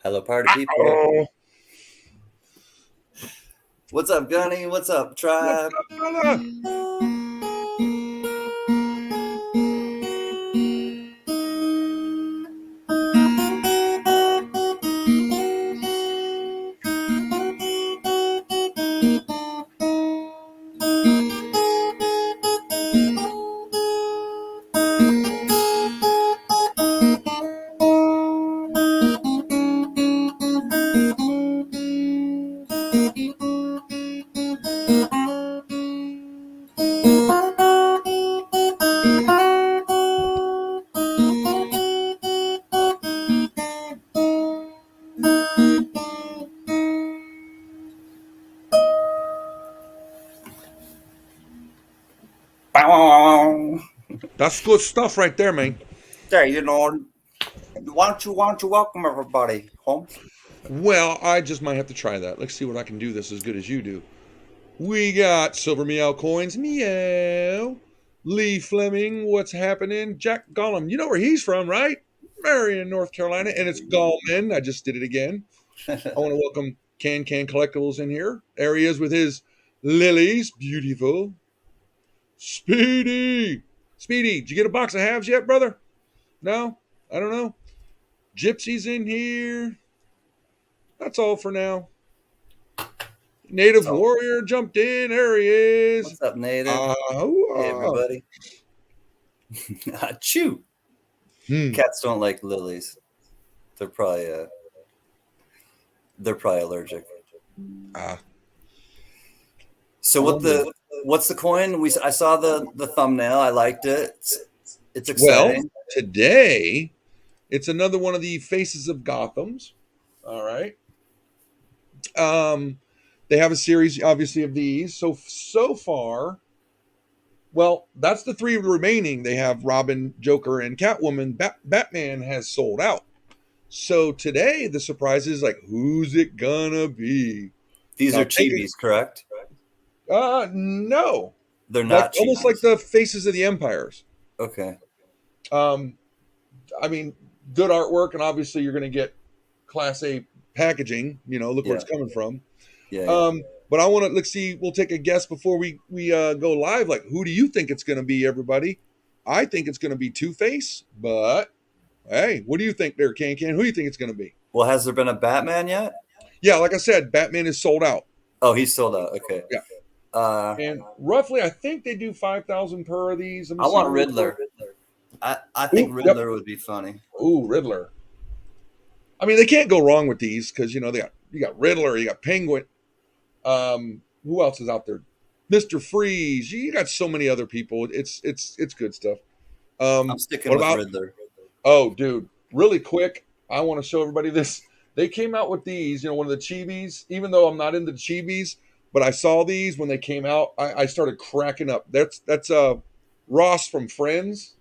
Hello, party people. Oh, What's up, Gunny? What's up, what's tribe? up, fella? Bow. That's good stuff right there, man. There, why don't you welcome everybody, Holmes? Well, I just might have to try that. Let's see what I can do this as good as you do. We got Silver Meow Coins, meow. Lee Fleming, what's happening? Jack Gollum, you know where he's from, right? Marion, North Carolina, and it's Gallman. I just did it again. I want to welcome Can Collectibles in here. There he is with his lilies, beautiful. Speedy, did you get a box of halves yet, brother? No, I don't know. Gypsy's in here. That's all for now. Native So, Warrior jumped in. There he is. what's up, Native? Hey, Oh, everybody. Chew. hmm. Cats don't like lilies. They're probably allergic. Ah. So what's the coin? I saw the thumbnail. I liked it. It's Well, exciting. today it's another one of the Faces of Gothams. All right. They have a series, obviously, of these. So far, well, that's the three remaining. They have Robin, Joker, and Catwoman. Batman has sold out. So today, the surprise is like, who's it gonna be? These Now, are chibis, correct? no, They're like not almost like chibis. the Faces of the Empires. Okay. Um, I mean, good artwork, and obviously you're gonna get Class A packaging. You know, look where Yeah. it's coming from. Yeah. But I want to let's see. We'll take a guess before we go live. Like, who do you think it's going to be, everybody? I think it's going to be Two Face. But hey, what do you think, there, Can? Who do you think it's going to be? Well, has there been a Batman yet? Yeah, like I said, Batman is sold out. Oh, he's sold out. Okay. Yeah, Uh, and roughly, I think they do 5,000 per of these. Let me I see. want Riddler. I think Ooh, yep. Riddler would be funny. Ooh, Riddler. I mean, they can't go wrong with these because you got Riddler, you got Penguin. Who else is out there? Mister Freeze. You got so many other people. It's good stuff. I'm sticking What with about? Riddler. Oh, dude, really quick. I want to show everybody this. They came out with these. One of the chibis. Even though I'm not into chibis, but I saw these when they came out. I started cracking up. That's Ross from Friends.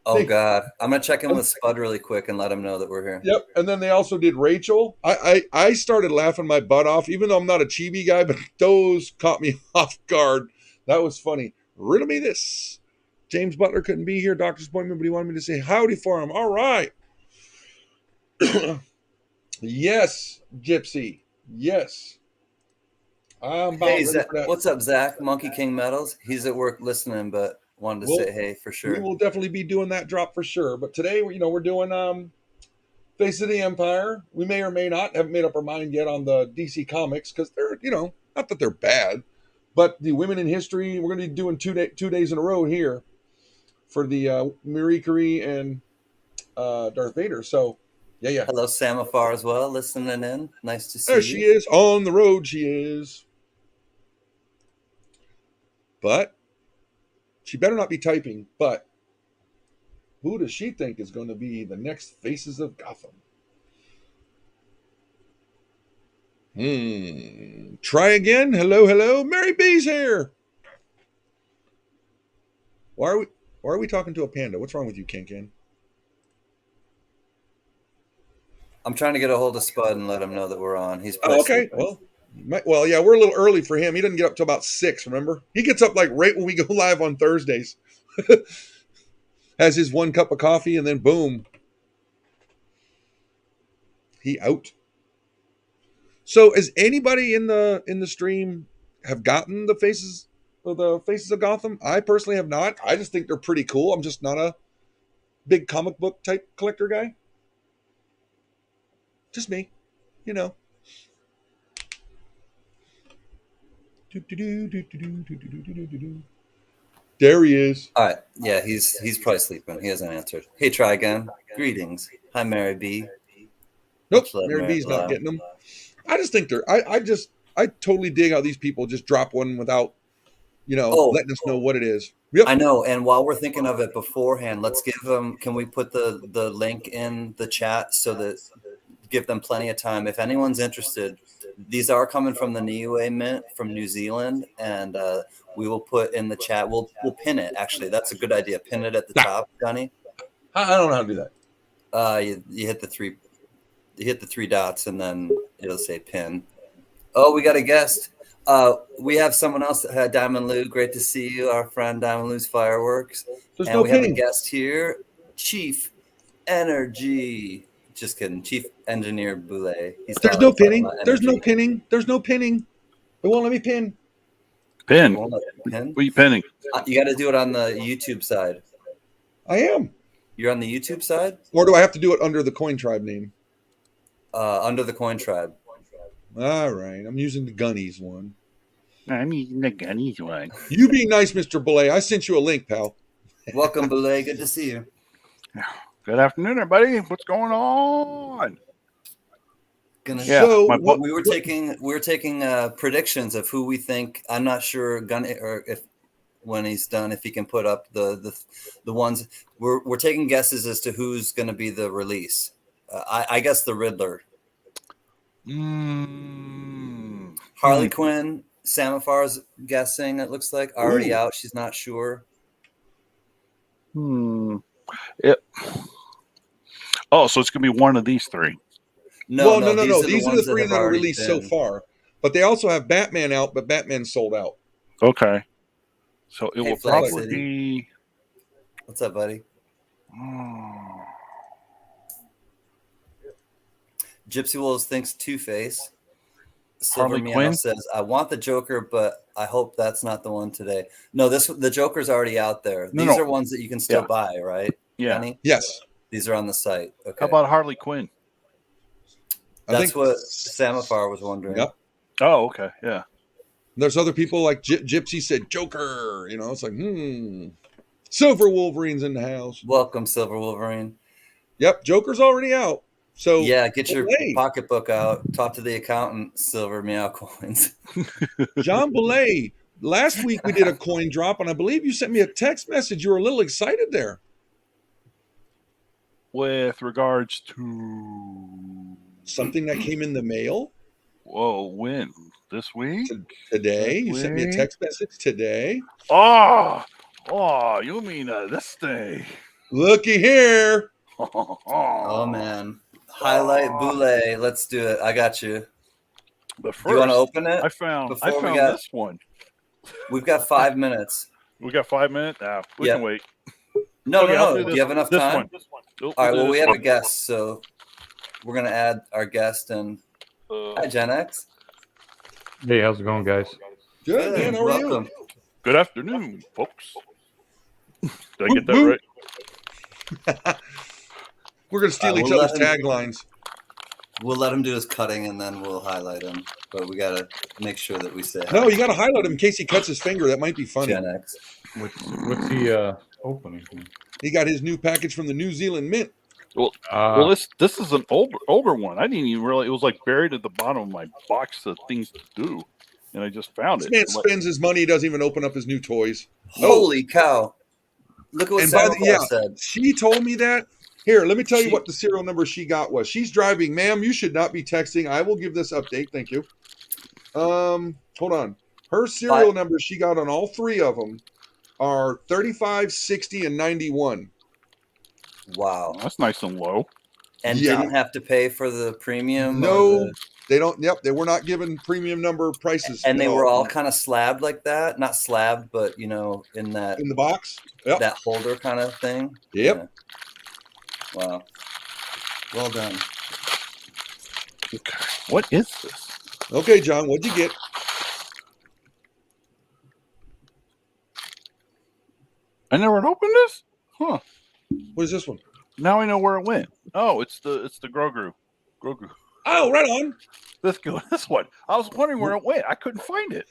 Oh They, God, I'm gonna check in with Spud really quick and let him know that we're here. yep, and then they also did Rachel. I started laughing my butt off, even though I'm not a chibi guy, but those caught me off guard. That was funny. Riddle me this. James Butler couldn't be here, doctor's appointment, but he wanted me to say howdy for him. All right. Yes, Gypsy. Yes. I'm Hey, about ready for that. what's up, Zach? Monkey King Metals. He's at work listening, but wanted to Well, say hey for we sure. will definitely be doing that drop for sure. But today, we're doing Face of the Empire. We may or may not haven't made up our mind yet on the DC comics because they're not that they're bad, but the women in history we're going to be doing 2 days in a row here for the Marie Curie and Darth Vader. So yeah, Hello, Samafar as well, listening in. Nice to see there she you. is on the road. She is, but she better not be typing. But who does she think is going to be the next Faces of Gotham? Try again. Hello. Mary B's here. Why are we talking to a panda? What's wrong with you, Ken? I'm trying to get a hold of Spud and let him know that we're on. He's Oh, probably okay. sleeping. Well, yeah, we're a little early for him. He doesn't get up till about 6. Remember, he gets up like right when we go live on Thursdays. Has his one cup of coffee and then boom. He out. So, has anybody in the stream have gotten the Faces of Gotham? I personally have not. I just think they're pretty cool. I'm just not a big comic book type collector guy. Just me, you know. There he is. All right. Yeah, he's probably sleeping. He hasn't answered. Hey, try again. Greetings. Hi, Mary B. Nope, Much love, Mary B's not Love. getting them. I just think they're. I totally dig how these people just drop one without, letting us know what it is. Yep. I know. And while we're thinking of it beforehand, let's give them. Can we put the link in the chat so that give them plenty of time if anyone's interested? These are coming from the Niue Mint from New Zealand, and we will put in the chat. We'll pin it. Actually, that's a good idea. Pin it at the top, Gunny. I don't know how to do that. You hit the three. You hit the three dots, and then it'll say pin. Oh, we got a guest. We have someone else, Diamond Lou. Great to see you, our friend Diamond Lou's Fireworks. There's and no we pinning. have a guest here, Chief Energy. Just kidding, Chief Engineer Boulay. There's no pinning. There's no pinning. There's no pinning. It won't let me pin. Pin. What are you pinning? You got to do it on the YouTube side. I am. You're on the YouTube side? Or do I have to do it under the Coin Tribe name? Under the Coin Tribe. All right. I'm using the Gunnies one. I'm using the Gunnies one. You be nice, Mr. Belay. I sent you a link, pal. Welcome, Boulay. Good to see you. Good afternoon, everybody. What's going on? So we were taking predictions of who we think. I'm not sure Gunny or if when he's done, if he can put up the ones. We're taking guesses as to who's going to be the release. I guess the Riddler. Harley Quinn, Samafar's guessing. It looks like already out. She's not sure. Yep. Oh, so it's gonna be one of these three. No. These are the three that are released so far. But they also have Batman out, but Batman's sold out. Okay. So it will Flag probably City. be. What's up, buddy? Gypsy Wolves thinks Two-Face. Silver Harley Meow Quinn says, I want the Joker, but I hope that's not the one today. No, the Joker's already out there. These are ones that you can still buy, right? Yeah. Danny? Yes. These are on the site. Okay. How about Harley Quinn? That's what Samafar was wondering. Yep. Oh, okay. Yeah. There's other people like Gypsy said Joker. It's like, Silver Wolverine's in the house. Welcome, Silver Wolverine. Yep. Joker's already out. So yeah, get your pocketbook out. Talk to the accountant, Silver Meow Coins. John Belay, last week we did a coin drop, and I believe you sent me a text message. You were a little excited there. With regards to something that came in the mail. Whoa, when? This week? Today? You sent me a text message today. Oh, you mean this day? Looky here. Oh, man. Highlight Boulay. Let's do it. I got you. But first, do you want to open it? I found this one. We've got 5 minutes. We got 5 minutes? We can wait. No. Do you have enough time? This one. Nope, all right, well, we have a guest, so we're going to add our guest. And hi, Gen X. Hey, how's it going, guys? Good, man. How are you? Good afternoon, folks. Did I get that right? We're going to steal each other's taglines. We'll let him do his cutting, and then we'll highlight him. But we got to make sure that we say no, you got to highlight him in case he cuts his finger. That might be funny. Gen X. What's he opening? He got his new package from the New Zealand Mint. Well, this is an older one. I didn't even realize it was like buried at the bottom of my box of things to do, and I just found it. This man spends his money. He doesn't even open up his new toys. Holy cow! Look at what Sarah said. She told me that. Here, let me tell you what the serial number she got was. She's driving, ma'am. You should not be texting. I will give this update. Thank you. Hold on. Her serial number she got on all three of them are 35, 60, and 91. Wow, that's nice and low. And didn't have to pay for the premium. No, they don't. Yep, they were not given premium number prices. And they were all kind of slabbed like that. Not slabbed, but in the box, that holder kind of thing. Yep. Yeah. Wow. Well done. Okay. What is this? Okay, John, what'd you get? I never opened this? Huh. What is this one? Now I know where it went. Oh, it's the Grogu. Grogu. Oh, right on. This one. I was wondering where it went. I couldn't find it.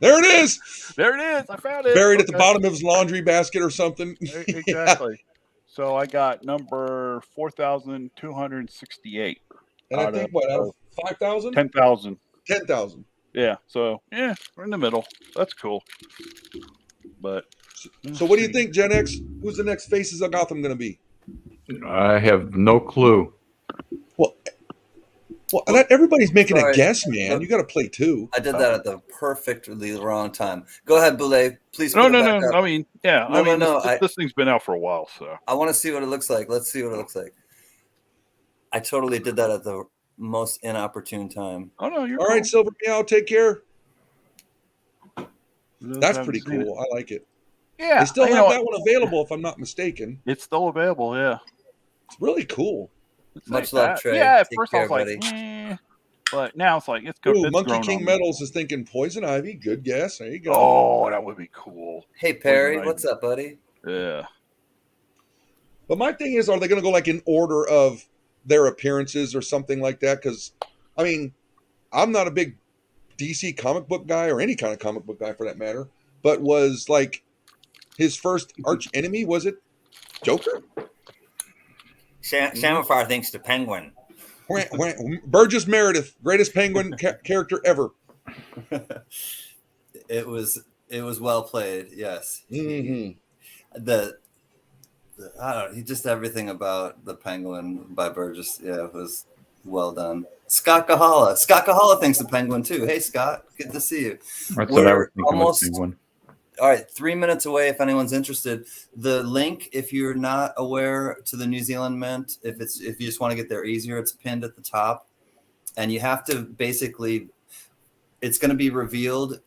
There it is. There it is. I found it. Buried at the bottom of his laundry basket or something. Exactly. So I got number 4,268. And I think, what, out of 5,000? 10,000. 10,000. Yeah. So, yeah, we're in the middle. That's cool. But. So what do you think, Gen X? Who's the next Faces of Gotham going to be? I have no clue. Well, everybody's making Sorry. a guess, man. You got to play two. I did that at the perfectly wrong time. Go ahead, Boulay. Please. No. Put it back up. I mean, yeah. No. This thing's been out for a while, so. I want to see what it looks like. Let's see what it looks like. I totally did that at the most inopportune time. Oh, no, you're All cool. right, Silver Meow, take care. Those That's haven't pretty seen cool. I like it. Yeah. They still you have know that one available, if I'm not mistaken. It's still available, yeah. It's really cool. It's Much like love, that. Trey. Yeah, at Take first care, I was like, buddy. but now it's like, it's good. Ooh, It's Monkey grown King on me. Metals is thinking Poison Ivy. Good guess. There you go. Oh, that would be cool. Hey, Perry. Poison What's up, buddy? Yeah. But my thing is, are they going to go like in order of their appearances or something like that? Because, I mean, I'm not a big DC comic book guy or any kind of comic book guy for that matter, but was like his first arch enemy, was it Joker? Samafar thinks the Penguin. Burgess Meredith, greatest Penguin character ever. It was well played. Yes. Mm-hmm. I don't know. Just everything about the Penguin by Burgess. Yeah, it was well done. Scott Kahala thinks the Penguin too. Hey, Scott, good to see you. That's what I was thinking. Almost. Was Penguin. All right, 3 minutes away. If anyone's interested, the link, if you're not aware, to the New Zealand Mint, if you just want to get there easier, it's pinned at the top, and you have to basically, it's going to be revealed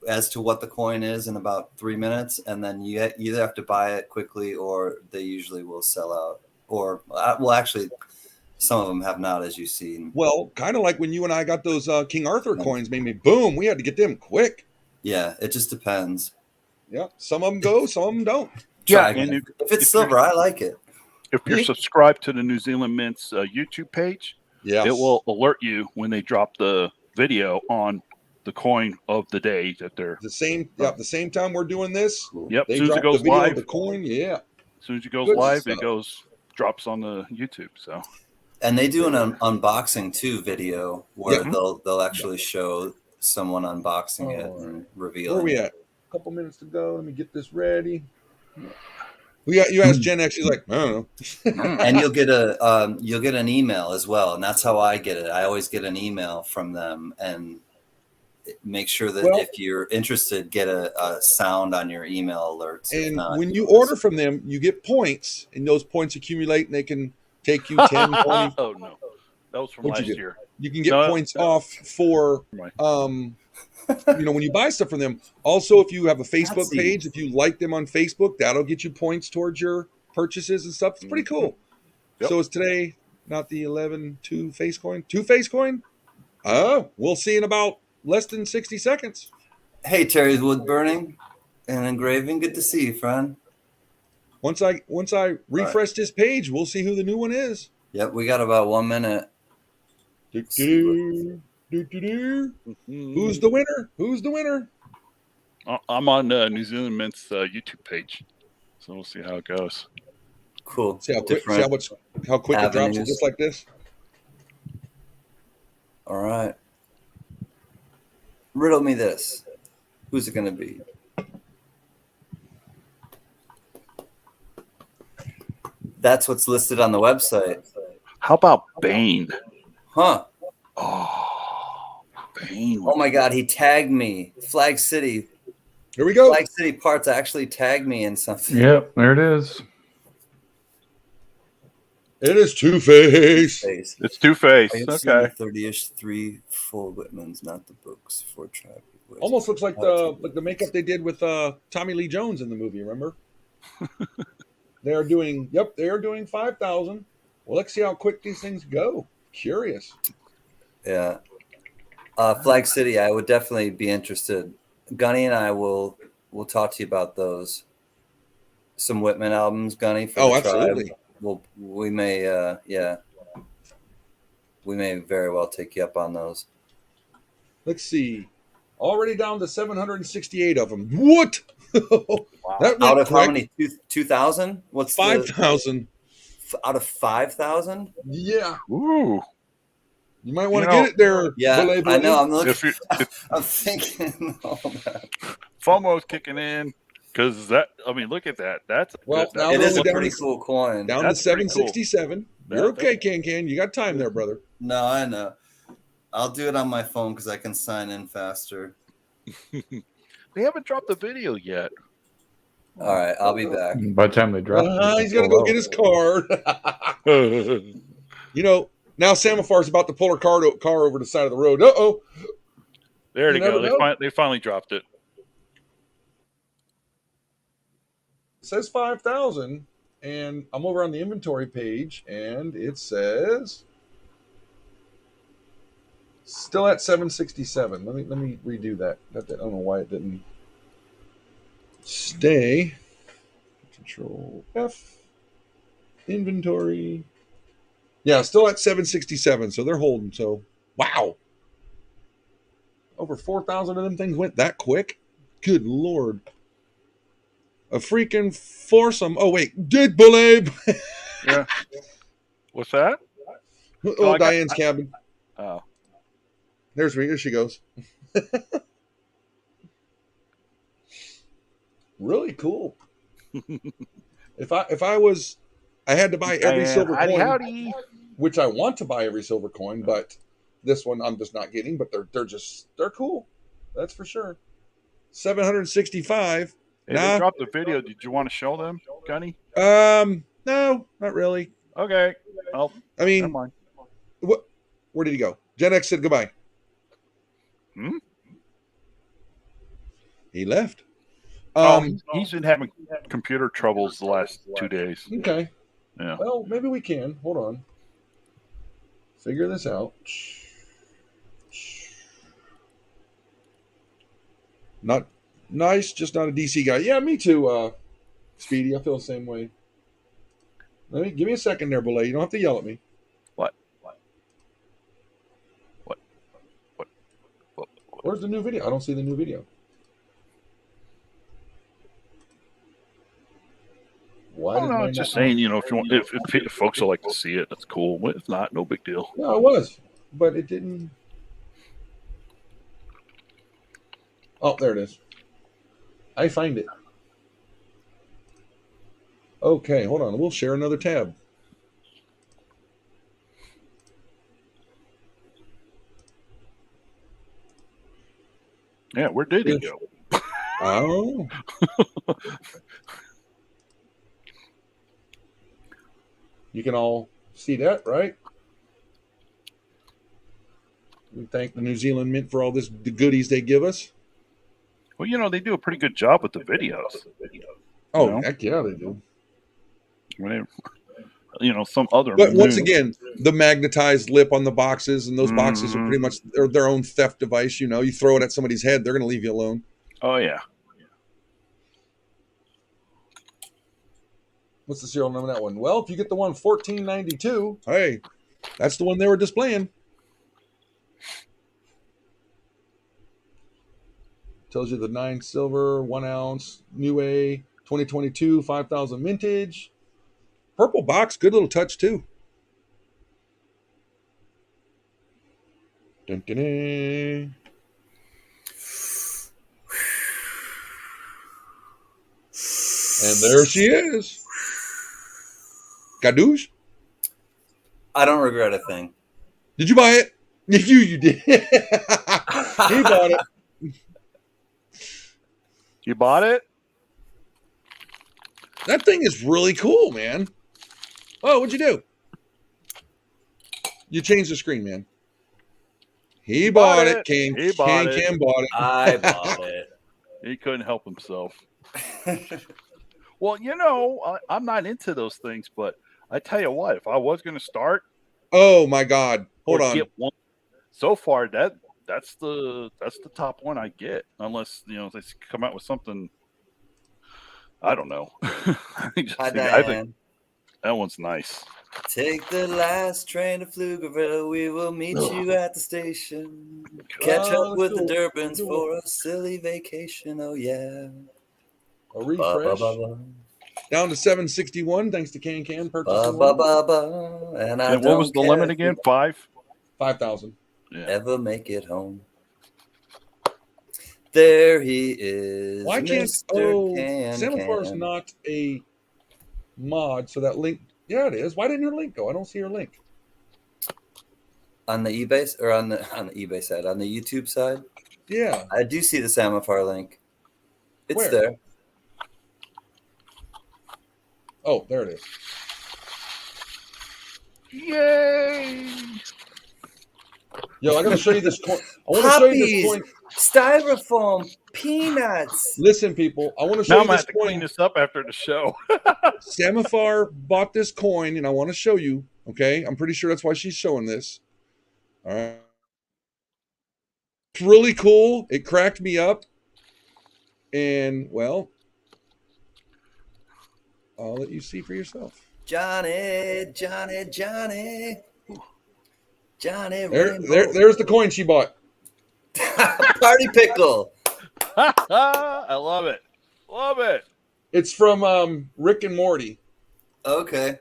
as to what the coin is in about 3 minutes, and then you either have to buy it quickly or they usually will sell out. Or well, actually, some of them have not, as you've seen. Well, kind of like when you and I got those King Arthur coins, maybe boom, we had to get them quick. Yeah, it just depends. Yeah, some of them go, some of them don't. Yeah, and if it's silver, I like it. If you're subscribed to the New Zealand Mint's YouTube page, yes, it will alert you when they drop the video on the coin of the day that they're the same. Yeah, the same time we're doing this. Yep. They As soon as drop it goes the video live, of the coin. Yeah. As soon as it goes Good live, stuff. it drops on the YouTube. So. And they do an unboxing too video where they'll actually show someone unboxing it and revealing. Where are we at? A couple minutes to go. Let me get this ready. You asked Gen X. She's like, I don't know. And you'll get an email as well, and that's how I get it. I always get an email from them, and make sure that if you're interested, get a sound on your email alerts. And when you order from them, you get points, and those points accumulate, and they can take you 10, 20. Oh no, that was from last year. You can get points off for when you buy stuff from them. Also, if you have a Facebook page, if you like them on Facebook, that'll get you points towards your purchases and stuff. It's pretty cool. Yep. So it's today, not the 11-2 face coin. 2 face coin? Oh, we'll see in about less than 60 seconds. Hey, Terry's wood burning and engraving. Good to see you, friend. Once I refresh this page, we'll see who the new one is. Yep, we got about 1 minute. Who's the winner? Who's the winner? I'm on New Zealand Mint's YouTube page, so we'll see how it goes. Cool. See how quick it drops, just like this. All right. Riddle me this. Who's it going to be? That's what's listed on the website. How about Bane? Huh. Oh, Bane. Oh my God, he tagged me. Flag City. Here we go. Flag City Parts actually tagged me in something. Yep, there it is. It is Two-Face. It's Two-Face. Okay. 30-ish, 3 full Whitmans, not the books. 4 traffic. Almost looks like the makeup they did with Tommy Lee Jones in the movie. Remember? They are doing 5,000. Well, let's see how quick these things go. Curious. Yeah. Flag City, I would definitely be interested. Gunny and I will talk to you about those. Some Whitman albums, Gunny, for the absolutely. tribe. We may very well take you up on those. Let's see. Already down to 768 of them. What? That went Out of quick. how many? 2,000? What's 5,000. Out of 5,000? Yeah. Ooh. You might want to get it there. Yeah, Belay. I know. I'm looking. If I'm thinking all that. FOMO's kicking in, because look at that. That's Well, now It we're is only a down pretty to, cool coin. down That's to pretty cool. 767. You're okay, Can. You got time there, brother. No, I know. I'll do it on my phone because I can sign in faster. They haven't dropped the video yet. All right, I'll be back. By the time they drop it, He's going to go get his card. Now Samafar's about to pull her car over the side of the road. Uh-oh. There You they go. never know. They finally dropped it. It says 5,000, and I'm over on the inventory page, and it says still at 767. Let me redo that. I don't know why it didn't stay. Control F. Inventory. Yeah, still at 767. So they're holding. So wow, over 4,000 of them things went that quick. Good Lord. A freaking foursome. Oh, wait. Did believe. Yeah. What's that? Oh, Diane's cabin. Oh. There she goes. Really cool. If I had to buy every silver coin, Howdy. which I want to buy every silver coin, but this one I'm just not getting. But they're cool. That's for sure. 765. Hey, they dropped the video. Did you want to show them, Gunny? No, not really. Okay. I never mean, mind. what? Where did he go? Gen X said goodbye. He left. He's been having computer troubles the last 2 days. Okay. Yeah. Well, maybe we can. Hold on. Figure this out. Not nice, just not a DC guy. Yeah, me too, Speedy. I feel the same way. Give me a second there, Belay. You don't have to yell at me. What? Where's the new video? I don't see the new video. Why did I'm just saying, if folks would like to see it, that's cool. If not, no big deal. No, it was, but it didn't. Oh, there it is. I find it. Okay, hold on. We'll share another tab. Yeah, where did he go? Oh. You can all see that, right? We thank the New Zealand Mint for all the goodies they give us. Well, they do a pretty good job with the videos. Oh, heck yeah, they do. Some other. But once again, the magnetized lip on the boxes, and those boxes are pretty much their own theft device. You throw it at somebody's head, they're going to leave you alone. Oh, yeah. What's the serial number of that one? Well, if you get the one 1492, hey, that's the one they were displaying. Tells you the 9 silver, 1 ounce, new A, 2022, 5,000 vintage. Purple box, good little touch too. Dun, dun, dun. And there she is. Gadouche? I don't regret a thing. Did you buy it? You did. He bought it. You bought it? That thing is really cool, man. Oh, what'd you do? You changed the screen, man. He bought it, King. He bought it. King bought it. I bought it. He couldn't help himself. Well, I'm not into those things, but I tell you what, if I was going to start, Oh my God! Hold on. Get one. So far, that's the top one I get, unless they come out with something. I don't know. I think that one's nice. Take the last train to Pflugerville. We will meet you at the station. Catch up with the Durbans for a silly vacation. Oh yeah. A refresh. Down to 761 thanks to Can purchasing And what was the limit again? 5,000. Yeah. Ever make it home. There he is. Why can't Mr. Semaphore not a mod, so that link. Yeah, it is. Why didn't your link go? I don't see your link. On the eBay or on the eBay side, on the YouTube side? Yeah. I do see the Semaphore link. It's Where? there. Oh, there it is. Yay! Yo, I gotta show you this coin. I want to show you this coin. Styrofoam, peanuts. Listen, people, I want to show Now you I'm gonna this have to clean this up after the show. Semaphore bought this coin, and I want to show you. Okay, I'm pretty sure that's why she's showing this. All right, it's really cool. It cracked me up, and well, I'll let you see for yourself. Johnny. There's the coin she bought. Party pickle. I love it. Love it. It's from Rick and Morty. Okay.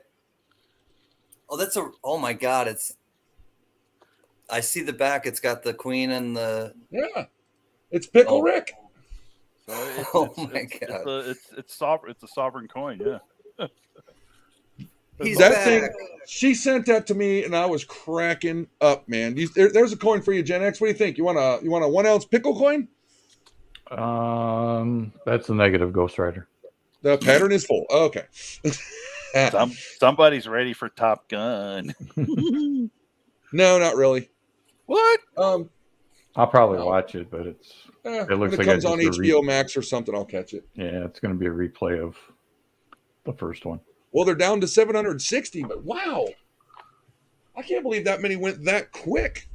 Oh my God, I see the back. It's got the queen and the. Yeah. It's Pickle Rick. So my God. It's a sovereign coin, yeah. He's that back. thing, she sent that to me, and I was cracking up, man. There's a coin for you, Gen X. What do you think? You want a 1 ounce pickle coin? That's a negative, Ghost Rider. The pattern is full. Okay. Somebody's ready for Top Gun. No, not really. What? I'll probably watch it, but it looks like it comes on HBO Max or something. I'll catch it. Yeah, it's going to be a replay of the first one. Well, they're down to 760, but wow. I can't believe that many went that quick.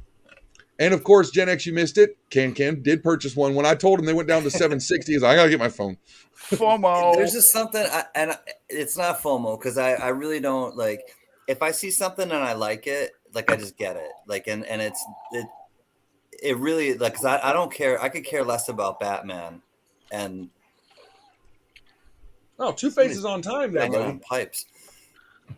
And of course, Gen X, you missed it. Can did purchase one. When I told him they went down to 760, he's like, I got to get my phone. FOMO. There's just something, and it's not FOMO because I really don't like. If I see something and I like it, like I just get it. Like and it really like because I don't care. I could care less about Batman and. Oh, Two-Face is on time there, buddy. On pipes.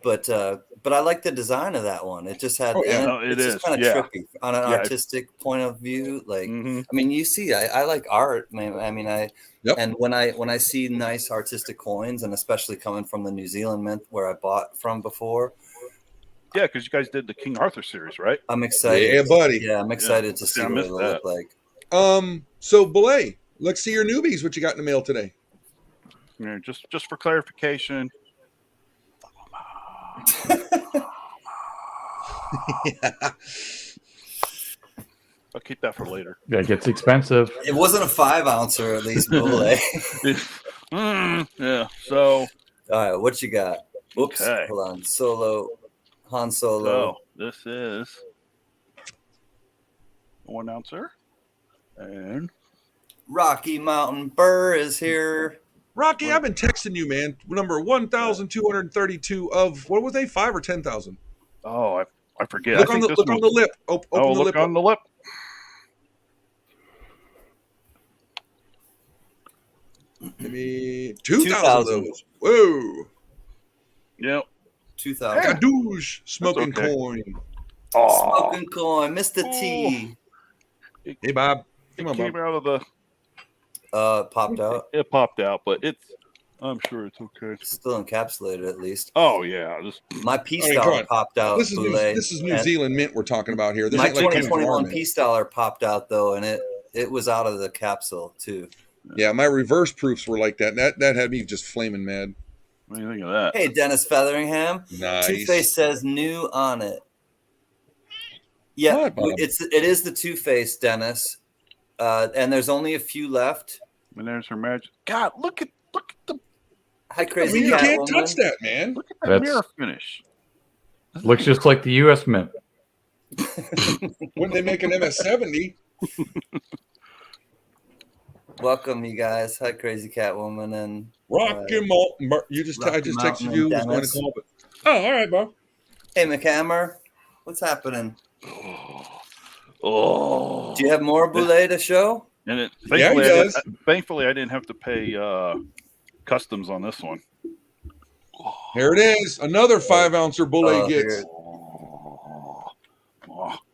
But I like the design of that one. It just had it is just kind of trippy on an artistic point of view. Like I mean, you see, I like art. I mean, and when I see nice artistic coins, and especially coming from the New Zealand Mint where I bought from before. Yeah, because you guys did the King Arthur series, right? I'm excited. Yeah, buddy. Yeah, I'm excited to see what it'll look like. So Belay, let's see your newbies. What you got in the mail today? Yeah, just for clarification. Yeah. I'll keep that for later. Yeah, it gets expensive. It wasn't a 5 ouncer, at least, Boulay. Yeah. So. All right, what you got? Oops. Okay. Hold on. Han Solo. So this is a 1 ouncer, and Rocky Mountain Burr is here. Rocky, I've been texting you, man. Number 1,232 of what was they? 5 or 10,000? Oh, I forget. Look on the lip. Open the look lip. on the lip. Maybe 2,000 of those. Whoa. Yep. 2,000. Gadoosh. Smoking coin. Oh. Smoking coin. Mr. T. Hey, Bob. Come on, Came Bob. out of the. Popped out. It popped out, but I'm sure it's okay. Still encapsulated, at least. Oh yeah, my Peace Dollar popped out. This is New Zealand Mint we're talking about here. This my ain't like 2021 Peace Dollar popped out though, and it was out of the capsule too. Yeah, my reverse proofs were like that. That had me just flaming mad. What do you think of that? Hey, Dennis Featheringham. Nice. Two-Face says new on it. Yeah, it is the Two-Face, Dennis. And there's only a few left. And there's her magic. God, look at the. Hi, Crazy You Catwoman. can't touch that, man. Look at that mirror finish. Looks just like the U.S. Mint. When they make an MS-70. Welcome, you guys. Hi, Crazy Catwoman and Rocky Mountain. I just texted you. Was going to call, but all right, bro. Hey, McHammer, what's happening? Oh, do you have more Boulay to show? And thankfully, I didn't have to pay customs on this one. Here it is. Another 5-ouncer Boulay gets.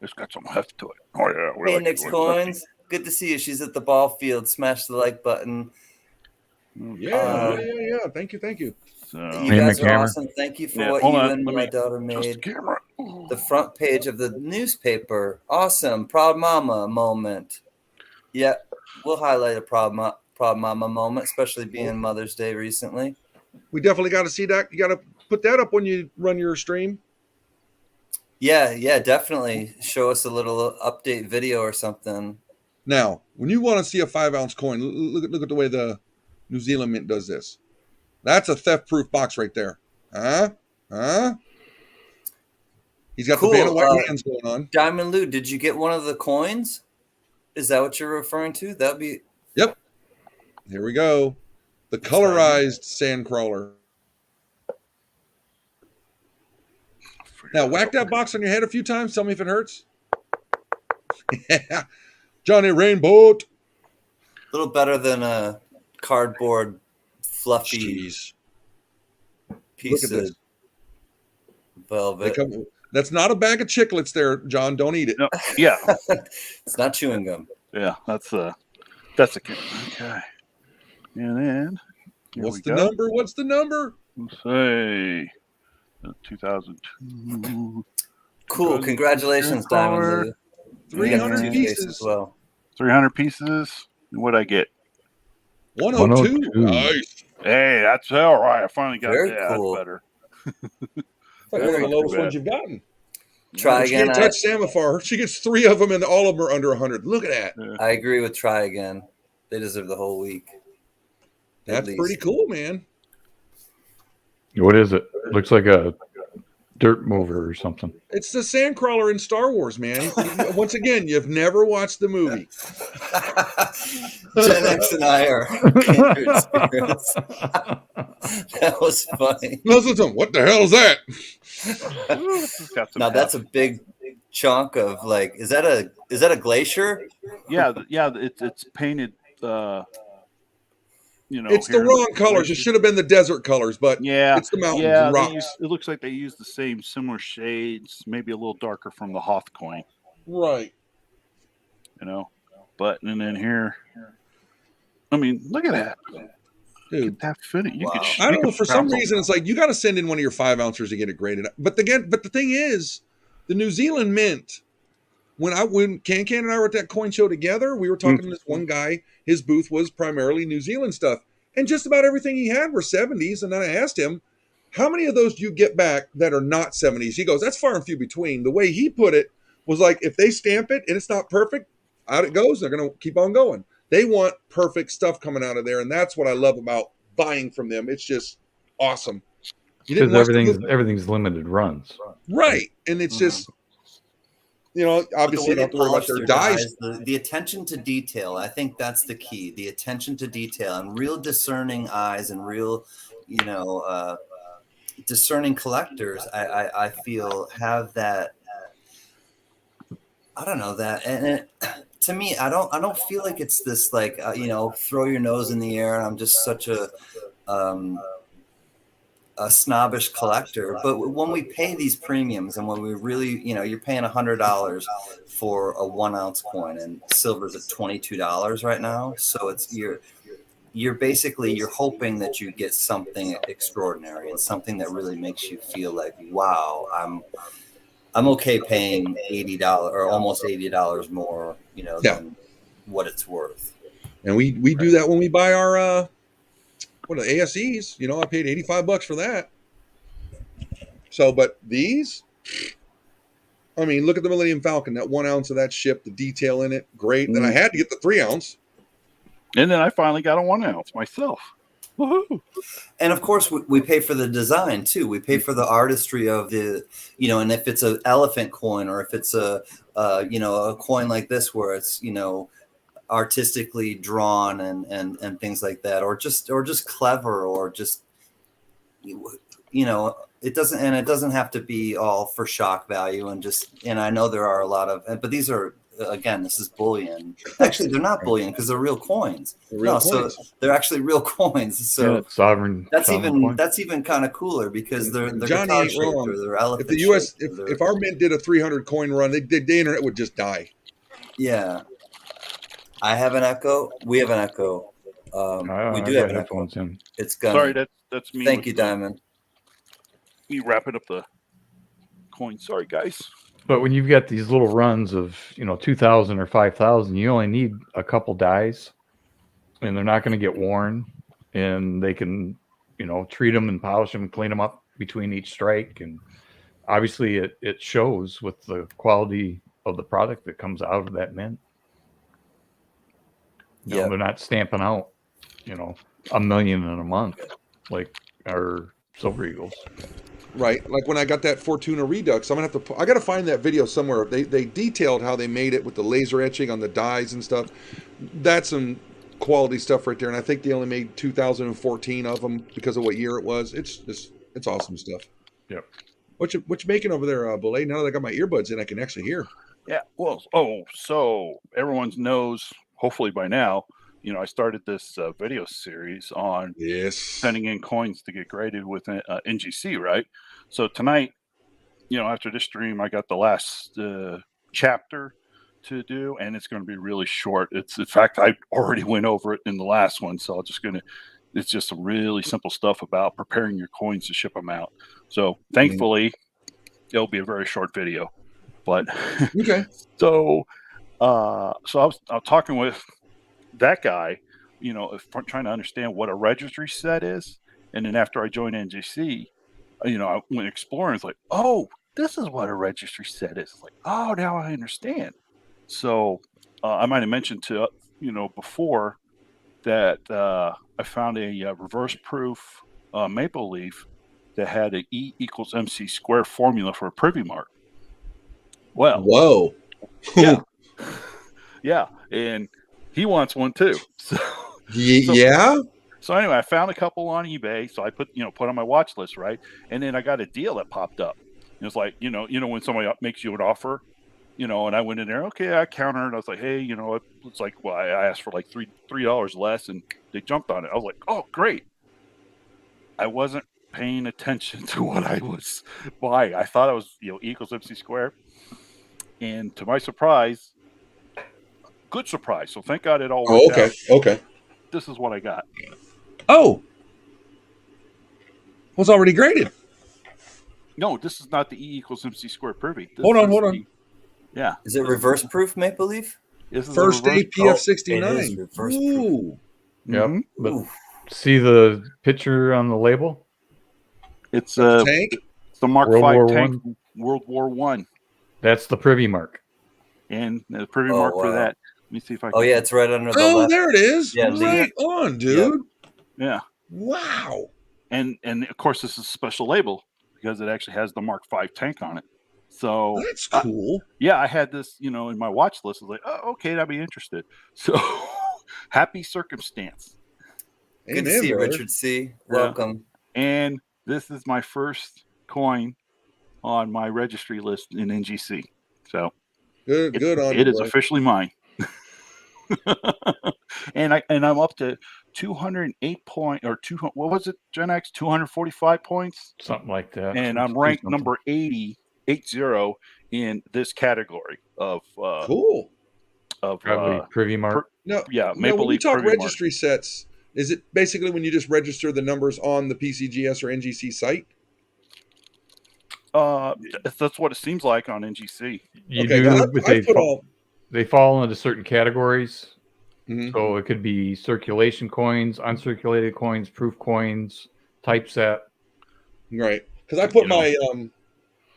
It's got some heft to it. Oh yeah. Hey, Nick's Coins. Good to see you. She's at the ball field. Smash the like button. Yeah. Thank you. So, you guys are awesome. Thank you for what you and my daughter made. The front page of the newspaper. Awesome. Proud Mama moment. Yeah, we'll highlight a proud mama moment, especially being Mother's Day recently. We definitely got to see that. You got to put that up when you run your stream. Yeah, definitely. Show us a little update video or something. Now, when you want to see a 5-ounce coin, look at the way the New Zealand Mint does this. That's a theft-proof box right there. Huh? He's got the band of white hands going on. Diamond Lou, did you get one of the coins? Is that what you're referring to? That'd be. Yep. Here we go. The colorized sandcrawler. Now, whack that box on your head a few times. Tell me if it hurts. Johnny Rainbow. A little better than a cardboard fluffy piece of velvet. That's not a bag of chiclets there, John. Don't eat it. No, yeah. It's not chewing gum. Yeah, that's a okay. And then what's the number? What's the number? Let's say 2002. Cool. Congratulations, Diamond Lou. 300 pieces as well. 300 pieces. And what'd I get? 102. Nice. Hey, that's all right. I finally got Very that. cool. That's better. One of the lowest ones you've gotten. Try again. She can't touch Samafar. She gets 3 of them, and all of them are under 100. Look at that. Yeah. I agree with try again. They deserve the whole week. That's pretty cool, man. What is it? Looks like a dirt mover or something. It's the Sandcrawler in Star Wars, man. Once again, you've never watched the movie. Gen X and I are kindred spirits. That was funny. Listen to him. What the hell is that? Now that's a big chunk of like. Is that a glacier? Yeah. It's painted. It's the wrong colors. It should have been the desert colors, but it's the mountains and rocks. It looks like they use the similar shades, maybe a little darker from the Hoth coin. Right. But and then here, I mean, look at that. Dude, that fitting. Wow. I don't know. For some reason, it's like you got to send in one of your 5-ouncers to get it graded. But the thing is, the New Zealand Mint. When Can and I were at that coin show together, we were talking to this one guy. His booth was primarily New Zealand stuff, and just about everything he had were 70s. And then I asked him, "How many of those do you get back that are not 70s?" He goes, "That's far and few between." The way he put it was like, if they stamp it and it's not perfect, out it goes. They're going to keep on going. They want perfect stuff coming out of there, and that's what I love about buying from them. It's just awesome. Because everything's limited runs, right? And it's just. Obviously you don't have to worry about their dies. The attention to detail, I think that's the key. The attention to detail and real discerning eyes and real, discerning collectors, I feel have that. I don't know that. And to me, I don't feel like it's this like, throw your nose in the air. And I'm just such a snobbish collector, but when we pay these premiums and when we really, you're paying $100 for a 1-ounce coin and silver's at $22 right now. So it's you're basically hoping that you get something extraordinary and something that really makes you feel like, wow, I'm okay paying $80 or almost $80 more, than what it's worth. And we do that when we buy our what are the ASEs? I paid $85 for that. So, but these, I mean, look at the Millennium Falcon, that 1 ounce of that ship, the detail in it, great. Then I had to get the 3 ounce. And then I finally got a 1 ounce myself. Woohoo! And of course, we pay for the design too. We pay for the artistry of the, and if it's an elephant coin, or if it's a coin like this where it's, artistically drawn and things like that, or just clever, or just, it doesn't have to be all for shock value, and I know there are a lot of, but these are, again, this is bullion. Actually, they're not bullion because they're real coins. So they're actually real coins. So Yeah, sovereign. that's coin. even kind of cooler because they're Johnny ain't guitar-shaped, wrong. or they're elephant. If the U.S. if our mint did a 300 coin run, the internet would just die. Yeah, I have an echo. We have an echo. We do have an echo. In. It's gonna. Sorry, that's me. Thank you, Diamond. Me wrapping up the coin. Sorry, guys. But when you've got these little runs of 2,000 or 5,000, you only need a couple dies, and they're not going to get worn, and they can treat them and polish them and clean them up between each strike, and obviously it shows with the quality of the product that comes out of that mint. Yeah, they're not stamping out $1 million in a month like our Silver Eagles. Right, like when I got that Fortuna Redux, I got to find that video somewhere. They detailed how they made it with the laser etching on the dies and stuff. That's some quality stuff right there, and I think they only made 2014 of them because of what year it was. It's awesome stuff. Yep. What you making over there, Belay? Now that I got my earbuds in, I can actually hear. Yeah. Well, so everyone knows, hopefully by now, I started this video series on sending in coins to get graded with NGC, right? So tonight, after this stream, I got the last chapter to do, and it's going to be really short. It's, in fact, I already went over it in the last one, so it's just some really simple stuff about preparing your coins to ship them out. So thankfully, it'll be a very short video. But okay. So I was talking with that guy, trying to understand what a registry set is. And then after I joined NGC, I went exploring. It's like, oh, this is what a registry set is. It's like, oh, now I understand. So I might have mentioned to, before that I found a reverse proof maple leaf that had an E equals MC square formula for a privy mark. Well, whoa. Yeah. Yeah. And he wants one too. So anyway, I found a couple on eBay. So I put on my watch list, right? And then I got a deal that popped up. And it's like, when somebody makes you an offer, and I went in there, okay, I countered. I was like, hey, it's like, well, I asked for like $3 less, and they jumped on it. I was like, oh, great. I wasn't paying attention to what I was buying. I thought it was, equals MC squared. And to my surprise, good surprise. So thank God it all worked out. Okay. This is what I got. Oh. Well, it's already graded. No, this is not the E equals MC squared privy. Hold on. Yeah. Is it reverse proof maple leaf? First day PF 69. It is reverse proof. Yep. But see the picture on the label? It's tank. It's the Mark World V War tank, World War I. That's the privy mark. And the privy mark for that. Let me see if I can. Oh, yeah, it's right under the Oh, left. there it is. Yeah, right on, dude. Yeah. Wow. And of course, this is a special label because it actually has the Mark V tank on it. So that's cool. I had this, in my watch list. I was like, oh, okay, I'd be interested. So happy circumstance. Good to see you, Richard C. Welcome. And this is my first coin on my registry list in NGC. So good on it is officially mine. and I'm up to 208 point or what was it, Gen X? 245 points, something like that. And I'm ranked number 80 in this category of cool of probably privy mark. Maple Leaf. We talk registry sets. Is it basically when you just register the numbers on the PCGS or NGC site? That's what it seems like on NGC. They fall into certain categories. Mm-hmm. So it could be circulation coins, uncirculated coins, proof coins, typeset. Right. Because I put my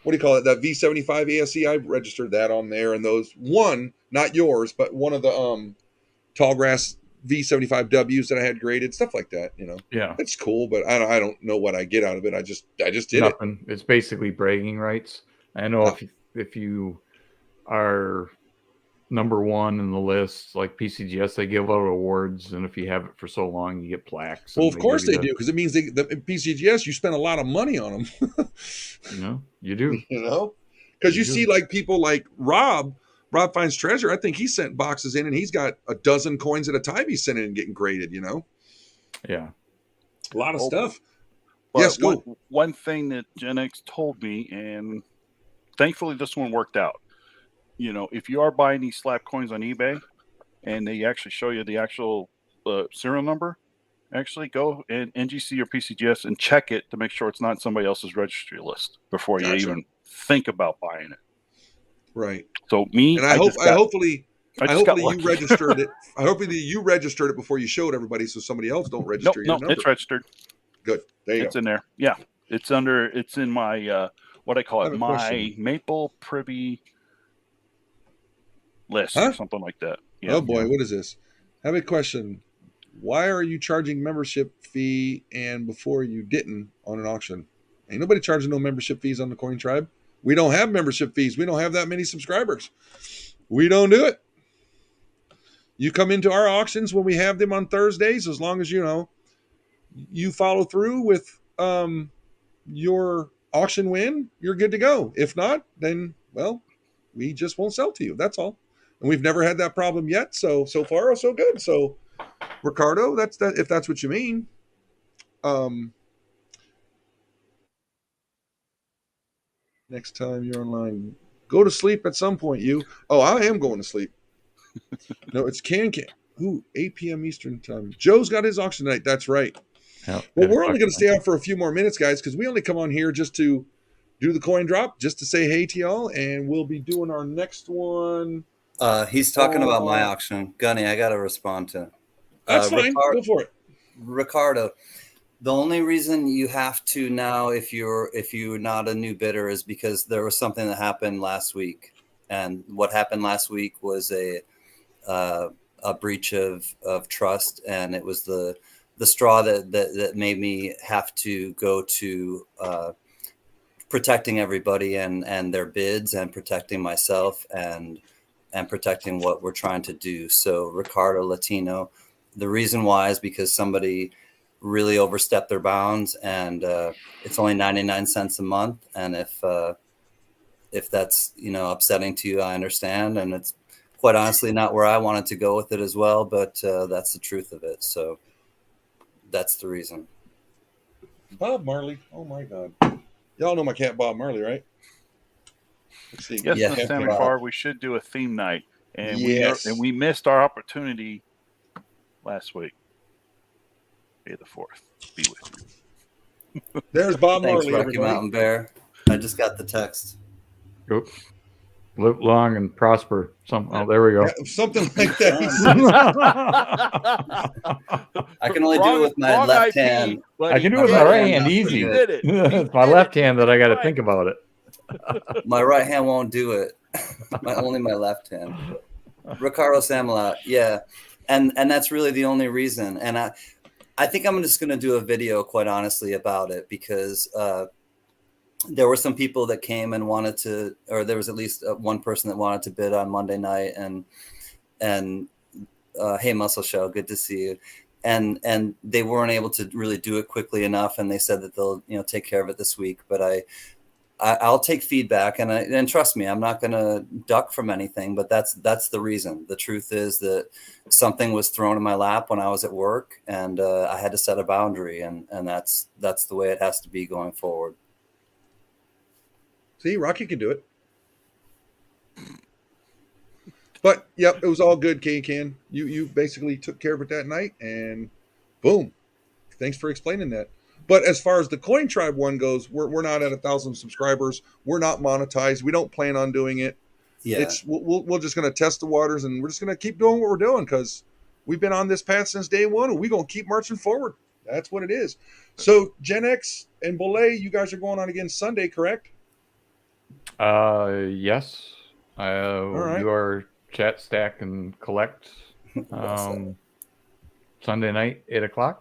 what do you call it? That V75 ASE. I registered that on there, and those one, not yours, but one of the Tallgrass V75Ws that I had graded, stuff like that. Yeah. It's cool, but I don't know what I get out of it. I just did Nothing. It's basically bragging rights. I know if you are number one in the list, like PCGS, they give out awards, and if you have it for so long, you get plaques. Well, of course they do, because it means the PCGS, you spend a lot of money on them. You do. Because you see, like, people like Rob Finds Treasure. I think he sent boxes in, and he's got a dozen coins at a time he's sending and getting graded. Yeah, a lot of stuff. But yes, go. One thing that Gen X told me, and thankfully this one worked out. If you are buying these slap coins on eBay, and they actually show you the actual serial number, actually go in NGC or PCGS and check it to make sure it's not somebody else's registry list before you even think about buying it. Right. So hopefully you registered it. I hope that you registered it before you showed everybody, so somebody else don't register your number. It's registered. Good. There you go. It's in there. Yeah. It's in my what I call it, my Maple Privy list or something like that. Yeah. Oh boy, what is this? I have a question. Why are you charging membership fee and before you didn't on an auction? Ain't nobody charging no membership fees on the Coin Tribe. We don't have membership fees. We don't have that many subscribers. We don't do it. You come into our auctions when we have them on Thursdays, as long as you follow through with your auction win, you're good to go. If not, then we just won't sell to you. That's all. And we've never had that problem yet. So far, so good. So Ricardo, that's that. If that's what you mean. Next time you're online, go to sleep at some point. I am going to sleep. No, it's can. Ooh, 8 p.m. Eastern time. Joe's got his auction tonight. That's right. Well, we're only going to stay on for a few more minutes, guys, because we only come on here just to do the coin drop, just to say hey to y'all, and we'll be doing our next one. He's talking about my auction. Gunny, I got to respond to. That's fine. Go for it. Ricardo, the only reason you have to now, if you're not a new bidder, is because there was something that happened last week. And what happened last week was a breach of trust, and it was the straw that made me have to go to protecting everybody and their bids, and protecting myself and protecting what we're trying to do. So Ricardo Latino, the reason why is because somebody really overstepped their bounds, and it's only 99 cents a month. And if that's upsetting to you, I understand, and it's quite honestly not where I wanted to go with it as well, but that's the truth of it. So that's the reason. Bob Marley. Oh my God. Y'all know my cat Bob Marley, right? Let's see. Yes, Miss Sammy Farr, we should do a theme night. And we missed our opportunity last week. May the 4th be with you. There's Bob Marley. Thanks, Rocky Mountain Bear. I just got the text. Oop. Live long and prosper. There we go. Yeah, something like that. I can only do it with my left hand. I can do it with my right hand easy. It's my left hand that I got to think about it. My right hand won't do it. Only my left hand. Ricardo Samalot, yeah. And that's really the only reason. And I think I'm just going to do a video, quite honestly, about it, because there were some people that came and wanted to, or there was at least one person that wanted to bid on Monday night, and hey, Muscle Show, good to see you. And they weren't able to really do it quickly enough, and they said that they'll take care of it this week. But I'll take feedback, and trust me, I'm not going to duck from anything. But that's the reason. The truth is that something was thrown in my lap when I was at work, and I had to set a boundary, and that's the way it has to be going forward. See, Rocky can do it. But yep, it was all good, Can. You basically took care of it that night, and boom. Thanks for explaining that. But as far as the Coin Tribe one goes, we're not at 1,000 subscribers. We're not monetized. We don't plan on doing it. Yeah, we're just going to test the waters, and we're just going to keep doing what we're doing, because we've been on this path since day one, and we're going to keep marching forward. That's what it is. So Gen X and Belay, you guys are going on again Sunday, correct? Yes. All right. Do our chat stack and collect. Sunday night, 8:00.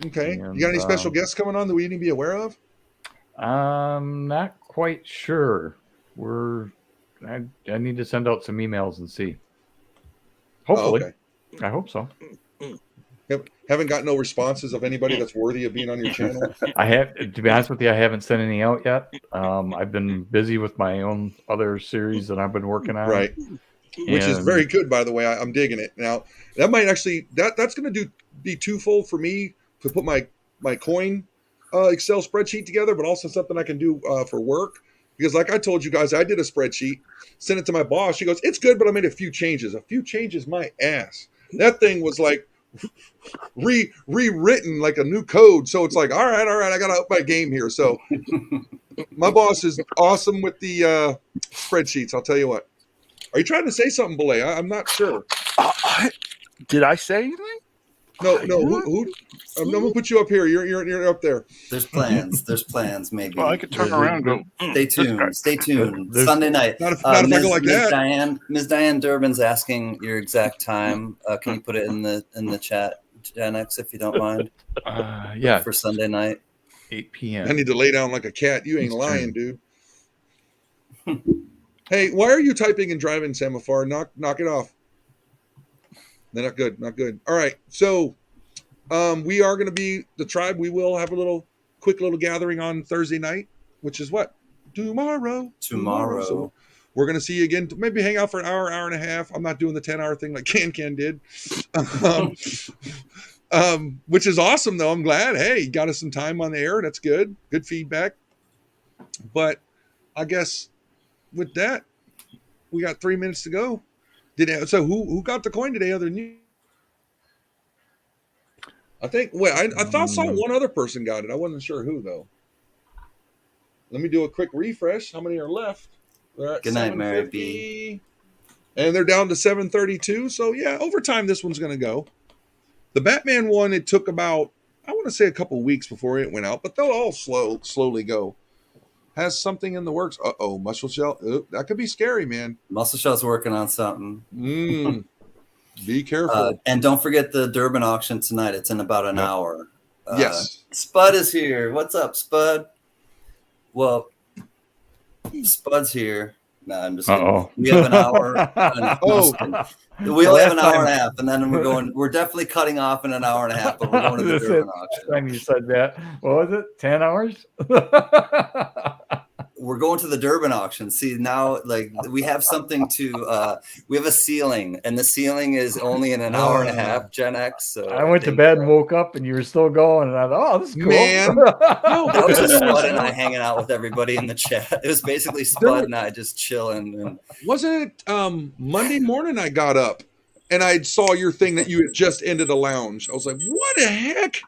Okay. And, You got any special guests coming on that we need to be aware of? I'm not quite sure. I need to send out some emails and see. Hopefully. Oh, okay. I hope so. Haven't got no responses of anybody that's worthy of being on your channel. I have, to be honest with you, I haven't sent any out yet. I've been busy with my own other series that I've been working on. Right. Which is very good, by the way. I'm digging it. Now, that might actually that's going to be twofold for me to put my coin Excel spreadsheet together, but also something I can do for work. Because like I told you guys, I did a spreadsheet, sent it to my boss. She goes, "It's good, but I made a few changes." A few changes, my ass. That thing was like rewritten like a new code. So it's like, all right, I got to up my game here. So my boss is awesome with the spreadsheets. I'll tell you what. Are you trying to say something, Belay? I'm not sure. Did I say anything? No. Who? I'm gonna put you up here. You're up there. There's plans. There's plans. Maybe. Well, I could turn around and go. Stay tuned. Stay tuned. There's- Sunday night. Not if I go like that. Ms. Diane Durbin's asking your exact time. Can you put it in the chat, Gen X, if you don't mind? Yeah. For Sunday night. 8 p.m. I need to lay down like a cat. You ain't lying, dude. Hey, why are you typing and driving, Semaphore? Knock it off. They're not good. Not good. All right. So we are going to be the tribe. We will have a quick little gathering on Thursday night, which is what? Tomorrow. So we're going to see you again. Maybe hang out for an hour and a half. I'm not doing the 10-hour thing like Can did. Which is awesome, though. I'm glad. Hey, got us some time on the air. That's good. Good feedback. But I guess with that, we got 3 minutes to go. So who got the coin today other than you? I think. Wait, I thought I saw one other person got it. I wasn't sure who though. Let me do a quick refresh. How many are left? They're at Good night, Mary 750. B. And they're down to 732. So yeah, over time this one's going to go. The Batman one, it took about, I want to say a couple weeks before it went out, but they'll all slowly go. Has something in the works. Muscle Shell. That could be scary, man. Muscle Shell's working on something. Be careful. And don't forget the Durban auction tonight. It's in about an hour. Yes. Spud is here. What's up, Spud? Well, Spud's here. No, I'm just kidding. We have an hour. We only have an hour and a half, and then we're definitely cutting off in an hour and a half, but we're going to the Durban auction. Time you said that. What was it? 10 hours? We're going to the Durban auction. See, now, like, we have something to, we have a ceiling, and the ceiling is only in an hour and a half, Gen X. So I went to bed and woke up, and you were still going, and I thought, oh, this is cool. Man. That was just Spud and I hanging out with everybody in the chat. It was basically Spud and I just chilling. And wasn't it Monday morning I got up, and I saw your thing that you had just ended a lounge. I was like, what the heck?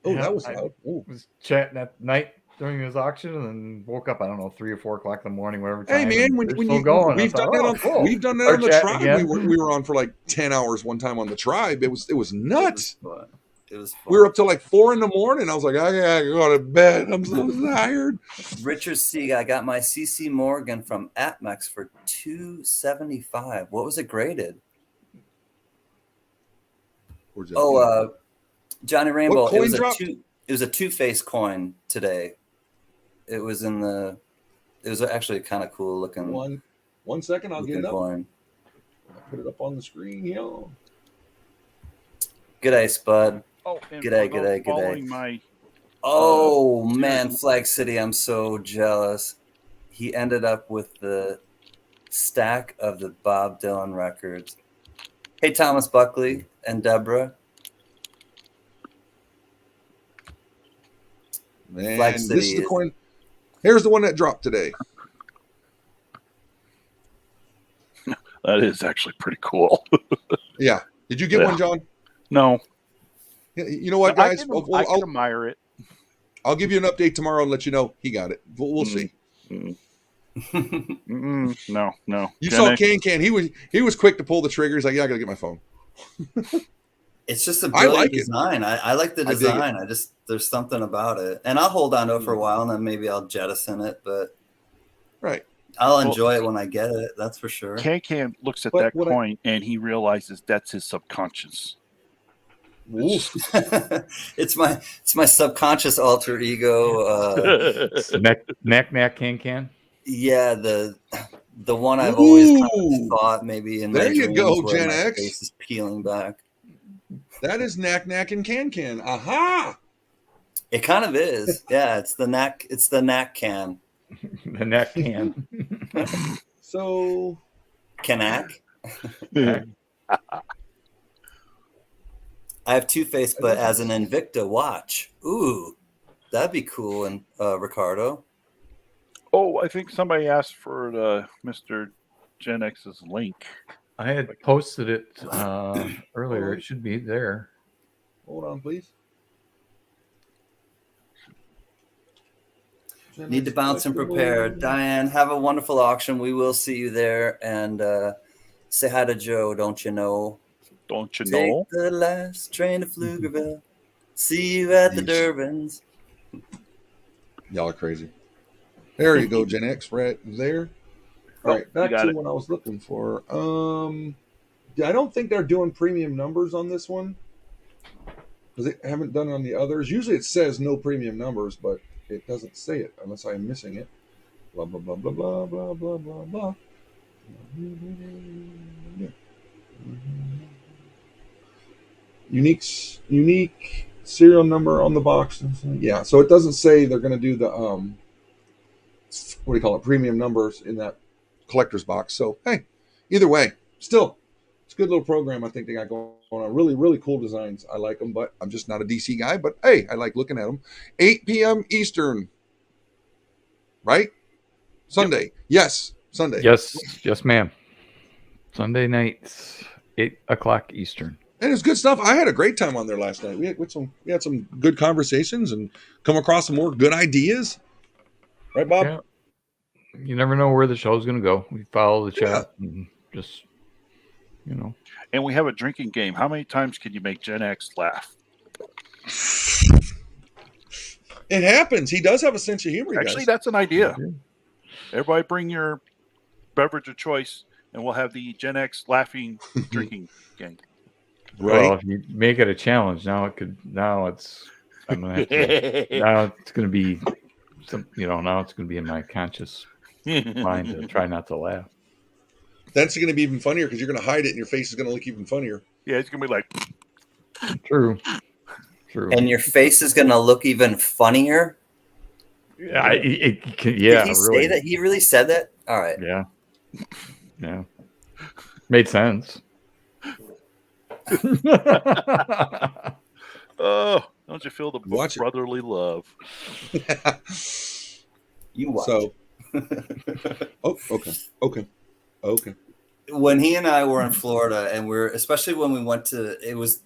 Oh, Yeah, that was I loud. Ooh. was chatting at night during his auction, and then woke up, I don't know, 3 or 4 o'clock in the morning, whatever time. Hey man, when you going, we've done that on cool. we've done that Start on the chatting tribe. again. We were on for like 10 hours one time on the tribe. It was nuts. it was fun. We were up till like 4 a.m. I was like, I gotta go to bed. I'm so tired. Richard C. I got my CC Morgan from Atmex for $275. What was it graded? Where's that? Johnny Rainbow. What It coin was dropped? it was a two-face coin today. It was actually kind of cool looking. One second, I'll get it up. Coin. I'll put it up on the screen here. G'day, Spud. Oh, and G'day. following my Oh man, Flag City, I'm so jealous. He ended up with the stack of the Bob Dylan records. Hey, Thomas Buckley and Deborah. Man, Flag this City is the is- coin. Here's the one that dropped today. that is actually pretty cool. Yeah. Did you get Yeah. one, John? No, You know what, guys? I can admire it. I'll give you an update tomorrow and let you know he got it. We'll see. No. You Gen saw X- Can. He was quick to pull the trigger. He's like, yeah, I gotta get my phone. It's just a I brilliant like it. design. I like the I dig design. There's something about it. And I'll hold on to it for a while and then maybe I'll jettison it, but Right. I'll enjoy it when I get it. That's for sure. Can looks at But that what coin and he realizes that's his subconscious. Oof. It's my subconscious alter ego. Knack can. Yeah, the one I've always kind of Ooh. thought maybe in There my you dreams go, where Gen my X. face is peeling back. That is Knack and Can. Aha! It kind of is. Yeah, it's the knack. It's the knack can. The Knack can. So Knack. Knack. I have Two-Face, but as an Invicta watch. Ooh, that'd be cool. And Ricardo. Oh, I think somebody asked for Mr. Gen X's link. I had posted it earlier. Oh. It should be there. hold on, please. Need to bounce and prepare. Diane, have a wonderful auction. We will see you there. And say hi to Joe, don't you know? Don't you Take know? the last train to Pflugerville. See you at the Durbans. Y'all are crazy. There you go, Gen X, right there. All right, back to what I was looking for. I don't think they're doing premium numbers on this one because they haven't done it on the others. Usually it says no premium numbers, but it doesn't say it unless I'm missing it. Blah, blah, blah, blah, blah, blah, blah, blah, blah. Unique serial number on the box. Yeah, so it doesn't say they're going to do the what do you call it, premium numbers in that collector's box. So hey, either way, still it's a good little program. I think they got going on. Really cool designs. I like them, but I'm just not a DC guy. But hey, I like looking at them. 8 p.m. Eastern, right? Sunday. Yep. Yes, Sunday. Yes, ma'am. Sunday nights, 8:00 Eastern. And it's good stuff. I had a great time on there last night. We had some good conversations and come across some more good ideas. Right, Bob? Yeah. You never know where the show's going to go. We follow the chat and just, And we have a drinking game. How many times can you make Gen X laugh? It happens. He does have a sense of humor. Actually, that's an idea. Everybody bring your beverage of choice, and we'll have the Gen X laughing drinking game. Right. Well, if you make it a challenge, now it's going to be now it's going to be in my conscious mind to try not to laugh. That's going to be even funnier because you're going to hide it and your face is going to look even funnier. Yeah, it's going to be like. True. And your face is going to look even funnier. Yeah. Did he say that? He really said that? All right. Yeah. Made sense. Oh, don't you feel the brotherly love? You watch. So, okay. When he and I were in Florida, and especially when we went to, it was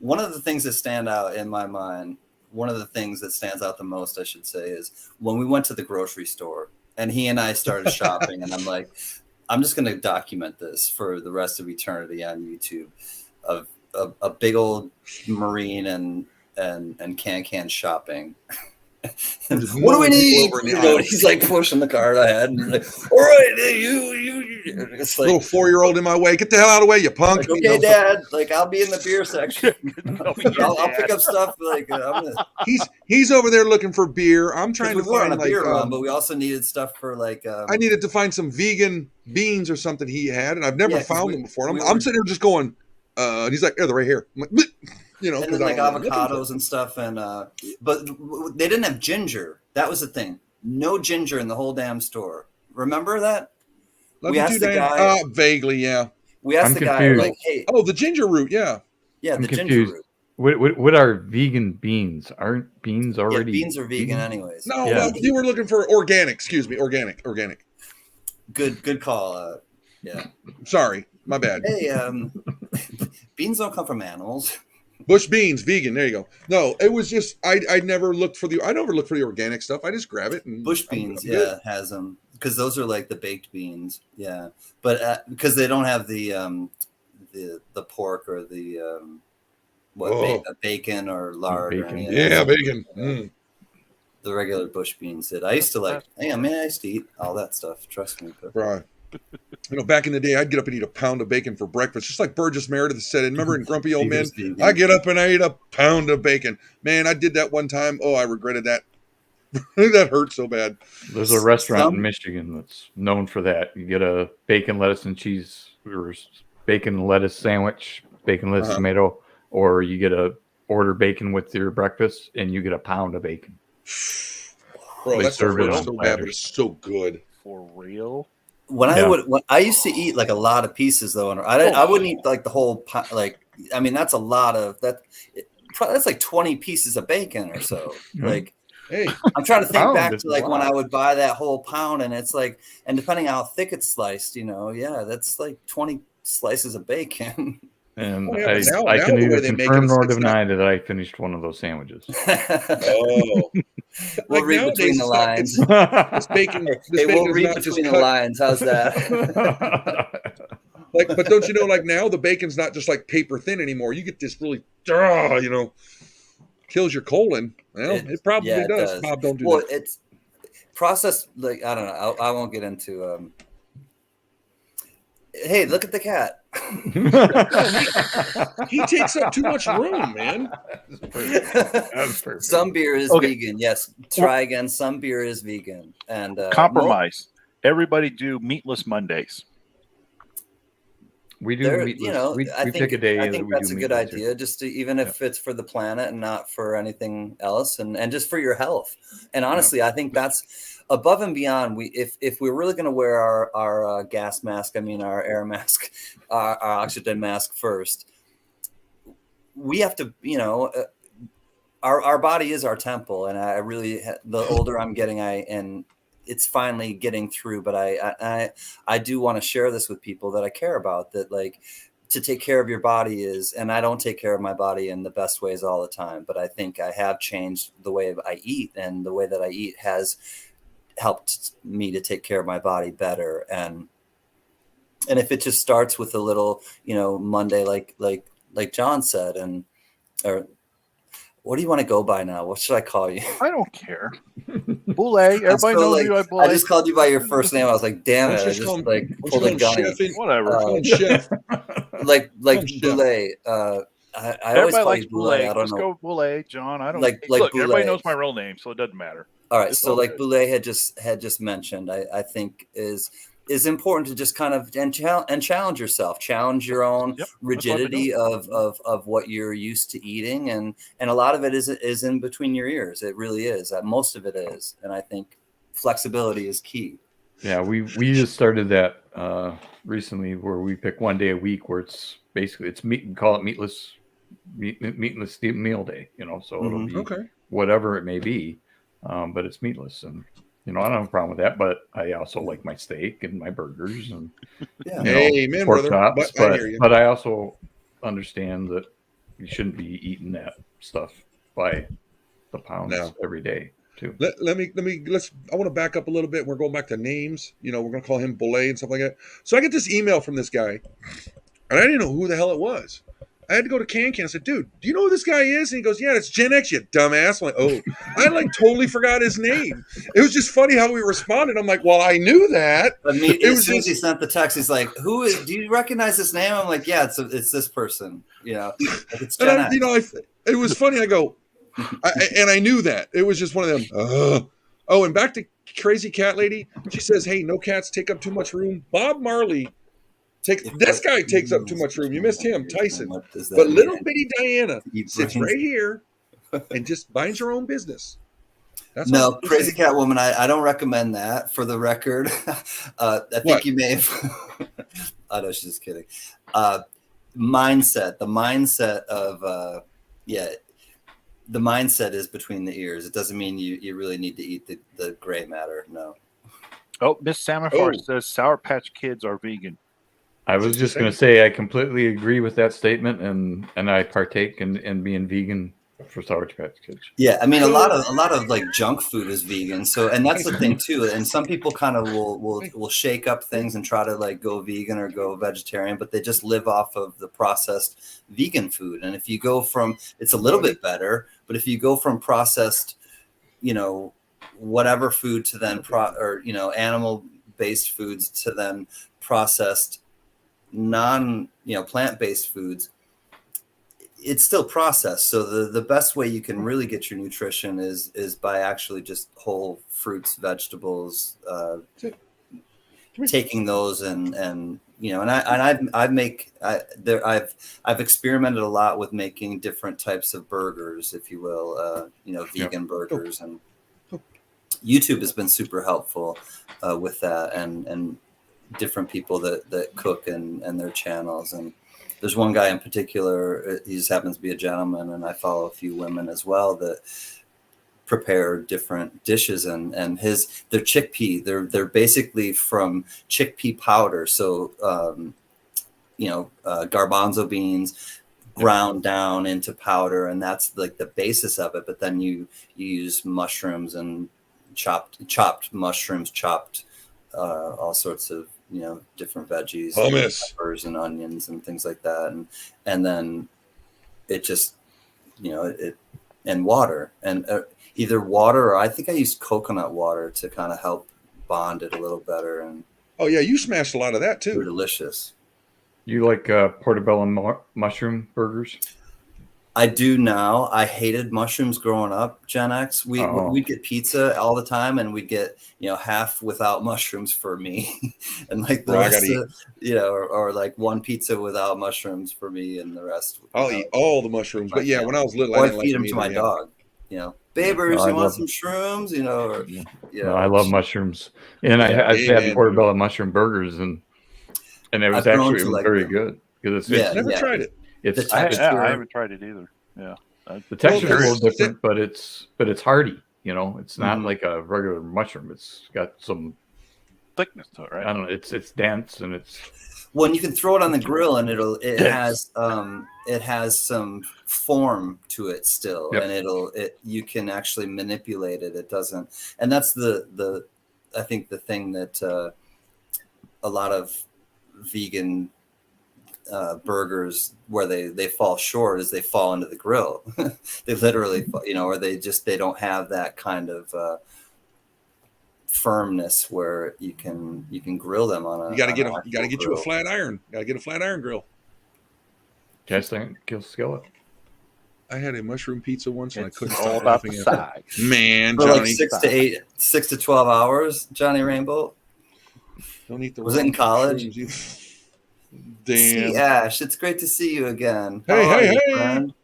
one of the things that stand out in my mind. One of the things that stands out the most, I should say, is when we went to the grocery store, and he and I started shopping, and I'm like, I'm just going to document this for the rest of eternity on YouTube of a big old Marine and can shopping. What do we need? He's like pushing the cart ahead. And like, all right, you. It's like, little 4-year-old in my way. Get the hell out of the way, you punk. Like, okay, Dad. Like, I'll be in the beer section. I'll pick up stuff. Like, he's over there looking for beer. I'm trying to find a beer run, but we also needed stuff for like. I needed to find some vegan beans or something he had, and I've never found them before. I'm sitting there just going, and he's like, "Yeah, they're right here." I'm like, and then like avocados and stuff, and but they didn't have ginger. That was the thing. No ginger in the whole damn store. Remember that? We asked the guy. Vaguely, yeah. We asked the guy, like, "Hey, the ginger root, yeah, the ginger root. What are vegan beans? Aren't beans already? Yeah, beans are vegan anyways. No, you were looking for organic. Excuse me, organic. Good call. Yeah. Sorry, my bad. Hey, beans don't come from animals. Bush beans, vegan. There you go. No, it was just I never looked for the organic stuff. I just grab it and Bush beans. Has them because those are like the baked beans. Yeah, but because they don't have the pork or the bacon or lard. Or anything. Yeah, bacon. The regular bush beans did. I used to like. Hey, I used to eat all that stuff. Trust me. Right. Back in the day, I'd get up and eat a pound of bacon for breakfast, just like Burgess Meredith said. And remember in Grumpy Old Men, I get up and I eat a pound of bacon. Man, I did that one time. Oh, I regretted that. That hurt so bad. There's a restaurant in Michigan that's known for that. You get a bacon, lettuce, and cheese, or bacon, lettuce sandwich, bacon, lettuce, tomato, or you get a order bacon with your breakfast, and you get a pound of bacon. Bro, that's so bad, but it's so good. For real? When I used to eat like a lot of pieces though, and I wouldn't eat like the whole that's a lot of that. That's like 20 pieces of bacon or so. Like, hey, I'm trying to think back to like when I would buy that whole pound, and it's like, and depending on how thick it's sliced, that's like 20 slices of bacon. And I can neither confirm nor deny that I finished one of those sandwiches. We'll read between the lines. This bacon we'll read between the lines. How's that? But don't you know, like now the bacon's not just like paper thin anymore. You get this really, kills your colon. Well, it probably does. Bob, don't do that. Well, it's processed. Like, I don't know. I won't get into. Hey, look at the cat. He takes up too much room, man. That's perfect. Some beer is vegan. Yes. Try again. Some beer is vegan. And compromise. Everybody do meatless Mondays. We do meatless. We pick a day. I think that's a good idea, just to, even if it's for the planet and not for anything else, and just for your health. And honestly, I think that's above and beyond. If we're really going to wear our gas mask, our air mask, our oxygen mask first, we have to, our body is our temple. And I really, the older I'm getting, and it's finally getting through, but I do want to share this with people that I care about, that like, to take care of your body is, and I don't take care of my body in the best ways all the time, but I think I have changed the way I eat, and the way that I eat has helped me to take care of my body better. And if it just starts with a little, Monday, like John said, or what do you want to go by now? What should I call you? I don't care. Boule. Everybody knows you by Boule. I just called you by your first name. I was like, damn it. I just pulled a gunny. Whatever. Chef. Like Boule. I always call you Boule. I don't know. Just go Boule, John. I don't look. Everybody knows my real name, so it doesn't matter. All right. So like Boule had just mentioned, I think is important to just kind of and challenge yourself, challenge your own rigidity of what you're used to eating, and a lot of it is in between your ears. It really is. Most of it is, and I think flexibility is key. Yeah, we just started that recently, where we pick one day a week where it's basically call it meatless meal day. So it'll be whatever it may be, but it's meatless. And I don't have a problem with that, but I also like my steak and my burgers and amen, pork brother. chops. But I also understand that you shouldn't be eating that stuff by the pounds every day too. I want to back up a little bit. We're going back to names. We're going to call him Boule and stuff like that. So I get this email from this guy, and I didn't know who the hell it was. I had to go to Can. I said, dude, do you know who this guy is? And he goes, yeah, it's Gen X, you dumbass. I'm like, oh, I totally forgot his name. It was just funny how we responded. I'm like, well, I knew that. As soon as he sent the text, he's like, do you recognize this name? I'm like, yeah, it's this person. It's Gen X. It was funny. I go, and I knew that. It was just one of them. Oh, and back to Crazy Cat Lady. She says, hey, no cats take up too much room. Bob Marley. This guy takes up too much room. You missed him, Tyson. But little bitty Diana sits right here and just minds her own business. No, Crazy Catwoman, I don't recommend that, for the record. I think you may have. I know, she's just kidding. The mindset of, the mindset is between the ears. It doesn't mean you really need to eat the gray matter. No. Oh, Miss Samafor says Sour Patch Kids are vegan. I was just going to say I completely agree with that statement, and I partake in being vegan for Sour Patch Kids. Yeah, a lot of like junk food is vegan. So, and that's the thing too. And some people kind of will shake up things and try to like go vegan or go vegetarian, but they just live off of the processed vegan food. And if you go from, it's a little bit better, but if you go from processed, whatever food to then animal plant-based foods to then processed plant-based foods, it's still processed. So the best way you can really get your nutrition is by actually just whole fruits, vegetables, taking those and I've experimented a lot with making different types of burgers, if you will, vegan burgers, and YouTube has been super helpful with that, and different people that cook and their channels. And there's one guy in particular, he just happens to be a gentleman, and I follow a few women as well that prepare different dishes, and they're chickpea. They're basically from chickpea powder. So garbanzo beans ground down into powder, and that's like the basis of it. But then you use mushrooms and chopped mushrooms, all sorts of different veggies, peppers and onions and things like that, and then it just and water, and either water, or I think I used coconut water to kind of help bond it a little better. And oh yeah, you smashed a lot of that too. They're delicious. You like portobello mushroom burgers? I do now. I hated mushrooms growing up, Gen X. We'd get pizza all the time, and we'd get half without mushrooms for me, and like the rest or like one pizza without mushrooms for me, and the rest. I'll eat all the mushrooms. But yeah, when I was little, I feed them to my dog. Babers, you want some shrooms? I love mushrooms, and I've had portobello mushroom burgers, and it was actually very good because it's never tried it. I haven't tried it either. Yeah, the texture is a little different, but it's hearty. It's not like a regular mushroom. It's got some thickness to it, right? I don't know. It's dense, and it's. Well, you can throw it on the grill, and it has some form to it still, and you can actually manipulate it. It doesn't, and that's I think the thing that a lot of vegan burgers where they fall short is they fall into the grill. They literally, or they don't have that kind of firmness where you can grill them on a. You got to get you a flat iron. Got to get a flat iron grill. Kill skillet. I had a mushroom pizza once, and I couldn't all about the size. Man, for Johnny, like 6 to 12 hours. Johnny Rainbow. Don't eat the. Was it in college? Damn. See, Ash, it's great to see you again. Hey. Friend?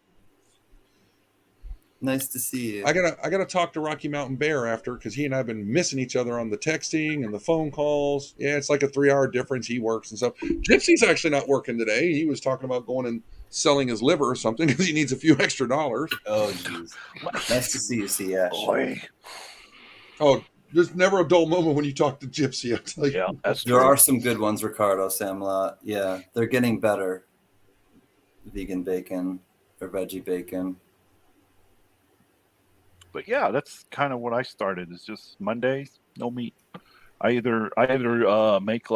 Nice to see you. I gotta talk to Rocky Mountain Bear after, because he and I have been missing each other on the texting and the phone calls. Yeah, it's like a 3-hour difference. He works and stuff. Gypsy's actually not working today. He was talking about going and selling his liver or something because he needs a few extra dollars. Oh, jeez. Nice to see you, see Ash. Boy. Oh, there's never a dull moment when you talk to Gypsy. I'll tell you. Yeah, that's true. There are some good ones, Ricardo, Samlot. Yeah, they're getting better. Vegan bacon or veggie bacon. But yeah, that's kind of what I started. Is just Mondays, no meat. I either make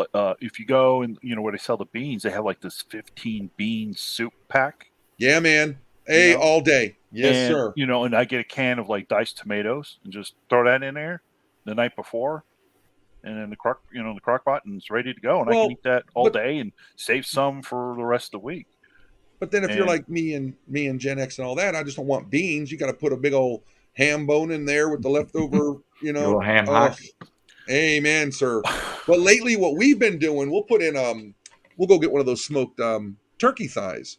if you go and where they sell the beans, they have like this 15 bean soup pack. Yeah, man. All day. Yes, sir. And I get a can of like diced tomatoes and just throw that in there the night before, and then the crock pot, and it's ready to go. And I can eat that all day and save some for the rest of the week. But then if you're like me and Gen X and all that, I just don't want beans. You got to put a big old ham bone in there with the leftover, little ham hock. Amen, sir. But lately, what we've been doing, we'll put in we'll go get one of those smoked turkey thighs.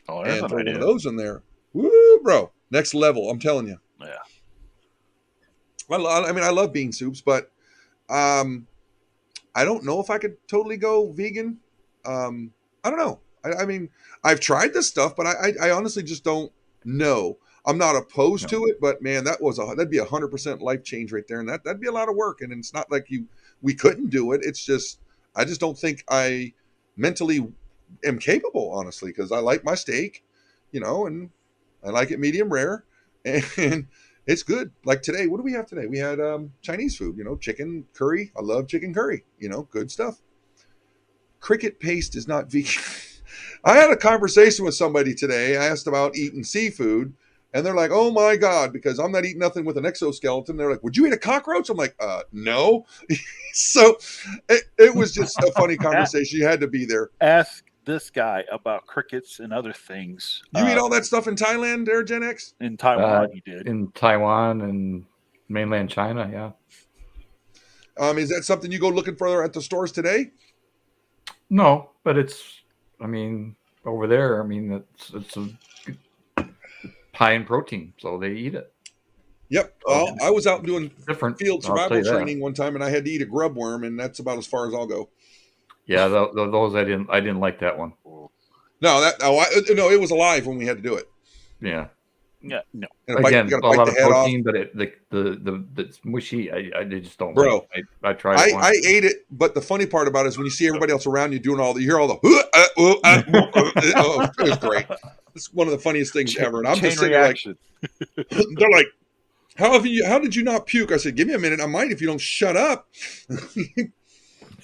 Oh, there's and an throw idea. one of those in there. Woo, bro! Next level, I'm telling you. Yeah. Well, I mean, I love bean soups, but I don't know if I could totally go vegan. I don't know. I mean, I've tried this stuff, but I honestly just don't know. I'm not opposed to it, but man, that'd be 100% life change right there, and that'd be a lot of work. And it's not like we couldn't do it. It's just I just don't think I mentally am capable, honestly, because I like my steak, and I like it medium rare, and it's good. Like today, what do we have today? We had Chinese food, chicken curry. I love chicken curry, good stuff. Cricket paste is not vegan. I had a conversation with somebody today. I asked about eating seafood. And they're like, oh my God, because I'm not eating nothing with an exoskeleton. They're like, would you eat a cockroach? I'm like, no. So it was just a funny conversation. You had to be there. Ask this guy about crickets and other things. You eat all that stuff in Thailand there, Gen X? In Taiwan, he did. In Taiwan and mainland China, yeah. Is that something you go looking for at the stores today? No, but it's, I mean, over there, I mean, it's a high in protein, so they eat it. Yep. Well, I was out doing different field survival training one time, and I had to eat a grub worm, and that's about as far as I'll go. Yeah, those I didn't like that one. No, it was alive when we had to do it. Yeah. Yeah, no. Again, a lot of protein, but the mushy, I just don't. Bro, like. I tried it once. I ate it, but the funny part about it is when you see everybody else around you doing all the, you hear all the, it was great. It's one of the funniest things ever. And I'm just sitting there like, they're like, how did you not puke? I said, give me a minute. I might if you don't shut up.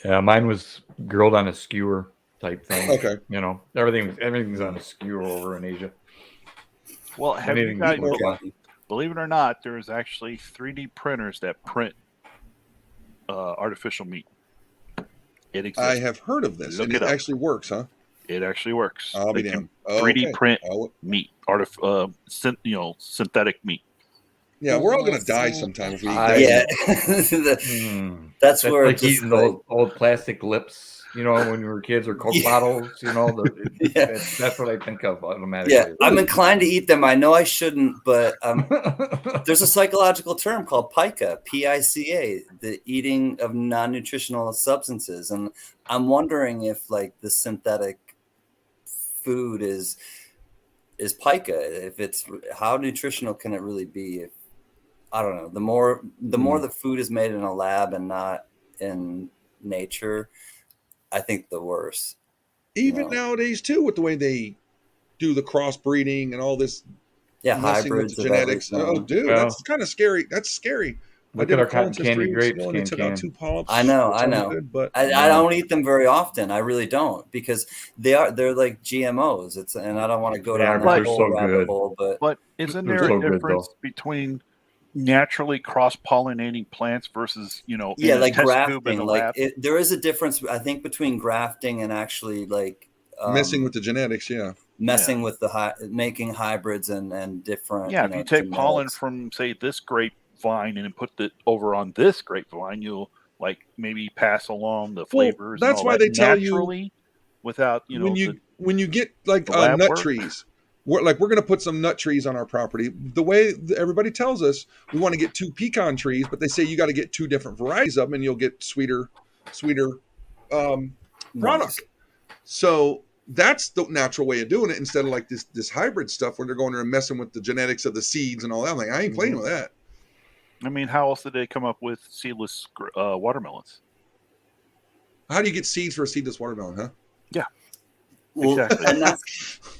Yeah, mine was grilled on a skewer type thing. Okay. You know, everything's on a skewer over in Asia. Well, have you guys, believe it or not, there's actually 3D printers that print artificial meat. It exists. I have heard of this. And it actually works, huh? It actually works. I'll be damned. 3D print meat, synthetic meat. Yeah, we're all going to die sometime if we eat that. Yeah. That's where like eating those old plastic lips. You know, when we were kids, or Coke bottles, you know, that's what I think of automatically. Yeah, I'm inclined to eat them. I know I shouldn't, but there's a psychological term called pica, P-I-C-A, the eating of non-nutritional substances. And I'm wondering if, like, the synthetic food is pica. If it's, how nutritional can it really be? If, I don't know. The more the food is made in a lab and not in nature, I think the worse. Even nowadays too, with the way they do the crossbreeding and all this, hybrids, genetics. Oh, dude, that's kind of scary. That's scary. Look at our cotton candy grapes. They took out 2 polyps. I know. Good, but I don't eat them very often. I really don't, because they're like GMOs. And I don't want to go down that whole rabbit hole. But isn't there a difference between naturally cross-pollinating plants versus, like grafting? Like there is a difference, I think, between grafting and actually like messing with the genetics. Messing with making hybrids and different. Yeah, if you take pollen from, say, this grapevine and put it over on this grapevine, you'll like maybe pass along the flavors. That's why they tell you without when you get like nut trees. We're going to put some nut trees on our property. The way everybody tells us, we want to get 2 pecan trees, but they say you got to get 2 different varieties of them, and you'll get sweeter product. So that's the natural way of doing it, instead of like this hybrid stuff where they're going there and messing with the genetics of the seeds and all that. I'm like, I ain't playing with that. I mean, how else did they come up with seedless watermelons? How do you get seeds for a seedless watermelon, huh? Yeah. Well, exactly. And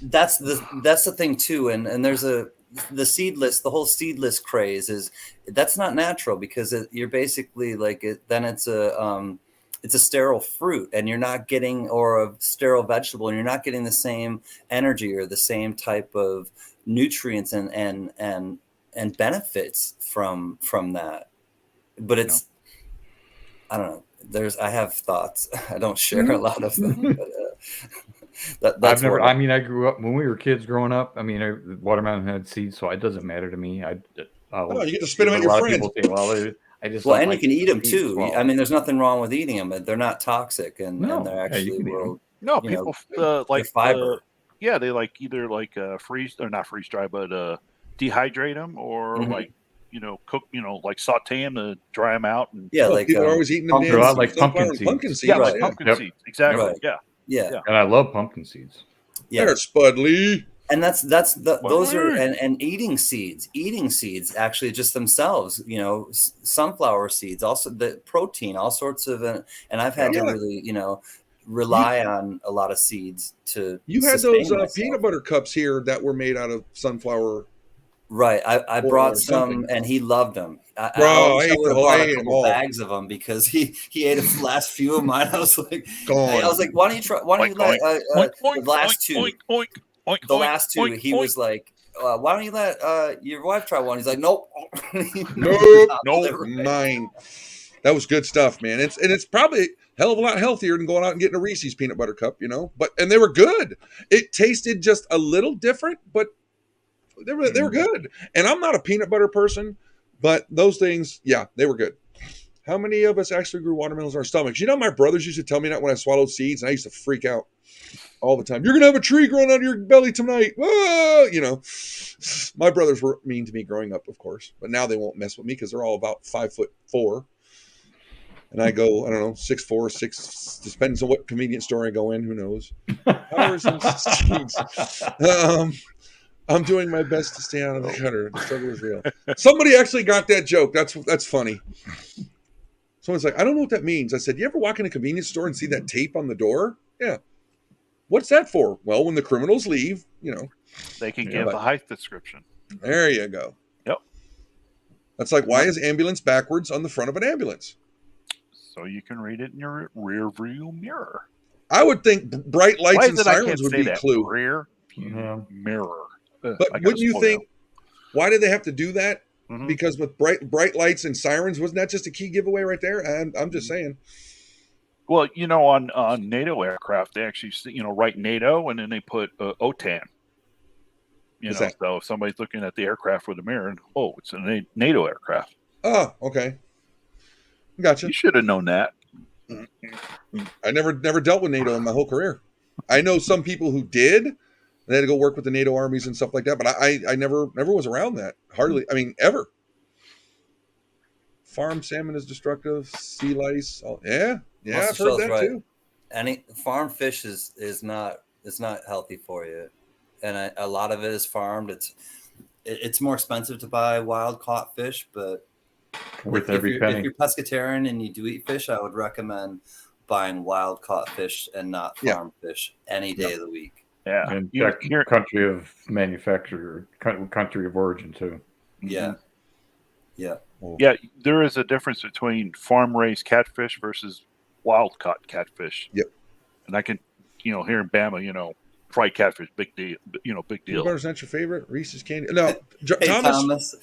that's the thing too. And there's the whole seedless craze that's not natural, because you're basically like then it's a sterile fruit, and you're not getting, or a sterile vegetable, and you're not getting the same energy or the same type of nutrients and benefits from that. But it's, I don't know. I have thoughts. I don't share a lot of them. But, that's I grew up when we were kids growing up. I mean, watermelon had seeds, so it doesn't matter to me. You get to spit them at your friends. And you can eat them too. Well, I mean, there's nothing wrong with eeating them. They're not toxic, and they're actually people like fiber. They like either like freeze or not freeze dry, but dehydrate them, or like cook, like saute them to dry them out. And like people are always eating them. Like pumpkin seeds. Yeah, like pumpkin seeds. Exactly. Right. Yeah. And I love pumpkin seeds. Yeah. They're Spudley. And those are and eating seeds actually just themselves, sunflower seeds, also the protein, all sorts of, and I've had to really, rely on a lot of seeds to. You had those peanut butter cups here that were made out of sunflower. Right. I brought some, and he loved them. I would have bought a couple bags of them, because he ate the last few of mine. I was like, why don't you try? Why don't you like the last two? The last two, he was like, why don't you let your wife try one? He's like, nope. Nope, mine. That was good stuff, man. It's probably a hell of a lot healthier than going out and getting a Reese's peanut butter cup, and they were good. It tasted just a little different, but they were good. And I'm not a peanut butter person, but those things, yeah, they were good. How many of us actually grew watermelons in our stomachs? My brothers used to tell me that when I swallowed seeds, and I used to freak out all the time. You're gonna have a tree growing out of your belly tonight. Whoa! My brothers were mean to me growing up, of course, but now they won't mess with me because they're all about 5'4", and I go, I don't know, 6'4", 6. Depends on what convenience store I go in. Who knows? Powers and seeds. I'm doing my best to stay out of the gutter. The struggle is real. Somebody actually got that joke. That's funny. Someone's like, I don't know what that means. I said, you ever walk in a convenience store and see that tape on the door? Yeah. What's that for? Well, when the criminals leave, they can give the height description. There you go. Yep. That's like, why is ambulance backwards on the front of an ambulance? So you can read it in your rear view mirror. I would think bright lights and sirens would be a clue. Rear view mirror. But wouldn't you think, why did they have to do that? Mm-hmm. Because with bright lights and sirens, wasn't that just a key giveaway right there? I'm just saying. Well, on NATO aircraft, they actually, write NATO and then they put OTAN. So if somebody's looking at the aircraft with a mirror, and it's a NATO aircraft. Oh, okay. Gotcha. You should have known that. I never dealt with NATO in my whole career. I know some people who did. They had to go work with the NATO armies and stuff like that, but I never was around that. Hardly, ever. Farm salmon is destructive. Sea lice. I've heard that too. Any farm fish is not healthy for you, and a lot of it is farmed. It's more expensive to buy wild caught fish, but worth every penny. If you're pescatarian and you do eat fish, I would recommend buying wild caught fish and not farm fish any day of the week. Yeah, and check country of manufacture, country of origin too. Yeah, yeah. Yeah, there is a difference between farm-raised catfish versus wild-caught catfish. Yep. And I can, here in Bama, fried catfish, big deal. Big deal. Peanut butter's not your favorite? Reese's candy? No, hey, Thomas.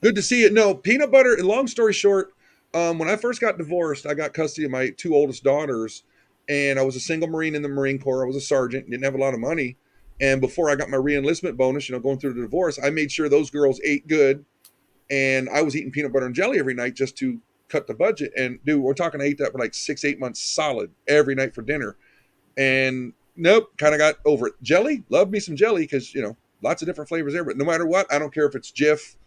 Good to see you. No, peanut butter. Long story short, when I first got divorced, I got custody of my 2 oldest daughters, and I was a single Marine in the Marine Corps. I was a sergeant, didn't have a lot of money. And before I got my re-enlistment bonus, going through the divorce, I made sure those girls ate good. And I was eating peanut butter and jelly every night just to cut the budget. And dude, we're talking, I ate that for like 6-8 months solid every night for dinner. And nope, kind of got over it. Jelly, love me some jelly because, lots of different flavors there. But no matter what, I don't care if it's Jif,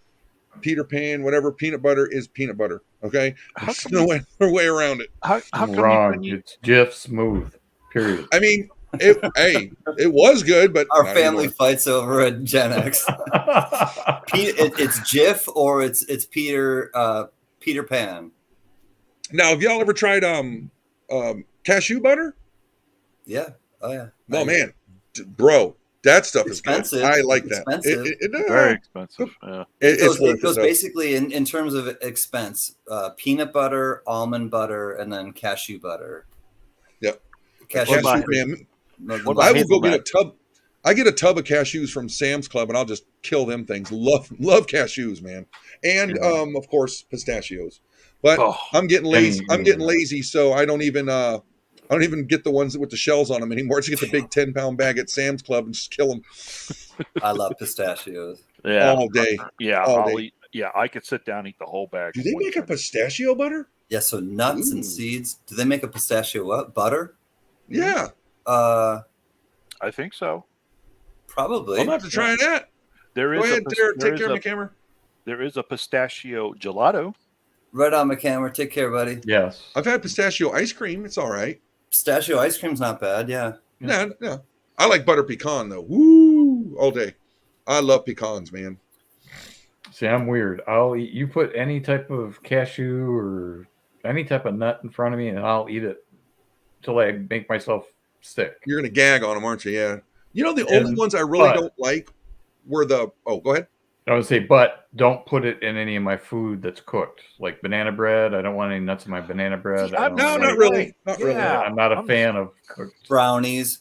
Peter Pan, whatever, peanut butter is peanut butter. Okay? There's no way around it. How wrong. It's Jif Smooth, period. It was good, but our family fights over a Gen X. It's Jif or it's Peter Pan. Now, have y'all ever tried cashew butter? Yeah. Oh yeah. Oh man, bro, that stuff is expensive. I like that. Very expensive. Yeah. It goes basically in terms of expense: peanut butter, almond butter, and then cashew butter. Yep. Cashew man. I will go get a tub. I get a tub of cashews from Sam's Club, and I'll just kill them things. Love cashews, man, and of course pistachios. But I'm getting lazy. So I don't even get the ones with the shells on them anymore. I just get the big 10-pound bag at Sam's Club and just kill them. I love pistachios. Yeah, all day. Yeah, all day. I could sit down and eat the whole bag. Do they make a pistachio butter? Yeah, so nuts and seeds. Do they make a pistachio what? Butter? Yeah. I think so. Probably. I'm going to have to try that. Go ahead, take care of my camera. There is a pistachio gelato. Right on, my camera. Take care, buddy. Yes. I've had pistachio ice cream. It's all right. Pistachio ice cream's not bad, yeah. Yeah. I like butter pecan, though. Woo! All day. I love pecans, man. See, I'm weird. I'll eat. You put any type of cashew or any type of nut in front of me, and I'll eat it till I make myself sick. You're gonna gag on them, aren't you? Yeah. The only ones I really don't like were the. Oh, go ahead. I would say, but don't put it in any of my food that's cooked, like banana bread. I don't want any nuts in my banana bread. No, not really. Not really. I'm not a fan of cooked brownies.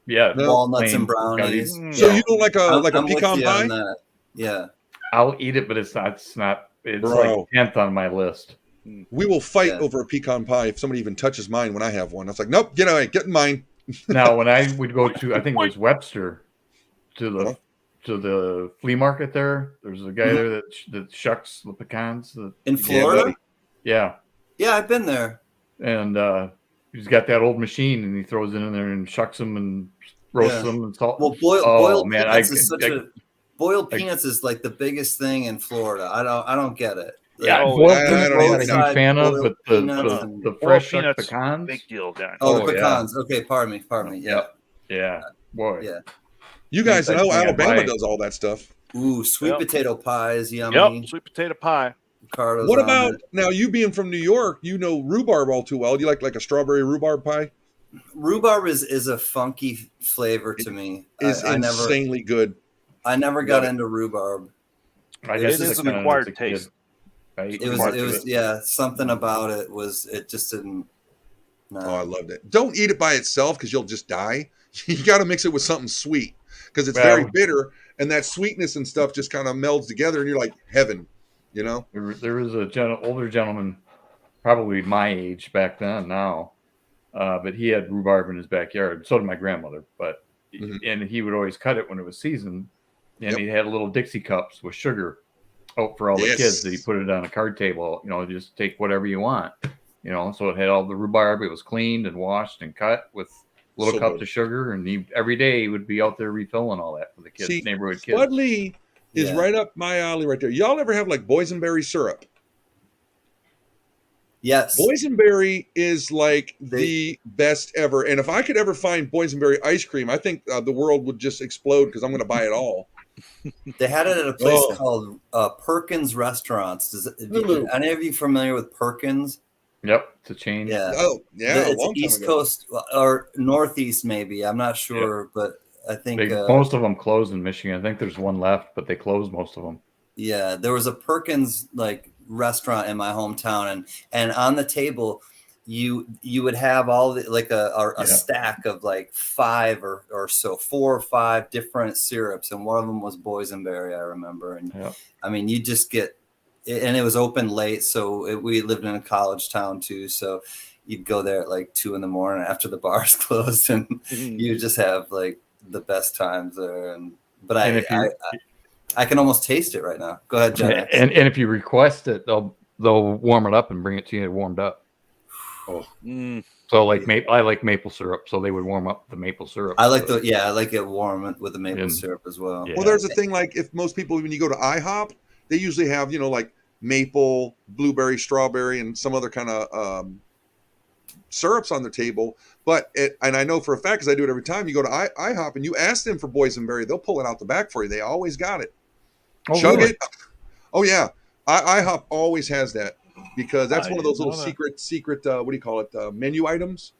Yeah, No. walnuts plain and brownies. gotta So Yeah. you don't like a I'm with pecan you pie? on that. Yeah. I'll eat it, but it's like Bro. 10th on my list. We will fight Yeah. over a pecan pie if somebody even touches mine when I have one. I was like, nope, get away, get in mine. Now, when I would go to, I think it was Webster, to the Uh-huh. to the flea market there's a guy Mhm. there that shucks the pecans. In Yeah, Florida? buddy. Yeah, Yeah, I've been there. and he's got that old machine, and he throws it in there and shucks them and roasts Yeah. them and salt. Well, Oh boiled man, peanuts is such a boiled I- peanuts is like the biggest thing in Florida. I don't get it. yeah, Oh, boiled I peanuts don't I'm even not a know. huge fan of, Boiled but peanuts and- the boiled fresh shucked peanuts, pecans. big deal down. Oh, the Oh, yeah. pecans. Okay, pardon me. Yeah. Yep. Yeah, boy. Yeah. You guys Like know man, Alabama why- does all that stuff. Ooh, sweet Yep. potato pies, yummy. Yep, sweet potato pie. Ricardo's What on about it. now? You being from New York, you know rhubarb all too well. Do you like a strawberry rhubarb pie? Rhubarb is a funky flavor to me. It's I never insanely good. got Love it. into rhubarb. I It guess is it's an kinda acquired as a kid, taste. right? It was Part it of was yeah, something about it just didn't. No. Oh, I loved it. Don't eat it by itself because you'll just die. You got to mix it with something sweet because it's Well- very bitter, and that sweetness and stuff just kind of melds together, and you're like heaven. You know? There was a older gentleman, probably my age back then now, but he had rhubarb in his backyard. So did my grandmother. But Mhm. and he would always cut it when it was season, and Yep. he had little Dixie cups with sugar out for all the Yes. kids. That he put it on a card table. Just take whatever you want. So it had all the rhubarb. It was cleaned and washed and cut with little So cups good. of sugar, and every day he would be out there refilling all that for the kids, See, neighborhood kids. Bud Lee is Yeah. right up my alley right there. Y'all ever have like boysenberry syrup? Yes. Boysenberry is like the best ever. And if I could ever find boysenberry ice cream, I think the world would just explode because I'm going to buy it all. They had it at a place Oh. called Perkins Restaurants. Ooh. Any of you familiar with Perkins? Yep, it's a chain. Yeah. Oh, yeah. a It's long time East ago. Coast or Northeast, maybe. I'm not sure, but I think Most of them closed in Michigan. I think there's one left, but they closed most of them. yeah, there was a Perkins restaurant in my hometown, and on the table you would have all the a stack of like 5 or so 4 or 5 different syrups, and one of them was boysenberry, I remember. And Yeah. I mean, you just get, and it was open late, so we lived in a college town too, so you'd go there at like 2 a.m. after the bars closed, and you just have like the best times there. But I can almost taste it right now. Go ahead, Jen. And if you request it, they'll warm it up and bring it to you warmed up. Oh. So I like maple syrup, so they would warm up the maple syrup. I like I like it warm with the maple syrup as well. Yeah. Well, there's a thing like if most people, when you go to IHOP, they usually have, like maple, blueberry, strawberry, and some other kind of syrups on their table. And I know for a fact, because I do it every time, you go to IHOP and you ask them for boysenberry, they'll pull it out the back for you. They always got it. Oh, Chug really? it. Oh, yeah. IHOP always has that because that's I one of those didn't little know secret, what do you call it, menu items.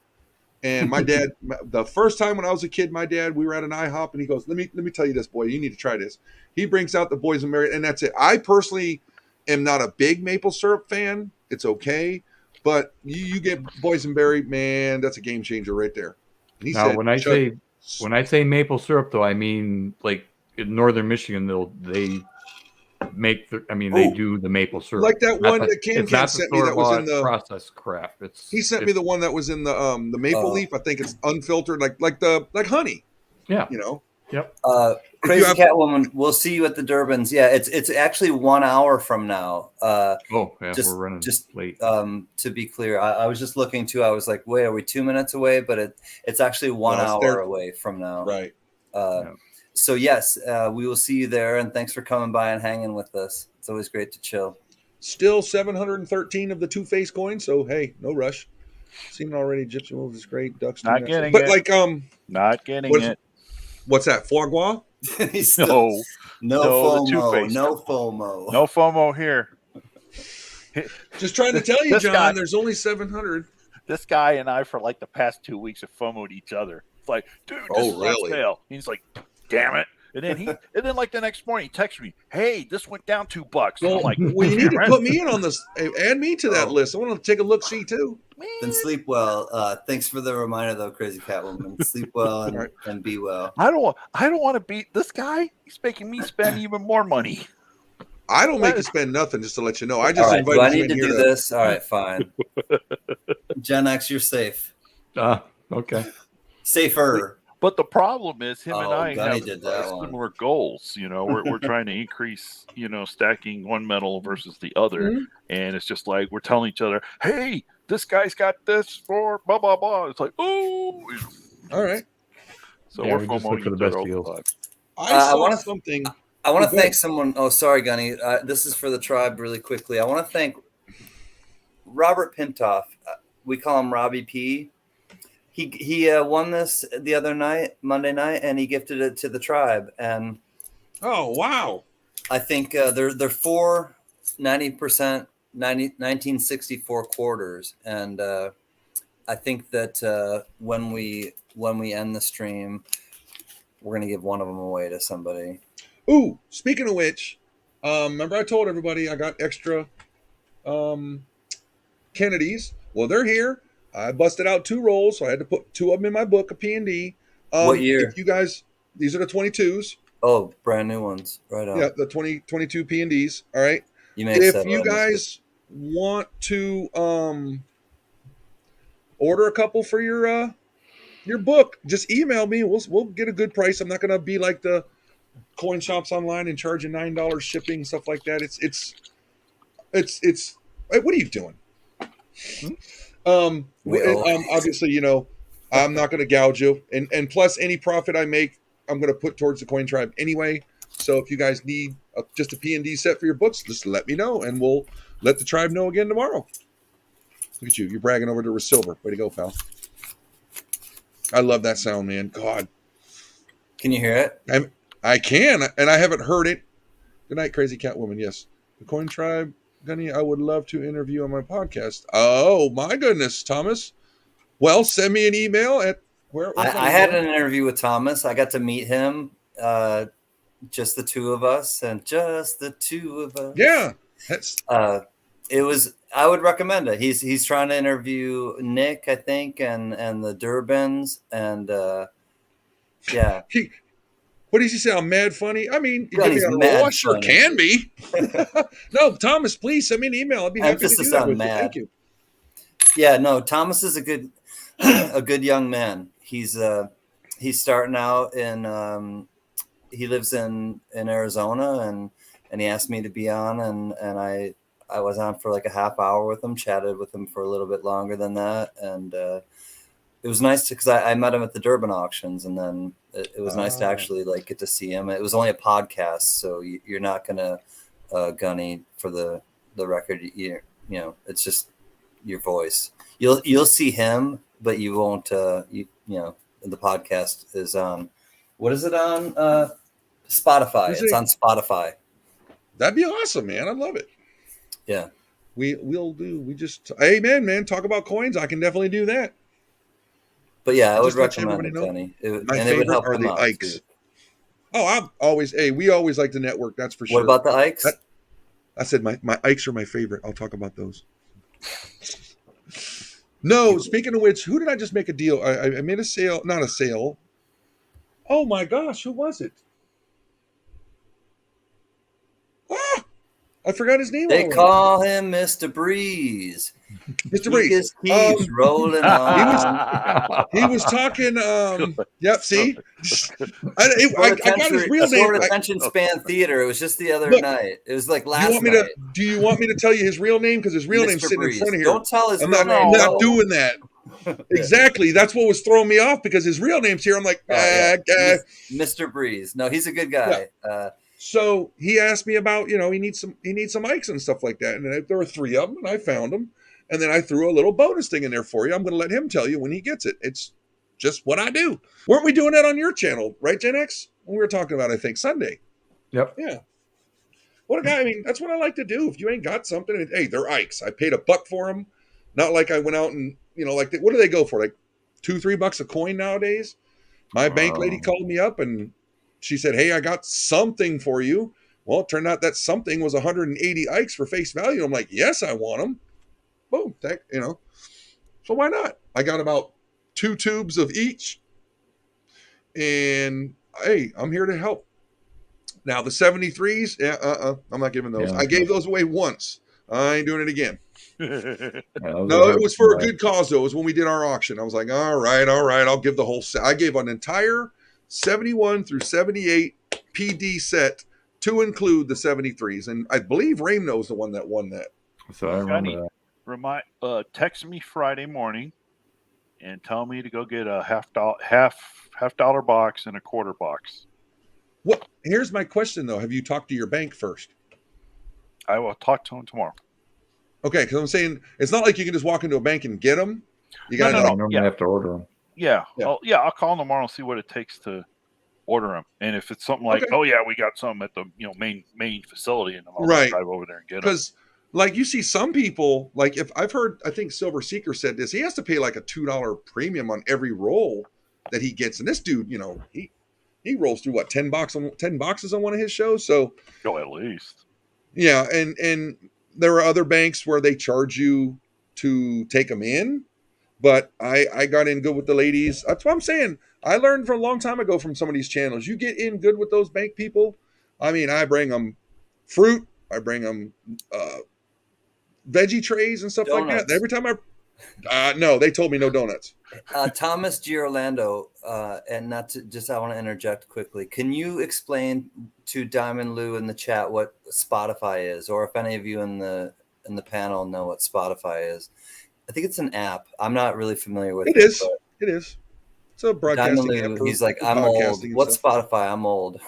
And my dad, the first time when I was a kid, my dad, we were at an IHOP and he goes, let me tell you this, boy, you need to try this. He brings out the boysenberry, and that's it. I personally am not a big maple syrup fan. It's okay. But you get boysenberry, man, that's a game changer right there. And he Now, said, when I say maple syrup, though, I mean like in northern Michigan, they make they do the maple syrup. like that Not one the- that Cam it's not sent the me that was in store-bought the processed crap. He sent me the one that was in the maple leaf. I think it's unfiltered, like honey. Yeah. Yep. Crazy have- Catwoman, we'll see you at the Durbans. Yeah, it's actually 1 hour from now. Oh, yeah, Just- we're running just, late. To be clear, I was just looking too. I was like, wait, are we 2 minutes away? But it's actually 1 No, it's hour there. away from now. Right. So yes, we will see you there, and thanks for coming by and hanging with us. It's always great to chill. Still 713 of the Two-Face coins, so hey, no rush. Seen it already. Gypsy Wolves is great. Ducks. Not getting but it. like Not getting What's- it. what's that? Foie gras? He's still, No, no the FOMO, Two-Face. no FOMO. No FOMO here. Just trying to tell you, This John. guy- There's only 700. This guy and I, for like the past 2 weeks, have FOMO'd each other. It's like, dude, this Oh, is on really? sale. He's like, damn it. And then like the next morning, he texts me, "Hey, this went down $2." Well, I'm like, you need to put me in on this. Add me to that list. I want to take a look, see too. Then sleep well. Thanks for the reminder, though, Crazy Catwoman. Sleep well and be well. I don't want to beat this guy. He's making me spend even more money. I don't make you spend nothing, just to let you know. I just invited do I you need in to here do this? All right, fine. Gen X, you're safe. Okay. Safer. But the problem is him and I Gunny have did that similar goals. You know, we're trying to increase, stacking one metal versus the other. Mm-hmm. And it's just like we're telling each other, hey, this guy's got this for blah, blah, blah. It's like, oh. All right. So Yeah, we're we just look for the best deals. I saw something. I want to thank someone. Oh, sorry, Gunny. This is for the tribe really quickly. I want to thank Robert Pintoff. We call him Robbie P. He won this the other night, Monday night, and he gifted it to the tribe. And oh, wow. I think they're 90%, 1964 quarters. And I think that when we end the stream, we're going to give one of them away to somebody. Ooh, speaking of which, remember I told everybody I got extra Kennedys. Well, they're here. I busted out 2 rolls, so I had to put 2 of them in my book of P&D. What year? If you guys, these are the 22s. Oh, brand new ones. Right on. Yeah, the 2022 P&Ds. All right. If you guys want to order a couple for your book, just email me. We'll get a good price. I'm not going to be like the coin shops online and charging $9 shipping, stuff like that. It's what are you doing? Obviously, I'm not going to gouge you, and plus any profit I make, I'm going to put towards the Coin Tribe anyway. So if you guys need just a P&D set for your books, just let me know, and we'll let the tribe know again tomorrow. Look at you, you're bragging over to Silver. Way to go, pal. I love that sound, man. God, can you hear it? I can, and I haven't heard it. Good night, Crazy Catwoman. Yes, the Coin Tribe. Gunny, I would love to interview on my podcast. Oh, my goodness, Thomas. Well, send me an email at where. I had an interview with Thomas. I got to meet him, just the 2 of us. Yeah. It was, I would recommend it. He's trying to interview Nick, I think, and the Durbins. And yeah. What does he say? I'm mad funny. I mean, you give me a roll. I sure can be. No, Thomas, please send me an email. I'd be happy to do that with you. Thank you. Yeah, no, Thomas is a good young man. He's starting out in he lives in Arizona, and he asked me to be on, and I was on for like a half hour with him, chatted with him for a little bit longer than that, and it was nice because I met him at the Durban auctions, and then it was nice to actually like get to see him. It was only a podcast, so you're not gonna Gunny, for the record. It's just your voice. You'll see him, but you won't. The podcast is on. What is it on? Spotify. It's on Spotify. That'd be awesome, man. I'd love it. Yeah, we'll do. We just man. Talk about coins. I can definitely do that. But yeah, I would recommend it, Gunny. My favorite are the Ikes. Too. Oh, we always like the network. That's for sure. What about the Ikes? I said my Ikes are my favorite. I'll talk about those. No, speaking of which, who did I just make a deal? I made a sale, not a sale. Oh my gosh, who was it? Ah, I forgot his name. They call him Mr. Breeze. Mr. Breeze. Keeps rolling on. He was talking. Yep. See, I got his real name. Attention span theater. It was just the other night. It was like last night. Do you want me to tell you his real name? Because his real name's sitting in front of here. Don't tell his real name. I'm not doing that. Exactly. That's what was throwing me off because his real name's here. I'm like, Mr. Breeze. No, he's a good guy. Yeah. So he asked me about, he needs some mics and stuff like that. And there were 3 of them, and I found them. And then I threw a little bonus thing in there for you. I'm going to let him tell you when he gets it. It's just what I do. Weren't we doing that on your channel, right, Gen X? When we were talking about, I think, Sunday. Yep. Yeah. What a guy. I mean, that's what I like to do. If you ain't got something, hey, they're Ikes. I paid $1 for them. Not like I went out and, what do they go for? Like $2-3 a coin nowadays? My bank lady called me up and she said, "Hey, I got something for you." Well, it turned out that something was 180 Ikes for face value. I'm like, yes, I want them. Boom, So why not? I got about 2 tubes of each, and hey, I'm here to help. Now the 73s, I'm not giving those. Yeah, I gave those away once. I ain't doing it again. those No, are it was for a hard. good cause, though. It was when we did our auction. I was like, all right, I'll give the whole set. I gave an entire 71 through 78 PD set to include the 73s. And I believe Ramno was the one that won that. So I remember that. Text me Friday morning and tell me to go get a half dollar box and a quarter box. What? Here's my question, though. Have you talked to your bank first? I will talk to him tomorrow. Okay, because I'm saying it's not like you can just walk into a bank and get them. You got to I normally have to order them. Yeah. Yeah. I'll call them tomorrow and see what it takes to order them. And if it's something like, Okay. oh yeah, we got some at the main facility, and I'll Right. drive over there and get them. Because like you see some people, like if I've heard, I think Silver Seeker said this, he has to pay like a $2 premium on every roll that he gets. And this dude, he rolls through what, 10 boxes on one of his shows. So at least. yeah, and there are other banks where they charge you to take them in, but I got in good with the ladies. That's what I'm saying. I learned from a long time ago from some of these channels. You get in good with those bank people. I mean, I bring them fruit. I bring them veggie trays and stuff Donuts. like that. Every time no, they told me no donuts. Thomas Girolando, and not to just, I want to interject quickly. Can you explain to Diamond Lou in the chat what Spotify is, or if any of you in the panel know what Spotify is? I think it's an app. I'm not really familiar with it. It is. It is. It's a broadcasting Diamond app. Lou, he's like, I'm old. What's Spotify? I'm old.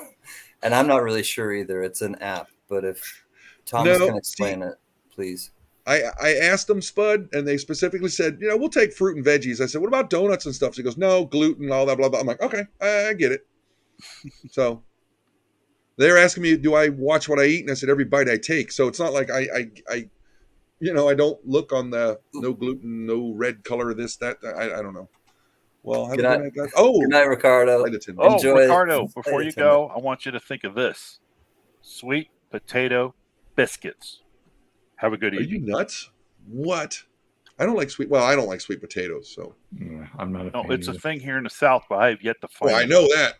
And I'm not really sure either. It's an app. But if Thomas can explain it, please. I asked them, Spud, and they specifically said, we'll take fruit and veggies. I said, what about donuts and stuff? So he goes, no, gluten, all that, blah, blah. I'm like, okay, I get it. So they're asking me, do I watch what I eat? And I said, every bite I take. So it's not like I don't look on the no gluten, no red color, this, that. I don't know. Well, good night, good night, Ricardo. Ricardo, before you go, I want you to think of this: sweet potato biscuits. Have a good evening. Are you nuts? What? I don't like I don't like sweet potatoes. So yeah, I'm not a fan it's either. a thing here in the South, but I have yet to find. Well, I know that.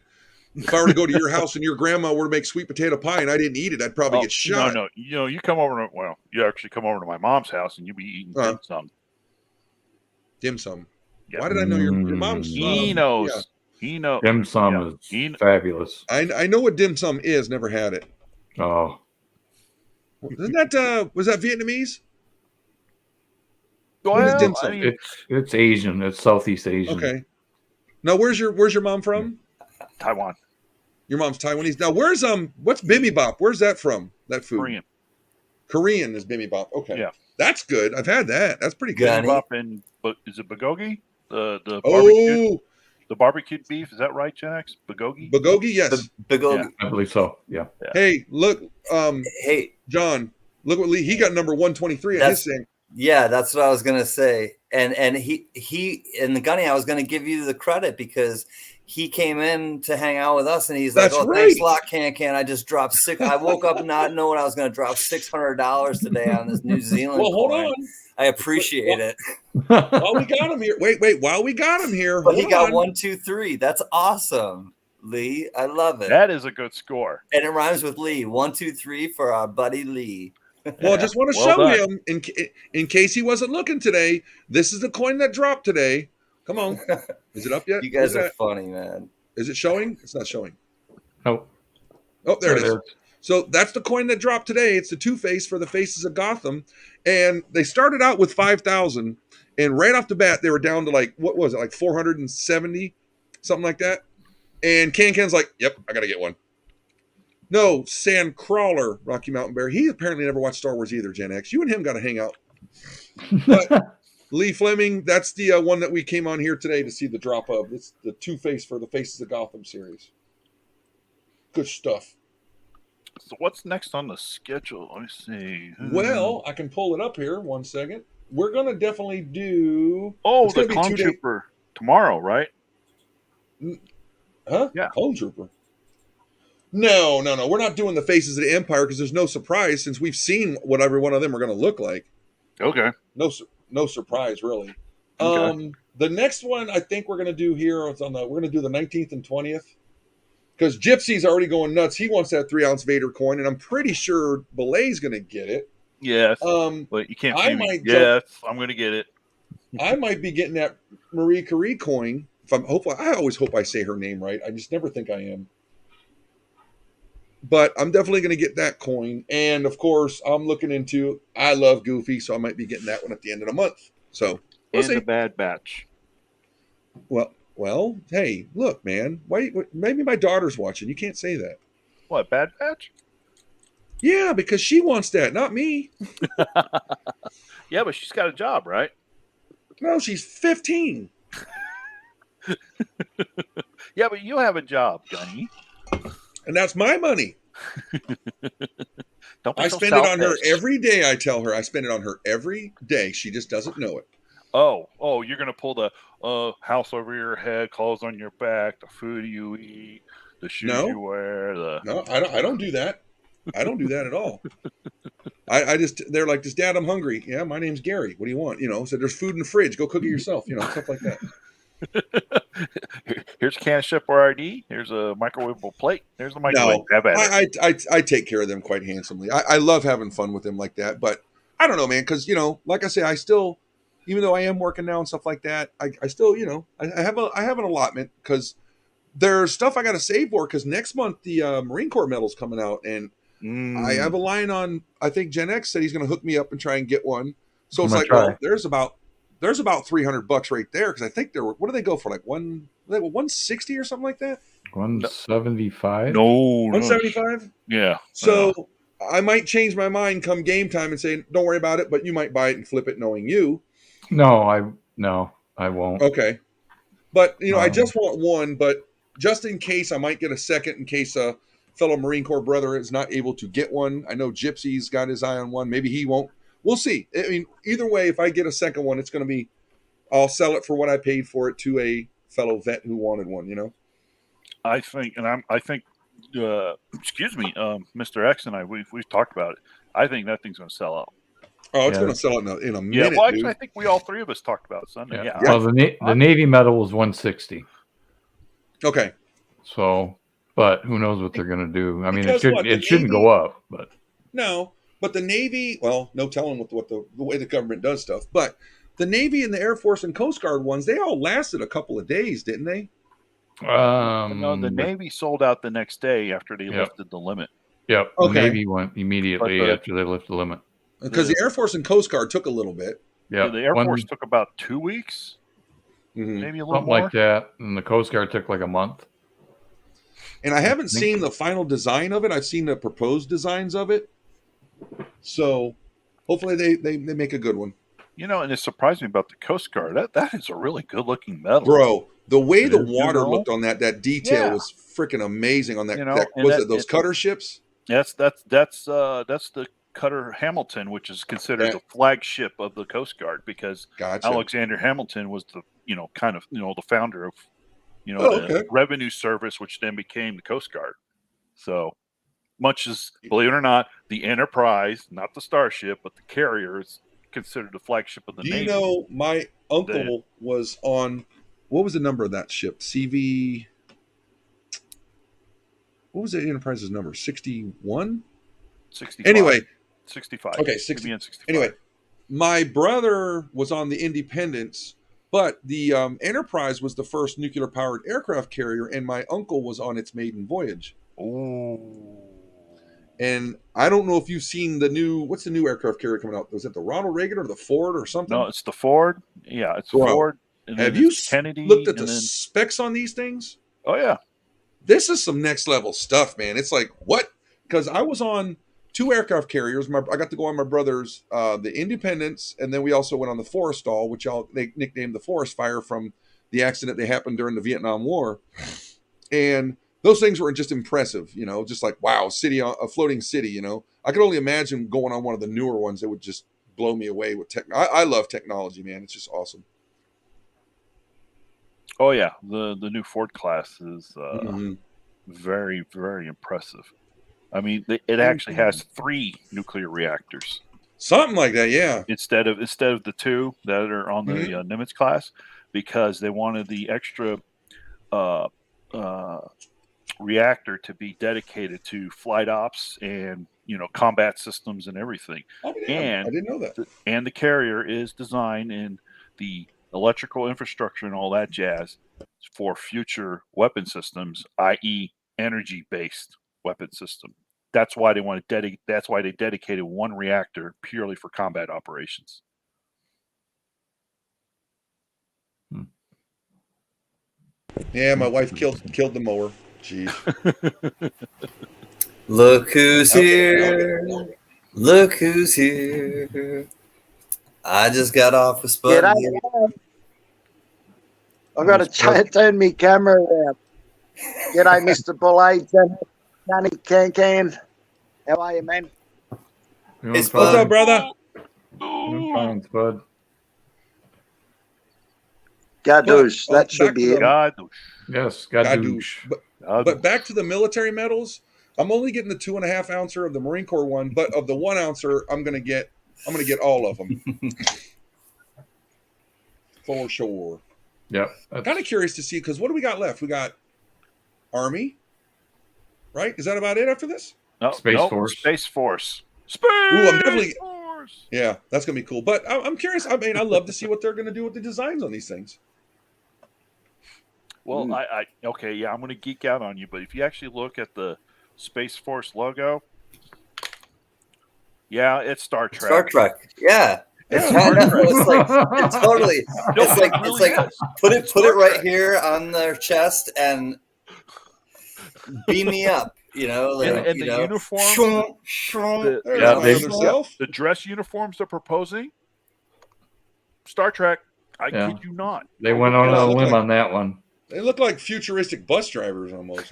If I were to go to your house and your grandma were to make sweet potato pie and I didn't eat it, I'd probably get shot. No. You come over you actually come over to my mom's house and you be eating dim sum. Dim sum. Yeah. Why did I know your mom's? He knows. Yeah. He knows. Dim sum is fabulous. I know what dim sum is. Never had it. Oh. Isn't that was that Vietnamese? Well, what is dim sum? It's Asian. It's Southeast Asian. Okay. Now where's your mom from? Taiwan. Your mom's Taiwanese. Now where's what's bibimbap? Where's that from? That food? Korean is bibimbap. Okay. Yeah. That's good. I've had that. That's pretty good. Bibimbap and is it bulgogi? The barbecue. The barbecued beef, is that right, Gen X? Bulgogi? Bulgogi, yes. Bulgogi. I believe so. Yeah. Hey, look, hey, John, look what Lee, he got number 123 on his thing. Yeah, that's what I was gonna say. And he and the Gunny, I was gonna give you the credit because he came in to hang out with us and he's like, thanks a lot, Can. I just dropped I woke up not knowing I was gonna drop $600 today on this New Zealand. Well, hold on. I appreciate it. While we got him here. Wait. While we got him here. But he got 1, 2, 3. That's awesome, Lee. I love it. That is a good score. And it rhymes with Lee. 1, 2, 3 for our buddy Lee. Well, I just want to show him, in case he wasn't looking today, this is the coin that dropped today. Come on. Is it up yet? You guys are funny, man. Is it showing? It's not showing. Oh. Oh, there it is. So that's the coin that dropped today. It's the Two-Face for the Faces of Gotham. And they started out with 5,000. And right off the bat, they were down to what was it, like 470? Something like that. And Can's like, yep, I got to get one. No, Sandcrawler, Rocky Mountain Bear. He apparently never watched Star Wars either, Gen X. You and him got to hang out. But Lee Fleming, that's the one that we came on here today to see the drop of. It's the Two-Face for the Faces of Gotham series. Good stuff. So what's next on the schedule? Let me see. Well, I can pull it up here. 1 second. We're going to definitely do... the Clone Trooper tomorrow, right? Huh? Yeah. Clone Trooper. No. We're not doing the Faces of the Empire because there's no surprise since we've seen what every one of them are going to look like. Okay. No surprise really. Okay. The next one I think we're going to do here we're going to do the 19th and 20th because Gypsy's already going nuts. He wants that 3-ounce Vader coin, and I'm pretty sure Belay's going to get it. Yes. But you can't see me. Yes, I'm going to get it. I might be getting that Marie Curie coin. I always hope I say her name right. I just never think I am. But I'm definitely going to get that coin. And of course, I love Goofy, so I might be getting that one at the end of the month. So we'll see. The Bad Batch. Well, hey, look, man. Maybe my daughter's watching. You can't say that. What, Bad Batch? Yeah, because she wants that, not me. Yeah, but she's got a job, right? No, she's 15. Yeah, but you have a job, Gunny. And that's my money. I spend it on her every day. I tell her I spend it on her every day. She just doesn't know it. Oh, you're going to pull the house over your head, clothes on your back, the food you eat, the shoes you wear. No, I don't do that. I don't do that at all. They're like, this Dad, I'm hungry. Yeah, my name's Gary. What do you want? So there's food in the fridge. Go cook it yourself. Stuff like that. Here's a can of Shipware ID. Here's a microwavable plate. There's a microwave. No, I take care of them quite handsomely. I love having fun with them like that. But I don't know, man, because, like I say, I still, even though I am working now and stuff like that, I still, I have an allotment because there's stuff I got to save for because next month the Marine Corps medal's coming out. And I have a line on, I think Gen X said he's going to hook me up and try and get one. So it's like, well, there's about $300 right there because I think what do they go for? Like 160 or something like that? 175? No. 175? Yeah. So I might change my mind come game time and say, don't worry about it, but you might buy it and flip it knowing you. No, I won't. Okay. But, I just want one, but just in case I might get a second in case a fellow Marine Corps brother is not able to get one. I know Gypsy's got his eye on one. Maybe he won't. We'll see. I mean, either way, if I get a second one, it's going to be, I'll sell it for what I paid for it to a fellow vet who wanted one, I think, excuse me, Mr. X and I, we've talked about it. I think that thing's going to sell out. Oh, it's going to sell out in a minute. Yeah, well, actually, I think we all three of us talked about it Sunday. Yeah. Well, the Navy medal was 160. Okay. So, but who knows what they're going to do? I mean, it shouldn't go up, but no. But the Navy, well, no telling what the way the government does stuff. But the Navy and the Air Force and Coast Guard ones, they all lasted a couple of days, didn't they? No, the Navy sold out the next day after they lifted the limit. Yep. Okay. The Navy went immediately after they lifted the limit. Because the Air Force and Coast Guard took a little bit. Yeah. The Air Force took about 2 weeks. Mm-hmm. Maybe a little something more. like that. And the Coast Guard took like a month. And I haven't seen the final design of it. I've seen the proposed designs of it. So hopefully they make a good one. And it surprised me about the Coast Guard. That is a really good looking medal. Bro, the way the water looked on that detail was freaking amazing on that. Those cutter ships? That's the cutter Hamilton, which is considered the flagship of the Coast Guard because Alexander Hamilton was the the founder of the revenue service, which then became the Coast Guard. So much as, believe it or not, the Enterprise, not the Starship, but the carrier is considered the flagship of the Navy. My uncle was on, what was the number of that ship? CV, what was the Enterprise's number? 61? 65. Anyway. 65. Okay, 65. Anyway, my brother was on the Independence, but the Enterprise was the first nuclear-powered aircraft carrier, and my uncle was on its maiden voyage. Oh. And I don't know if you've seen what's the new aircraft carrier coming out? Was it the Ronald Reagan or the Ford or something? No, it's the Ford. Yeah, it's Ford. And have you Kennedy, looked at the specs on these things? Oh, yeah. This is some next level stuff, man. It's like, what? Because I was on 2 aircraft carriers. I got to go on my brother's, the Independence, and then we also went on the Forrestal, which they nicknamed the Forest Fire from the accident that happened during the Vietnam War. And those things were just impressive, just like, wow, a floating city, I could only imagine going on one of the newer ones that would just blow me away with tech. I love technology, man. It's just awesome. Oh, yeah. The new Ford class is very, very impressive. I mean, it actually has 3 nuclear reactors. Something like that, yeah. Instead of the 2 that are on the Nimitz class, because they wanted the extra reactor to be dedicated to flight ops and combat systems and everything. Oh, damn. I didn't know that. And the carrier is designed in the electrical infrastructure and all that jazz for future weapon systems, i.e., energy-based weapon system. That's why they want to That's why they dedicated 1 reactor purely for combat operations. Yeah, my wife killed the mower. Jeez. Look who's here. Look who's here. I just got off with Spud. I've got to turn my camera around. G'day, Mr. Bullade, Johnny Can. How are you, man? What's up, brother? Doing fine, Spud. Gadoosh, that should be it. Gadoosh. Yes, Gadoosh. But back to the military medals. I'm only getting the 2.5 ouncer of the Marine Corps one, but of the 1 ouncer, I'm gonna get all of them. For sure. Yep. I'm kind of curious to see, because what do we got left? We got Army, right? Is that about it after this? No, Space Force. Space Force. Ooh, I'm definitely. Yeah, that's gonna be cool. But I'm curious. I mean, I love to see what they're gonna do with the designs on these things. Well, okay, yeah, I'm going to geek out on you, but if you actually look at the Space Force logo, yeah, it's Star Trek. Star Trek, yeah. It's totally. It's like put it right here on their chest and beam me up. And the uniforms, the dress uniforms they're proposing, Star Trek. I kid you not. They went on a limb on that one. They look like futuristic bus drivers almost.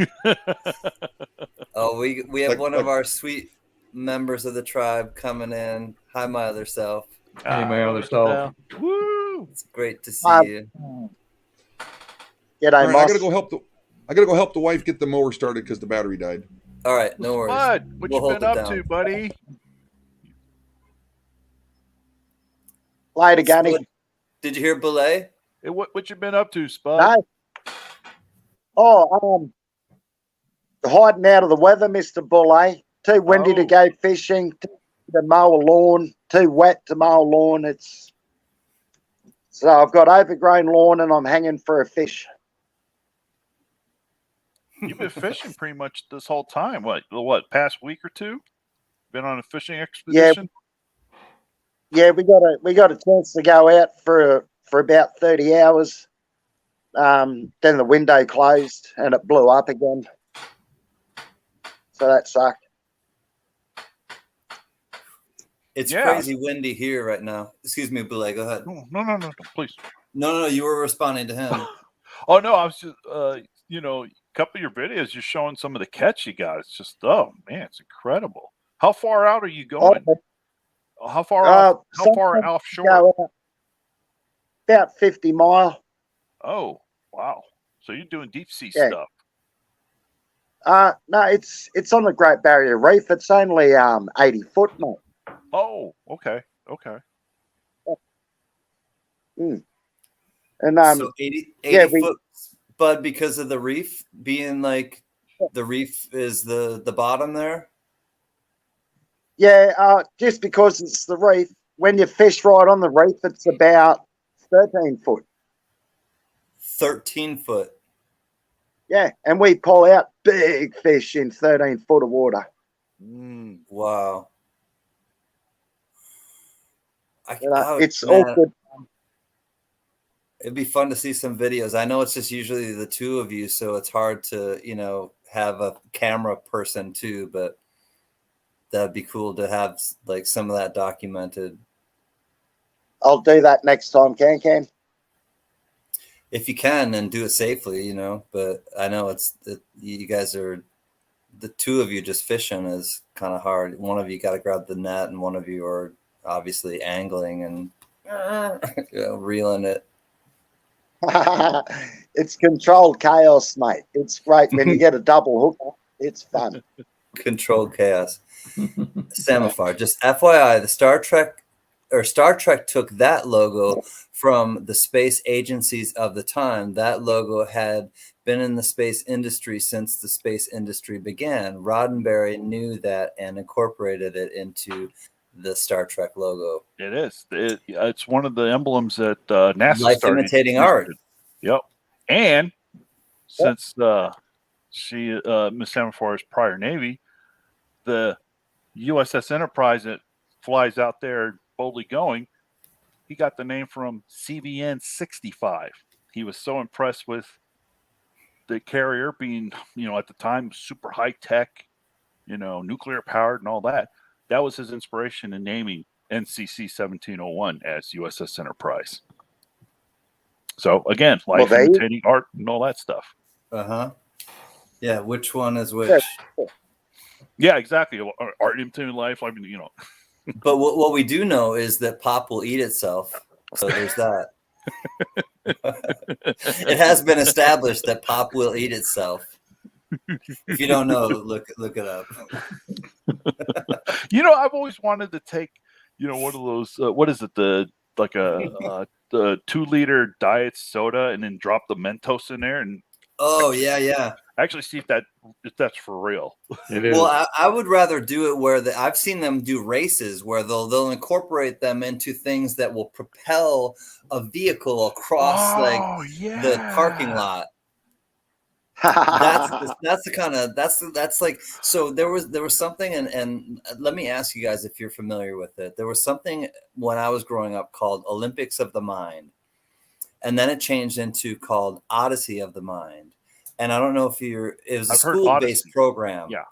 Oh, we have one of our sweet members of the tribe coming in. Hi, my other self. Hey, my other self. Woo! It's great to see you. Right, I gotta go help the wife get the mower started because the battery died. All right, no worries. Bud, what you been up to, buddy? Later, Gunny. Did you hear Belay? Hey, what you been up to, Spud? No. Hiding out of the weather, Mr. Bullay. Too windy to go fishing, to mow a lawn, too wet to mow a lawn. So I've got overgrown lawn and I'm hanging for a fish. You've been fishing pretty much this whole time. What, past week or two? Been on a fishing expedition? Yeah, we got a chance to go out for about 30 hours. Then the window closed and it blew up again. So that sucked. It's crazy windy here right now. Excuse me, Belay, go ahead. No, please. No, you were responding to him. Oh, no, I was just, a couple of your videos, you're showing some of the catch you got. It's just, oh, man, it's incredible. How far out are you going? How far offshore? About 50 mile. Oh, wow. So you're doing deep sea stuff. No, it's on the Great Barrier Reef. It's only 80 foot, mate. Oh, okay. And so 80 foot, Bud, because of the reef being like the reef is the bottom there. Yeah, just because it's the reef. When you fish right on the reef, it's about 13 foot. 13 foot. Yeah, and we pull out big fish in 13 foot of water. Wow. It's awkward. It'd be fun to see some videos. I know it's just usually the two of you, so it's hard to, have a camera person too, but that'd be cool to have like some of that documented. I'll do that next time, can. If you can, and do it safely, but I know you guys are, the two of you just fishing is kind of hard. One of you got to grab the net and one of you are obviously angling and reeling it. It's controlled chaos, mate. It's great when you get a double hook. It's fun. Controlled chaos. Semaphore. Just FYI, the Star Trek took that logo from the space agencies of the time. That logo had been in the space industry since the space industry began. Roddenberry knew that and incorporated it into the Star Trek logo. It is. It's one of the emblems that NASA Life started. imitating art. Yep. And since Miss Semaphore is prior Navy, the USS Enterprise that flies out there boldly going, he got the name from CVN 65. He was so impressed with the carrier being, at the time, super high tech, nuclear powered and all that. That was his inspiration in naming NCC 1701 as USS Enterprise. So again, life imitating art and all that stuff. Yeah, which one is which? Yeah, exactly. Art imitating life. I mean, But what we do know is that pop will eat itself. So there's that. It has been established that pop will eat itself. If you don't know, look it up. I've always wanted to take, one of those. What is it? The 2-liter diet soda, and then drop the Mentos in there, and actually see if that's for real. It is. Well, I would rather do it where I've seen them do races where they'll incorporate them into things that will propel a vehicle across the parking lot. That's the kind of that's like, so there was something, and let me ask you guys if you're familiar with it. There was something when I was growing up called Olympics of the Mind, and then it changed into called Odyssey of the Mind. And I don't know if it was a school-based program. Yeah.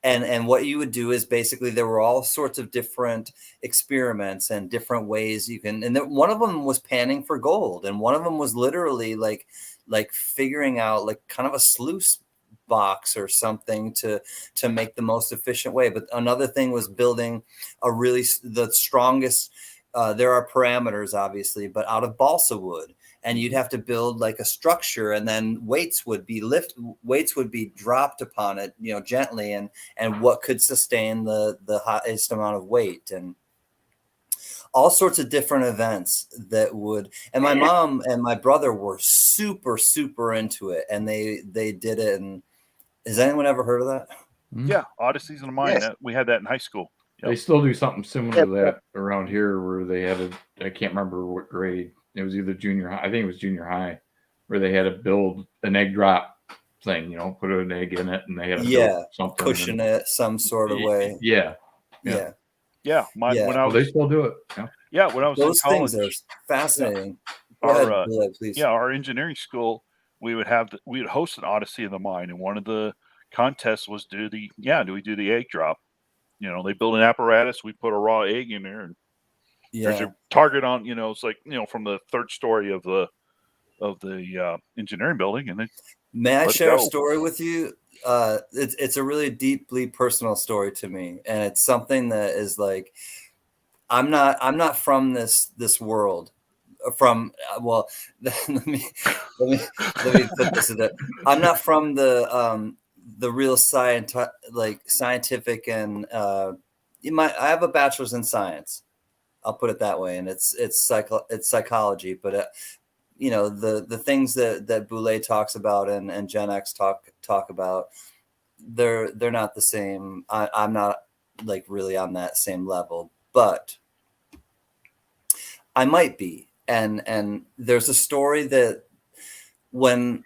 And what you would do is basically there were all sorts of different experiments and different ways you can, and one of them was panning for gold. And one of them was literally like figuring out like kind of a sluice box or something to make the most efficient way. But another thing was building the strongest, there are parameters obviously, but out of balsa wood. And you'd have to build like a structure, and then weights would be dropped upon it, gently, and what could sustain the highest amount of weight, and all sorts of different events that would. And my mom and my brother were super, super into it, and they did it. And has anyone ever heard of that? Yeah, Odysseys of the Mind. Yes. We had that in high school. Yep. They still do something similar to that around here, where they had I can't remember what grade. It was either junior high. I think it was junior high, where they had to build an egg drop thing. Put an egg in it, and they had to build something, cushion it some sort of way. Yeah. When I they still do it. Yeah, when I was those in college, things are fascinating. Please. Our engineering school, we would host an Odyssey of the Mind, and one of the contests was do we do the egg drop? They build an apparatus. We put a raw egg in there, and there's a target on. It's like from the third story of the engineering building, and then may I share a story with you? It's a really deeply personal story to me, and it's something that is like I'm not from this world. Let me put this in there. I'm not from the real scientific and I have a bachelor's in science. I'll put it that way, and it's psychology. But the things that Boulay talks about and Gen X talk about, they're not the same. I'm not like really on that same level, but I might be. And there's a story that when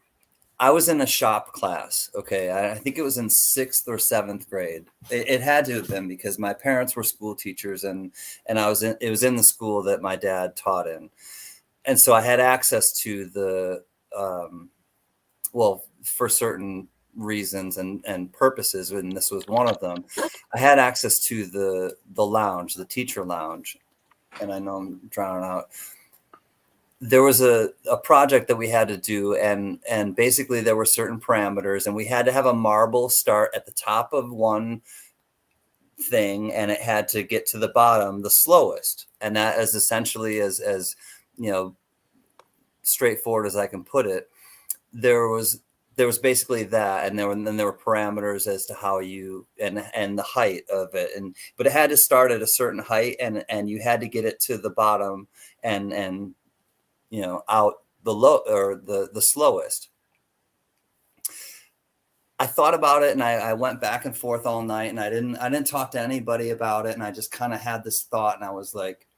I was in a shop class, I think it was in 6th or 7th grade. It had to have been, because my parents were school teachers, and it was in the school that my dad taught in. And so I had access to the, for certain reasons and purposes, and this was one of them, I had access to the lounge, the teacher lounge. And I know I'm drowning out. There was a project that we had to do, and basically there were certain parameters, and we had to have a marble start at the top of one thing, and it had to get to the bottom the slowest. And that is essentially as straightforward as I can put it, there was basically that, and then there were parameters as to how you and the height of it, but it had to start at a certain height, and you had to get it to the bottom and out the low or the slowest. I thought about it, and I went back and forth all night, and I didn't talk to anybody about it, and I just kind of had this thought, and I was like,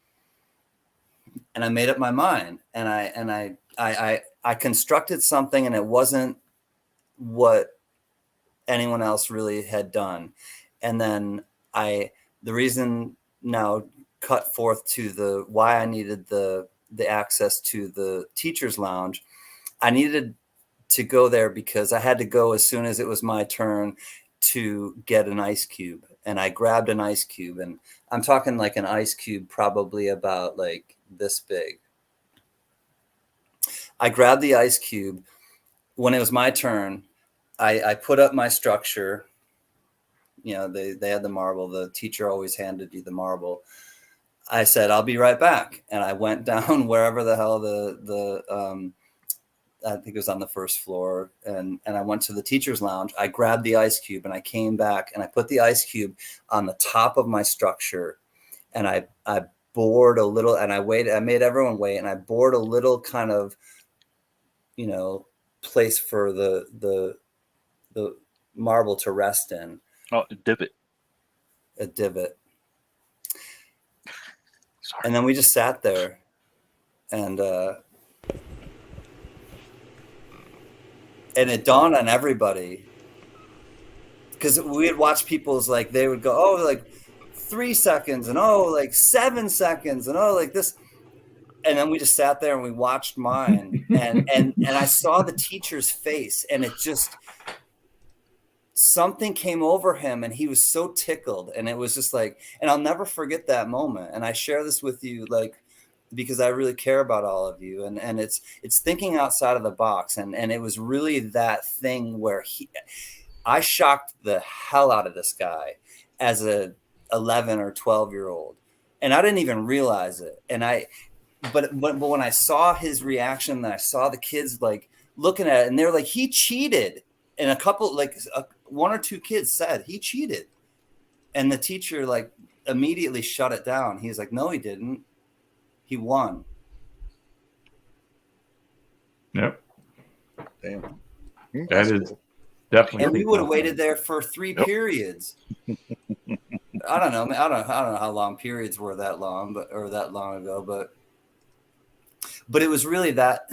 and I made up my mind, and I constructed something, and it wasn't what anyone else really had done. And then the reason now cut forth to why I needed the access to the teacher's lounge. I needed to go there because I had to go as soon as it was my turn to get an ice cube. And I grabbed an ice cube, and I'm talking like an ice cube, probably about like this big. I grabbed the ice cube. When it was my turn, I put up my structure. They had the marble. The teacher always handed you the marble. I said, I'll be right back. And I went down wherever the hell I think it was on the first floor. And I went to the teacher's lounge. I grabbed the ice cube, and I came back, and I put the ice cube on the top of my structure. And I bored a little, and I waited. I made everyone wait, and I bored a little kind of, place for the marble to rest in. Oh, a divot. A divot. Sorry. And then we just sat there, and it dawned on everybody, because we had watched people's, like, they would go, oh, like 3 seconds, and oh, like 7 seconds, and oh, like this. And then we just sat there and we watched mine, and I saw the teacher's face, and it just, something came over him, and he was so tickled, and it was just like, and I'll never forget that moment. And I share this with you, like, because I really care about all of you, and it's thinking outside of the box, and it was really that thing where I shocked the hell out of this guy as a 11 or 12-year-old, and I didn't even realize it. And but when I saw his reaction, and I saw the kids like looking at it, and they're like, he cheated. And a couple, like one or two kids said he cheated. And the teacher like immediately shut it down. He's like, no, he didn't. He won. Yep. Damn. That is definitely. And we would have waited there for 3 periods. I don't know how long periods were that long, or that long ago, but it was really that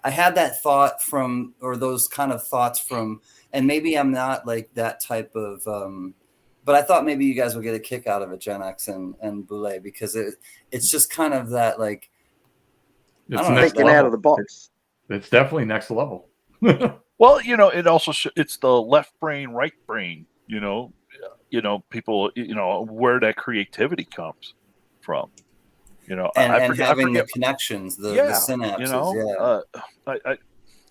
I had that thought or those kind of thoughts from, and maybe I'm not like that type of, but I thought maybe you guys would get a kick out of it, Gen X and Boulay, because it's just kind of that, like, It's thinking out of the box. It's definitely next level. Well, it also it's the left brain, right brain. People, where that creativity comes from. And having the connections, the synapses.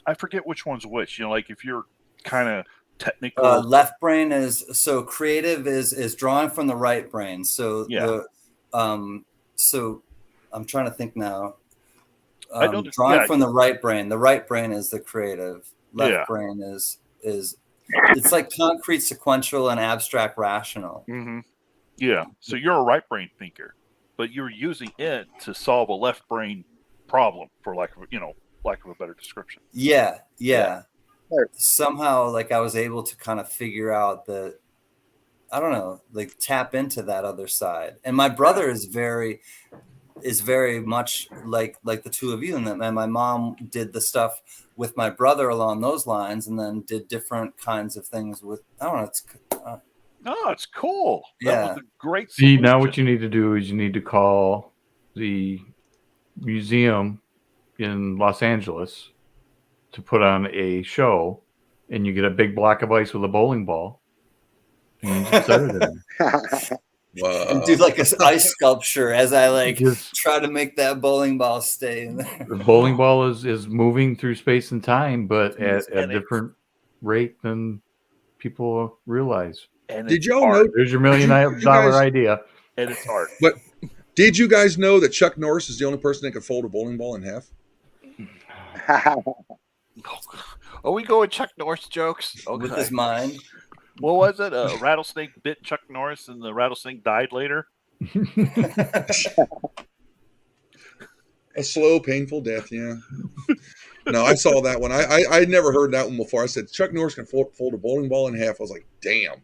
I forget which one's which. Like if you're kind of technical, left brain is so creative is drawing from the right brain. So so I'm trying to think now. Drawing from the right brain. The right brain is the creative. Left brain is it's like concrete, sequential, and abstract, rational. Mm-hmm. Yeah. So you're a right brain thinker, but you're using it to solve a left brain problem, for lack of a better description. Yeah. Somehow, like, I was able to kind of figure out that, I don't know, like, tap into that other side. And my brother is very much like the two of you, and my mom did the stuff with my brother along those lines, and then did different kinds of things with, I don't know. It's cool. Yeah. That was a great See, solution. now what you need to do is you need to call the museum in Los Angeles to put on a show, and you get a big block of ice with a bowling ball, and you just set it in. And do like an ice sculpture as I try to make that bowling ball stay in there. The bowling ball is moving through space and time, but at a different rate than people realize. And did y'all know? There's your $1 million idea. And it's art. But did you guys know that Chuck Norris is the only person that can fold a bowling ball in half? Oh, we go with Chuck Norris jokes. Okay. With his mind. What was it? A rattlesnake bit Chuck Norris, and the rattlesnake died later. A slow, painful death. Yeah. No, I saw that one. I'd never heard that one before. I said Chuck Norris can fold a bowling ball in half. I was like, damn.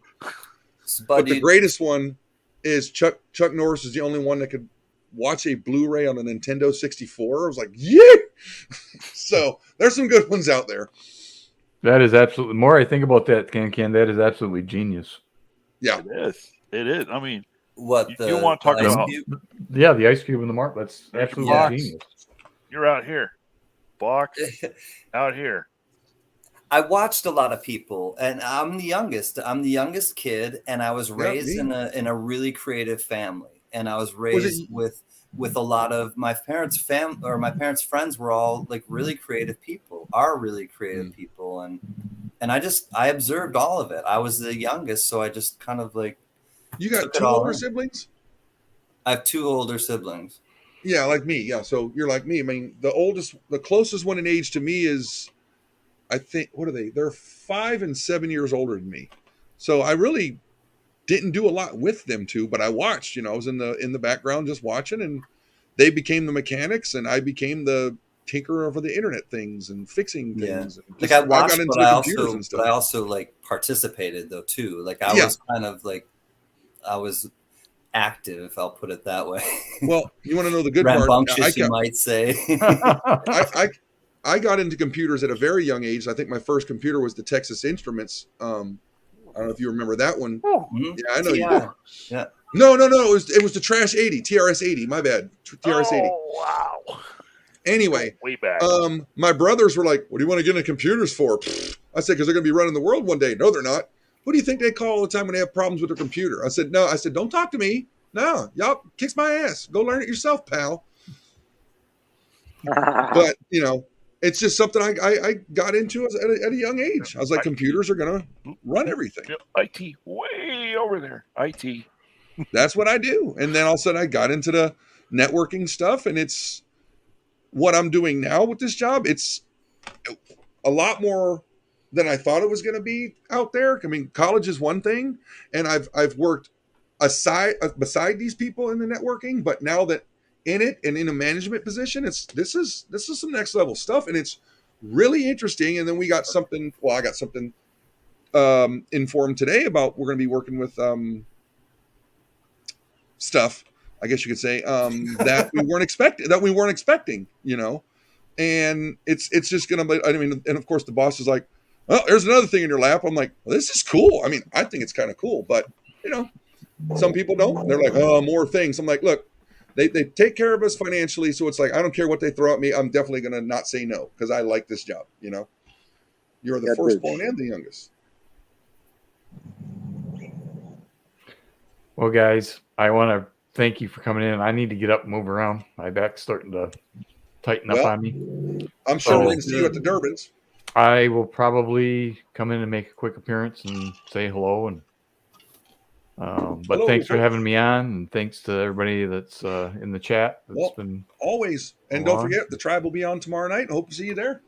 But the greatest one is Chuck Norris is the only one that could watch a Blu-ray on a Nintendo 64. I was like, yeah. So there's some good ones out there. That is absolutely. The more I think about that, Can, that is absolutely genius. Yeah, it is. I mean, what you want to talk about? Yeah, the ice cube in the mark. That's absolutely genius. You're out here, box out here. I watched a lot of people, and I'm the youngest. I'm the youngest kid, and I was raised in a really creative family, and I was raised with a lot of my parents' my parents' friends were all like really creative people, are really creative people, and I observed all of it. I was the youngest, so I just kind of like. You got two older siblings? I have two older siblings. Yeah, like me. Yeah, so you're like me. I mean, the closest one in age to me is, I think, what are they? They're 5 and 7 years older than me. So I really didn't do a lot with them too, but I watched. I was in the background just watching, and they became the mechanics, and I became the tinkerer for the internet things and fixing things. Yeah. Like I watched, but I also like participated though too. Like I was kind of like I was active, I'll put it that way. Well, you want to know the good part? You might say. I got into computers at a very young age. I think my first computer was the Texas Instruments. I don't know if you remember that one. Mm-hmm. Yeah, I know you do. Yeah. No. It was the Trash 80, TRS 80. My bad. TRS 80. Oh, wow. Anyway, way back. My brothers were like, "What do you want to get into computers for?" I said, "Because they're going to be running the world one day." No, they're not. Who do you think they call all the time when they have problems with their computer? I said, "No." I said, "Don't talk to me. No, y'all kicks my ass. Go learn it yourself, pal." But it's just something I got into at a young age. I was like, computers are going to run everything. IT, way over there. IT. That's what I do. And then all of a sudden I got into the networking stuff, and it's what I'm doing now with this job. It's a lot more than I thought it was going to be out there. I mean, college is one thing, and I've worked beside these people in the networking, but now that in it and in a management position, this is some next level stuff, and it's really interesting. And then I got something informed today about we're going to be working with stuff, I guess you could say, that we weren't expecting, and it's just going to be, I mean, and of course the boss is like, "Oh, there's another thing in your lap." I'm like, well, this is cool. I mean, I think it's kind of cool, but some people don't. They're like, "Oh, more things." I'm like, look, they take care of us financially, so it's like I don't care what they throw at me. I'm definitely going to not say no because I like this job. You're the firstborn and the youngest. Well, guys, I want to thank you for coming in. I need to get up and move around. My back's starting to tighten up on me. I'm sure we're going to see you at the Durbans. I will probably come in and make a quick appearance and say hello. And but hello, thanks for having me on, and thanks to everybody that's in the chat. It's been always. And don't forget, the tribe will be on tomorrow night. I hope to see you there.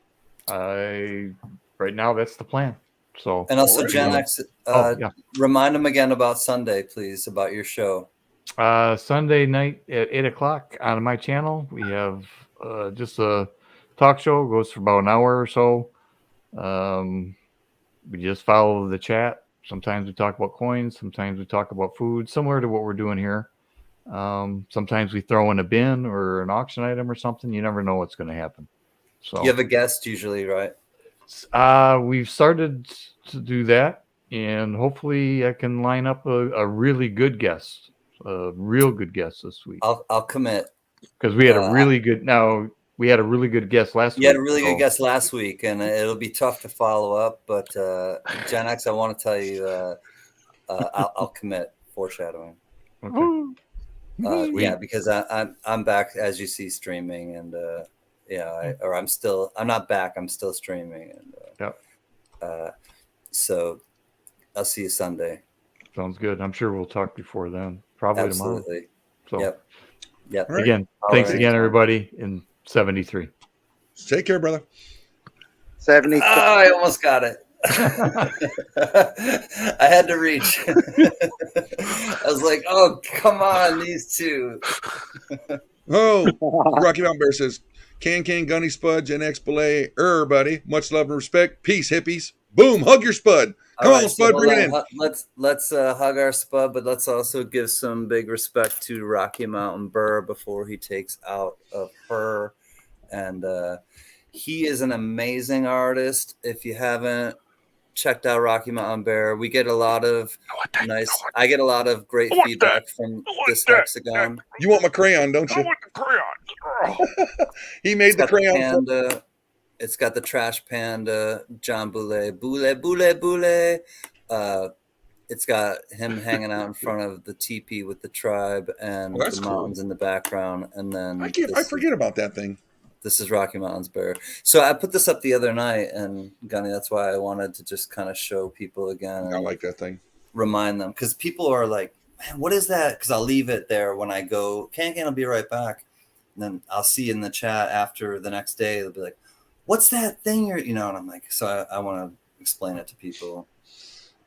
Right now, that's the plan. So, and also, Gen X, remind them again about Sunday, please, about your show. Sunday night at 8:00 on my channel. We have just a talk show. It goes for about an hour or so. We just follow the chat. Sometimes we talk about coins. Sometimes we talk about food, similar to what we're doing here. Sometimes we throw in a bin or an auction item or something. You never know what's going to happen. So you have a guest usually, right? We've started to do that, and hopefully I can line up a really good guest, a real good guest this week. I'll commit because we had a really good. Now we had a really good guest last week. You had a really good guest last week, and it'll be tough to follow up. But Gen X, I want to tell you, I'll commit. Foreshadowing. Okay. Yeah, because I'm back, as you see, streaming, and I'm not back. I'm still streaming, and so I'll see you Sunday. Sounds good. I'm sure we'll talk before then. Probably Absolutely. Tomorrow. So, yep. Again, thanks again, everybody. In 73. Take care, brother. 70. I almost got it. I had to reach. I was like, oh, come on, these two. Oh, Rocky Mountain Bear says, Can, Gunny, Spud, Gen X, Belay, buddy. Much love and respect. Peace, hippies. Boom, hug your Spud. Come on, Spud, bring it in. Let's hug our Spud, but let's also give some big respect to Rocky Mountain Burr before he takes out of her. And he is an amazing artist. If you haven't checked out Rocky Mountain Bear, we get a lot of I get a lot of great feedback from this hexagon. You want my crayon, don't you? I want the crayon. He made the crayon. Panda. It's got the trash panda, John Boule. It's got him hanging out in front of the teepee with the tribe and the mountains in the background. And then I forget about that thing. This is Rocky Mountains Bear. So I put this up the other night, and Gunny, that's why I wanted to just kind of show people again. I like that thing. Remind them, because people are like, man, what is that? Because I'll leave it there when I go, Can, I'll be right back. And then I'll see in the chat after the next day, they'll be like, what's that thing? And I'm like, so I want to explain it to people,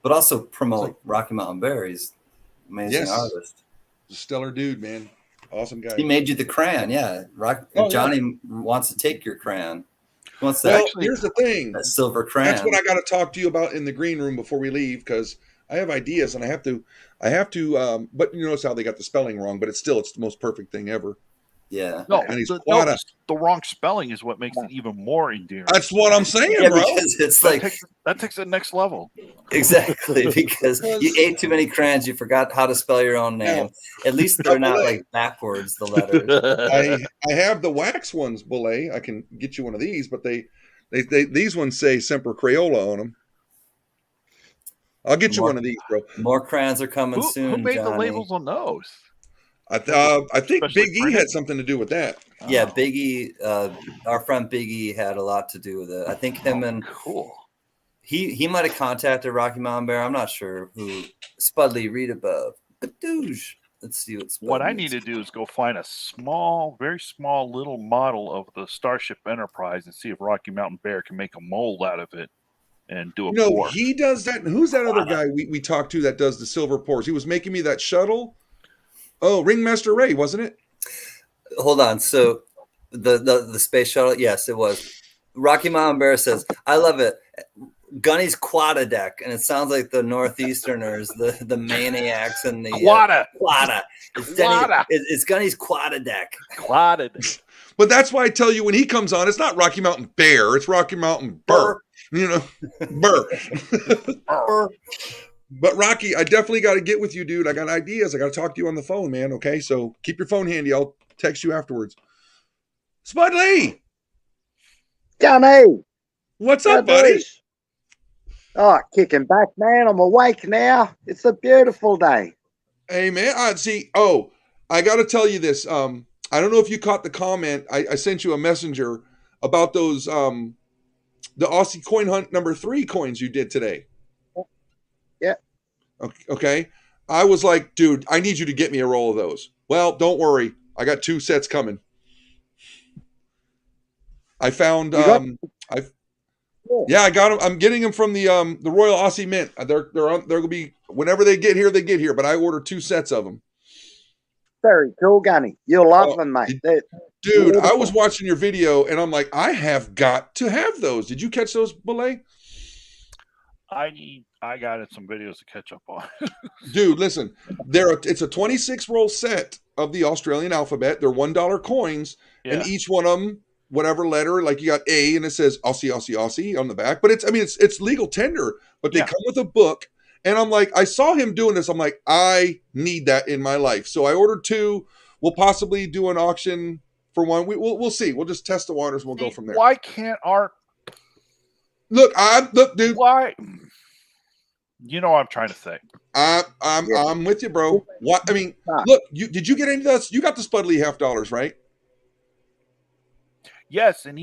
but also promote Rocky Mountain Bear. He's amazing artist. A stellar dude, man. Awesome guy. He made you the crayon, yeah. Johnny wants to take your crayon. He wants here's the thing. That silver crayon. That's what I got to talk to you about in the green room before we leave, because I have ideas and I have to. But you notice how they got the spelling wrong, but it's the most perfect thing ever. Yeah. No, the wrong spelling is what makes it even more endearing. That's what I'm saying, bro. Because it's that takes it next level. Exactly, because you ate too many crayons, you forgot how to spell your own name. At least they're not like backwards, the letters. I have the wax ones, Belay. I can get you one of these, but they these ones say Semper Crayola on them. I'll get you one of these, bro. More crayons are coming soon. Who made Johnny. the labels on those? I think Big E had something to do with that. Yeah, Big E, our friend Big E had a lot to do with it. I think him and he might have contacted Rocky Mountain Bear. I'm not sure who. Spudley, read above. Badoosh. Let's see what I need to do is go find a very small little model of the Starship Enterprise and see if Rocky Mountain Bear can make a mold out of it and do a pour. He does that. And who's that other guy we talked to that does the silver pours? He was making me that shuttle. Oh, Ringmaster Ray, wasn't it? Hold on. So the space shuttle, yes, it was. Rocky Mountain Bear says, I love it. Gunny's Quada deck, and it sounds like the Northeasterners, the maniacs, and the Quada. It's Gunny's Quada deck. Quada deck. But that's why I tell you when he comes on, it's not Rocky Mountain Bear, it's Rocky Mountain Burr. Burr. Burr. But Rocky, I definitely got to get with you, dude. I got ideas. I got to talk to you on the phone, man. Okay, so keep your phone handy. I'll text you afterwards. Spud Lee, Johnny, what's up, buddy? Oh, kicking back, man. I'm awake now. It's a beautiful day. Hey, man. I got to tell you this. I don't know if you caught the comment. I sent you a messenger about those the Aussie Coin Hunt number 3 coins you did today. Yeah. Okay. I was like, dude, I need you to get me a roll of those. Well, don't worry. I got 2 sets coming. I found I got them. I'm getting them from the Royal Aussie Mint. They're gonna be whenever they get here, but I ordered 2 sets of them. Very cool, Gunny. You'll love them, mate. Dude, I was watching your video and I'm like, I have got to have those. Did you catch those, Belay? I got some videos to catch up on. Dude, listen, it's a 26 roll set of the Australian alphabet. They're $1 coins, and each one of them, whatever letter, like you got A, and it says Aussie on the back. But it's legal tender, but they come with a book. And I'm like, I saw him doing this. I'm like, I need that in my life. So I ordered 2. We'll possibly do an auction for one. We'll see. We'll just test the waters and we'll go from there. Why can't our look, dude. Why? You know what I'm trying to say. I'm with you, bro. What I mean, look, did you get into this? You got the Spudley $50, right? Yes, and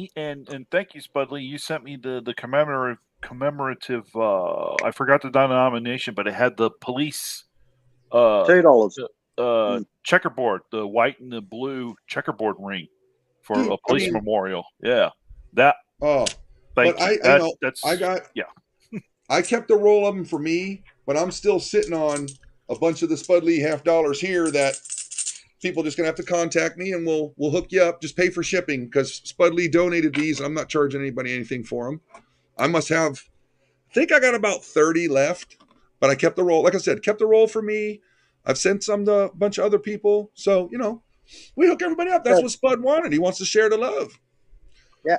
thank you, Spudley. You sent me the commemorative I forgot the denomination, but it had the police $2 checkerboard, the white and the blue checkerboard ring for a police memorial. Yeah. That. Oh, Thank but you. I kept a roll of them for me, but I'm still sitting on a bunch of the Spud Lee $50 here that people just gonna have to contact me and we'll hook you up. Just pay for shipping because Spud Lee donated these and I'm not charging anybody anything for them. I think I got about 30 left, but I kept the roll. Like I said, kept the roll for me. I've sent some to a bunch of other people. So, we hook everybody up. That's what Spud wanted. He wants to share the love. Yeah.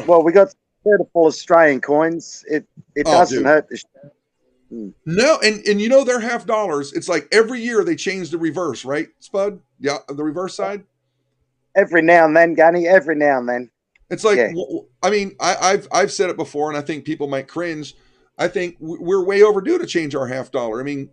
Well, we got beautiful Australian coins. It doesn't hurt to share. No, and they're $50. It's like every year they change the reverse, right, Spud? Yeah, the reverse side. Every now and then, Gunny. Every now and then. It's like, I mean, I've said it before, and I think people might cringe. I think we're way overdue to change our $50. I mean,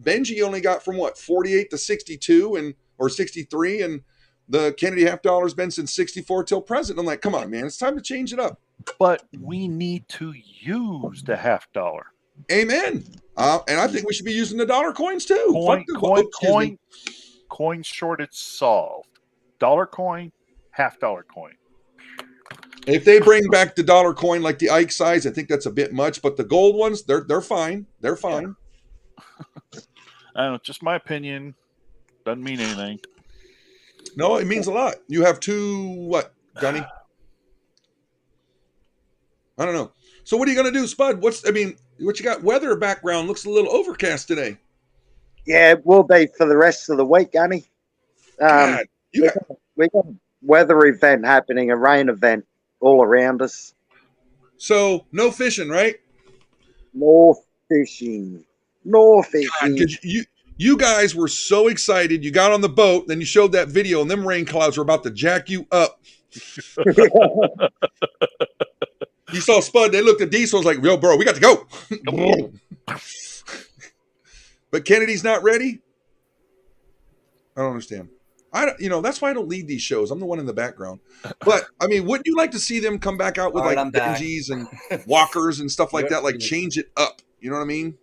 Benji only got from 48 to 62 or 63, and the Kennedy $50's been since 64 till present. I'm like, come on, man, it's time to change it up. But we need to use the $50. Amen. And I think we should be using the dollar coins too. Coin shortage solved. Dollar coin, $50 coin. If they bring back the dollar coin like the Ike size, I think that's a bit much. But the gold ones, they're fine. They're fine. Yeah. I don't know, just my opinion. Doesn't mean anything. No, it means a lot. You have what, Gunny? I don't know. So what are you going to do, Spud? What you got? Weather background looks a little overcast today. Yeah, it will be for the rest of the week, Gunny. We got a weather event happening, a rain event all around us. So no fishing, right? No fishing. God, you guys were so excited. You got on the boat, then you showed that video, and them rain clouds were about to jack you up. You saw Spud. They looked at Diesel. Was like, "Yo, bro, we got to go." But Kennedy's not ready. I don't understand. That's why I don't lead these shows. I'm the one in the background. But I mean, wouldn't you like to see them come back out with Benjis and Walkers and stuff like that? Like change it up. You know what I mean?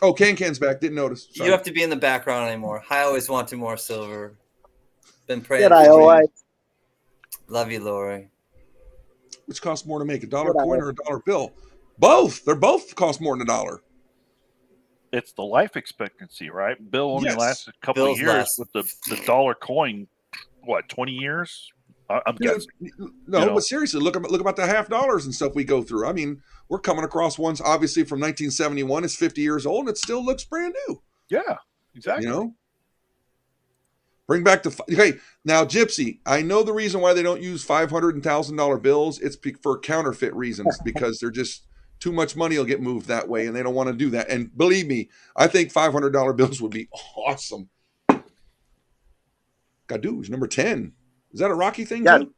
Oh, Can's back. Didn't notice. Sorry. You don't have to be in the background anymore. I always wanted more silver. Been praying. Good, I always. Love you, Lori. Which costs more to make, a dollar coin or a dollar bill? Both. They're both cost more than $1. It's the life expectancy, right? Bill only lasts a couple of years with the dollar coin. What, 20 years? I'm guessing. No, but seriously, look about the $50 and stuff we go through. I mean, we're coming across ones obviously from 1971. It's 50 years old, and it still looks brand new. Yeah, exactly. Bring back now, Gypsy. I know the reason why they don't use $500 and $1,000 bills. It's for counterfeit reasons because they're just too much money will get moved that way, and they don't want to do that. And believe me, I think $500 bills would be awesome. Gadoosh, number 10. Is that a Rocky thing? Yeah. Too?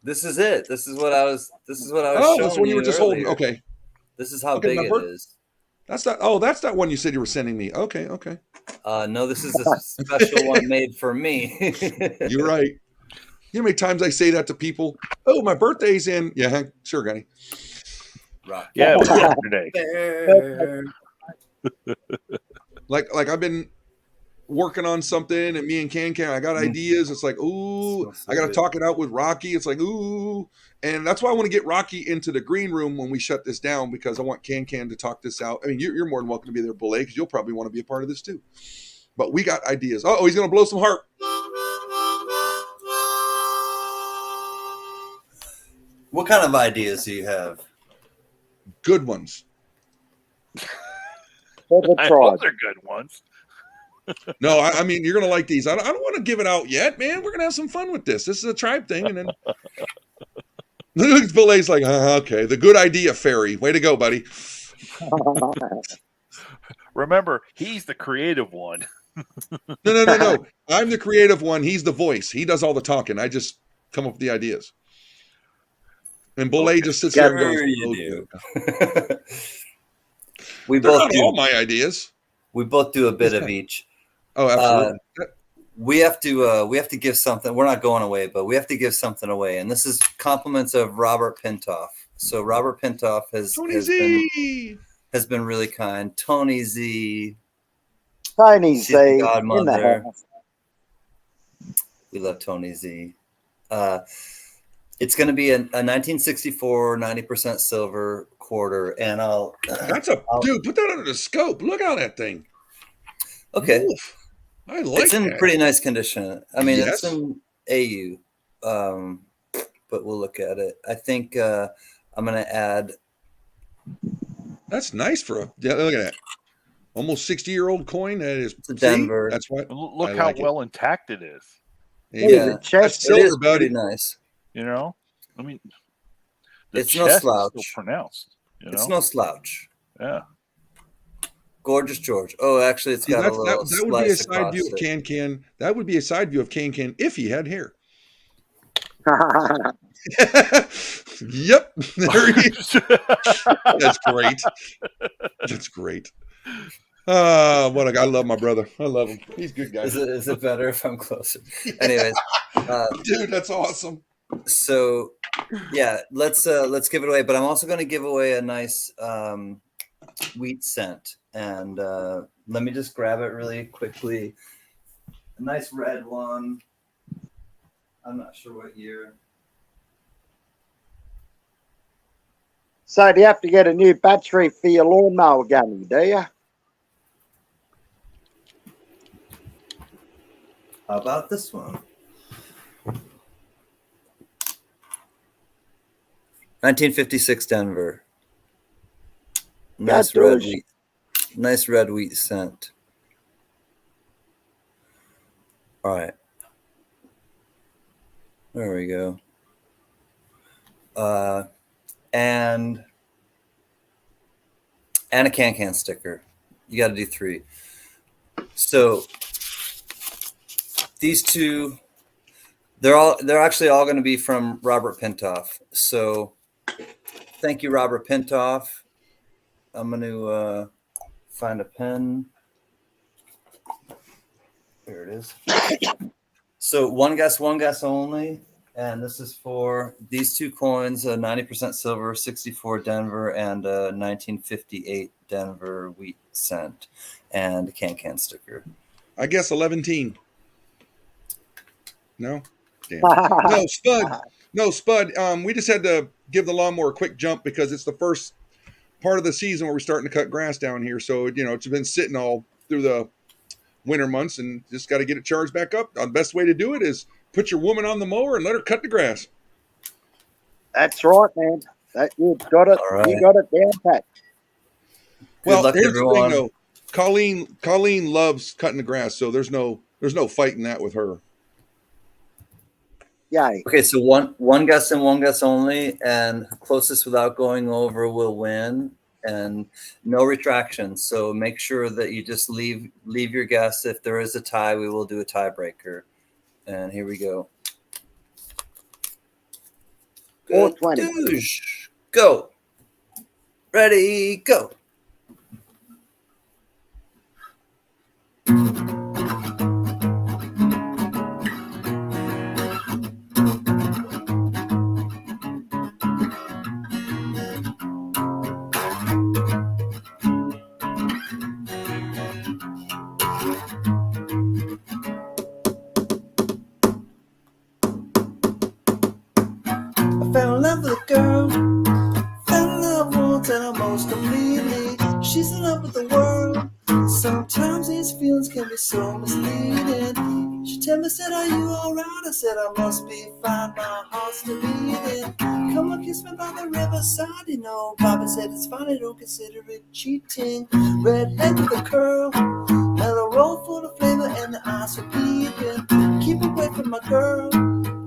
This is it. This is what I was. Oh, that's when you were just holding. Okay. This is how big it is. That's that. Oh, that's that one you said you were sending me. Okay. No, this is a special one made for me. You're right. You know how many times I say that to people? Oh, my birthday's in. Yeah, sure, Gunny. Rock. Yeah, it was yesterday. Like I've been working on something, and me and Can, I got ideas. It's like, ooh, I got to talk it out with Rocky. It's like, ooh. And that's why I want to get Rocky into the green room when we shut this down, because I want Can to talk this out. I mean, you're more than welcome to be there, Bullet, because you'll probably want to be a part of this too. But we got ideas. Oh, he's going to blow some heart. What kind of ideas do you have? Good ones. Those are good ones. No, I mean, you're going to like these. I don't want to give it out yet, man. We're going to have some fun with this. This is a tribe thing. And then Bullet's like, okay, the good idea fairy. Way to go, buddy. Remember, he's the creative one. No. I'm the creative one. He's the voice. He does all the talking. I just come up with the ideas. And Bullet just sits there and goes, you do. We both do all my ideas. We both do a bit of each. Oh, absolutely. We have to give something. We're not going away, but we have to give something away. And this is compliments of Robert Pintoff. So Robert Pintoff has been really kind. Tony Z. Godmother. We love Tony Z. It's going to be a 1964 90% silver quarter, and dude. Put that under the scope. Look at that thing. Okay, Oof. I like it's in that. pretty nice condition. I mean, Yes. it's in AU, but we'll look at it. I think I'm going to add. That's nice for a. Yeah, look at that. Almost 60-year-old coin. That is Denver. See, that's what. Look I how like it. well intact it is. Yeah, the chest, That's silver, it is buddy. pretty nice. You know, I mean, the It's no chest is slouch. still pronounced. You know, It's no slouch. yeah. Gorgeous George. Oh, actually, it's See, got a that little would be a slice side view across of it. Can. That would be a side view of Can if he had hair. Yep. There he is. That's great. That's great. I love my brother. I love him. He's a good guy. Is it better if I'm closer? Anyways, Dude, that's awesome. so yeah, let's give it away. But I'm also going to give away a nice wheat scent, and let me just grab it really quickly. A nice red one. I'm not sure what year. So do you have to get a new battery for your lawnmower gunny, do you? How about this one? 1956 Denver. Nice red wheat. Nice red wheat scent. All right. There we go. And a can sticker. You got to do 3. So these two, they're actually all going to be from Robert Pintoff. So thank you, Robert Pintoff. I'm going to find a pen. Here it is. So one guess only. And this is for these 2 coins, a 90% silver, 64 Denver, and a 1958 Denver wheat cent, and a can sticker. I guess 11-teen. No? Damn. No, Spud. We just had to give the lawnmower a quick jump because it's the first part of the season where we're starting to cut grass down here. So, it's been sitting all through the winter months and just got to get it charged back up. The best way to do it is put your woman on the mower and let her cut the grass. That's right, man. You got it. All right. You got it down pat. Well, luck, here's everyone. the thing, though. Colleen loves cutting the grass, so there's no fighting that with her. Yay. Okay, so one guess and one guess only, and closest without going over will win, and no retractions. So make sure that you just leave your guess. If there is a tie, we will do a tiebreaker. And here we go. Good 420. douche. Go. Ready, go. I fell in love with a girl. Fell in love once and almost completely. She's in love with the world. Sometimes these feelings can be so misleading. She tell me, said, are you alright? I said, I must be fine. My heart's still beating. Come and kiss me by the riverside. You know, Bobby said it's fine. I don't consider it cheating. Redhead with a curl. Mellow roll full of flavor and the eyes are peeping. Keep away from my girl.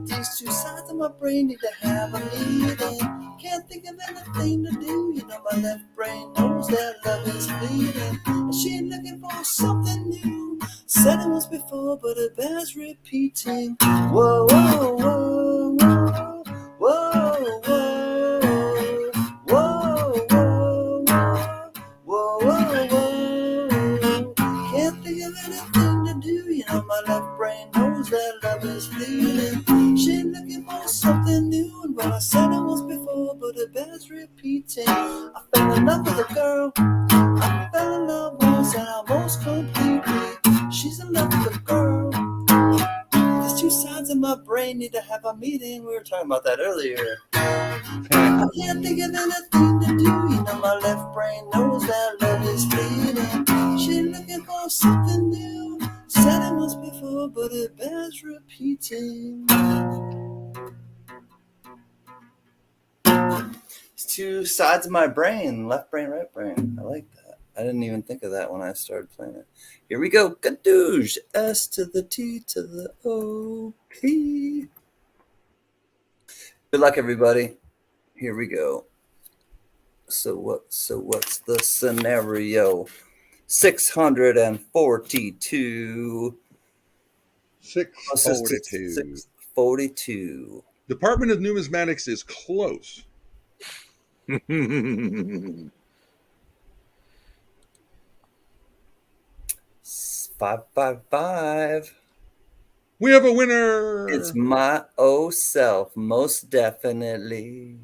These 2 sides of my brain need to have a meeting. Can't think of anything to do. You know my left brain knows that love is fleeting. And she ain't looking for something new. Said it once before, but it bears repeating. Whoa, whoa, whoa, whoa, whoa, whoa, whoa, whoa, whoa, whoa. Can't think of anything to do. You know my left brain knows that love is fleeting. She ain't looking for something new. And what I said it once before, but it bears repeating. I fell in love with a girl. I fell in love once and almost completely. She's in love with a girl. There's 2 sides of my brain. brain need to have a meeting. We were talking about that earlier. I can't think of anything to do. You know, my left brain knows that love is fleeting. She looking for something new. Said it once before, but it bears repeating. It's two sides of my brain, left brain, right brain. I like that. I didn't even think of that when I started playing it. Here we go. Gadoosh. S to the T to the O P. Good luck, everybody. Here we go. So what's the scenario? 642. 642. 642. Department of Numismatics is close. 555. We have a winner. It's my old self, most definitely.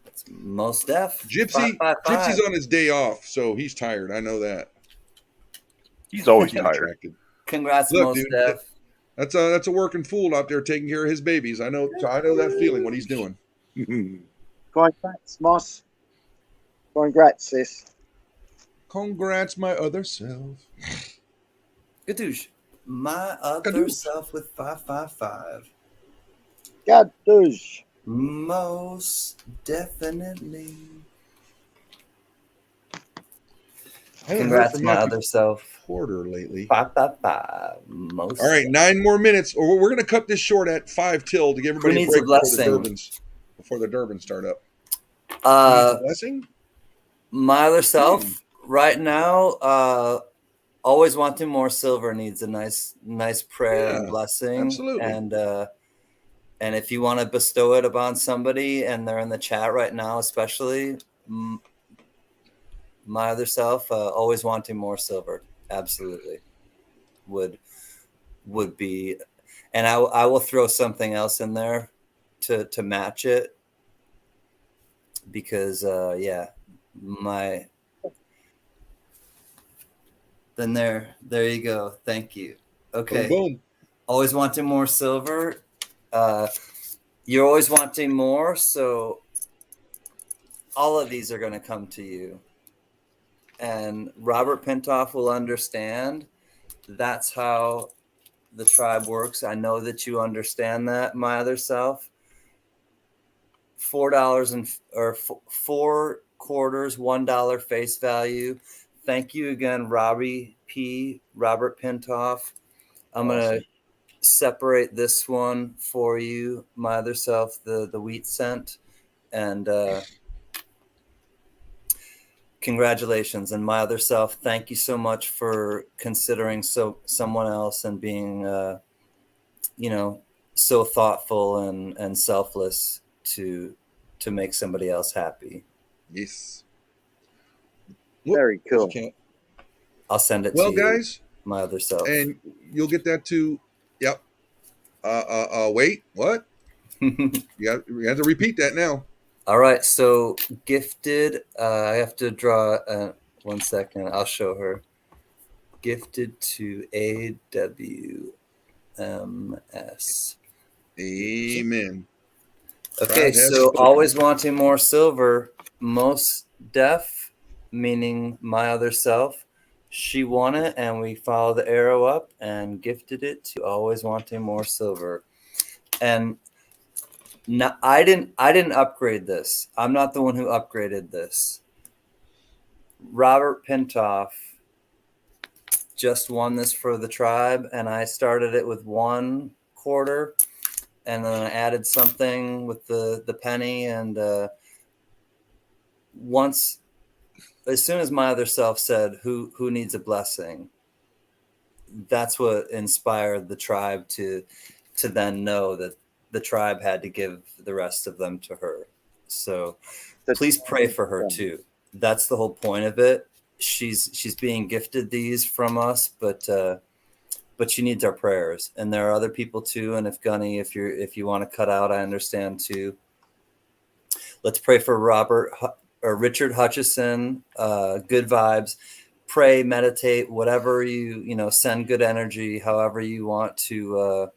It's most def. Gypsy. 555. Gypsy's on his day off, so he's tired. I know that. He's always He's tired. distracted. Congrats, Look, most dude, def. That's a working fool out there taking care of his babies. I know that feeling. What he's doing. Congrats, Moss. Congrats, sis. Congrats, my other self. Gadoosh. My other Gadoosh. self with 555. Gadoosh. Most definitely. I haven't heard Congrats, from my Lucky other self. Porter lately. 555. Most. All right, 9 more minutes, or we're going to cut this short at 5 till to give everybody a needs break a blessing? before the Durbans start up. Who needs a blessing? My other self right now, always wanting more silver needs a nice prayer and blessing. Absolutely. And if you want to bestow it upon somebody and they're in the chat right now, especially my other self, always wanting more silver. Absolutely. Would be, and I will throw something else in there to match it because then there you go. Thank you. Okay. Boom. Always wanting more silver. You're always wanting more, so all of these are going to come to you. And Robert Pintoff will understand. That's how the tribe works. I know that you understand that, my other self. $4 or 4 quarters, $1 face value. Thank you again, Robert Pintoff. I'm gonna separate this one for you, my other self, the wheat cent, and congratulations. And my other self, thank you so much for considering someone else and being so thoughtful and selfless to make somebody else happy. Yes. Very cool. I'll send it to you. Well, guys, my other self. And you'll get that too. Yep. Wait, what? You have to repeat that now. All right. So gifted. I have to draw. 1 second. I'll show her. Gifted to AWMS. Amen. Okay. So always wanting more silver. Most deaf, meaning my other self. She won it, and we followed the arrow up and gifted it to always wanting more silver. And now I didn't upgrade this. I'm not the one who upgraded this. Robert Pintoff just won this for the tribe, and I started it with 1 quarter, and then I added something with the penny, and as soon as my other self said, who needs a blessing, that's what inspired the tribe to then know that the tribe had to give the rest of them to her. So please pray for her too. That's the whole point of it. She's being gifted these from us, but she needs our prayers. And there are other people too. And if Gunny, if you want to cut out, I understand too. Let's pray for Richard Hutchison. Good vibes. Pray, meditate, whatever you send good energy, however you want to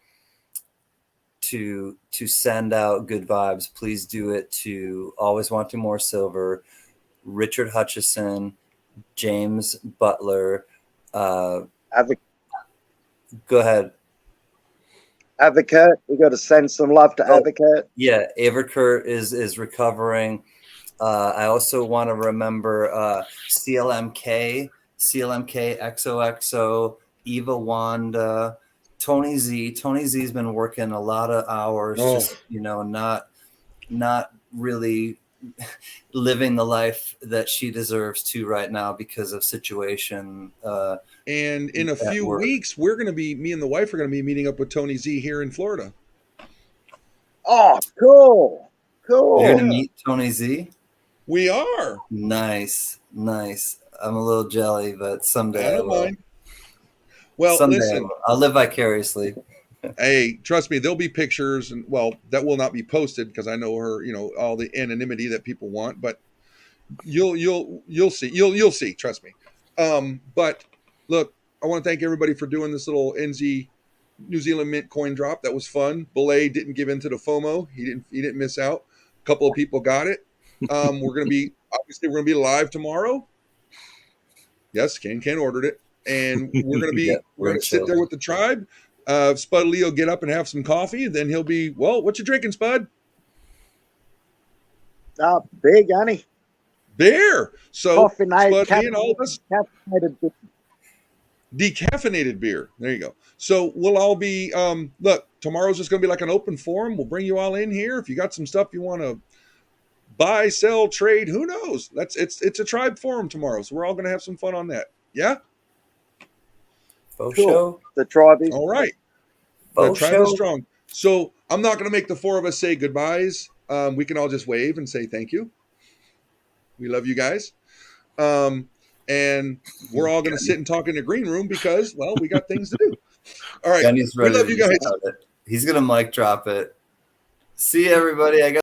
to send out good vibes, please do it to Always Wanting More Silver, Richard Hutchison, James Butler. Go ahead. Advocate, we got to send some love to Advocate. Yeah, Averkurt is recovering. I also want to remember CLMK XOXO, Eva Wanda, Tony Z. Tony Z's been working a lot of hours, just not really living the life that she deserves to right now because of situation. And in a few weeks, me and the wife are going to be meeting up with Tony Z here in Florida. Oh, cool. You're going to meet Tony Z? We are. Nice. I'm a little jelly, but someday I don't mind. Well, someday listen, I'll live vicariously. Hey, trust me, there'll be pictures, and that will not be posted because I know her, all the anonymity that people want. But you'll see, you'll see. Trust me. But look, I want to thank everybody for doing this little NZ New Zealand Mint coin drop. That was fun. Belay didn't give in to the FOMO. He didn't miss out. A couple of people got it. We're gonna be live tomorrow. Yes, Ken ordered it, and we're gonna sit there with the tribe. Spud Leo get up and have some coffee. Then he'll be, what you drinking, Spud? Big, honey. Beer. So Coffee night, Spud Lee and all of us. Decaffeinated beer. There you go. So we'll all be, look, tomorrow's just going to be like an open forum. We'll bring you all in here. If you got some stuff you want to buy, sell, trade, who knows? It's a tribe forum tomorrow. So we're all going to have some fun on that. Yeah? Show. The tribe is all right. The tribe is strong. So I'm not going to make the four of us say goodbyes. We can all just wave and say thank you. We love you guys. And we're all going to sit and talk in the green room because, we got things to do. All right. We love you guys. He's going to mic drop it. See everybody. I got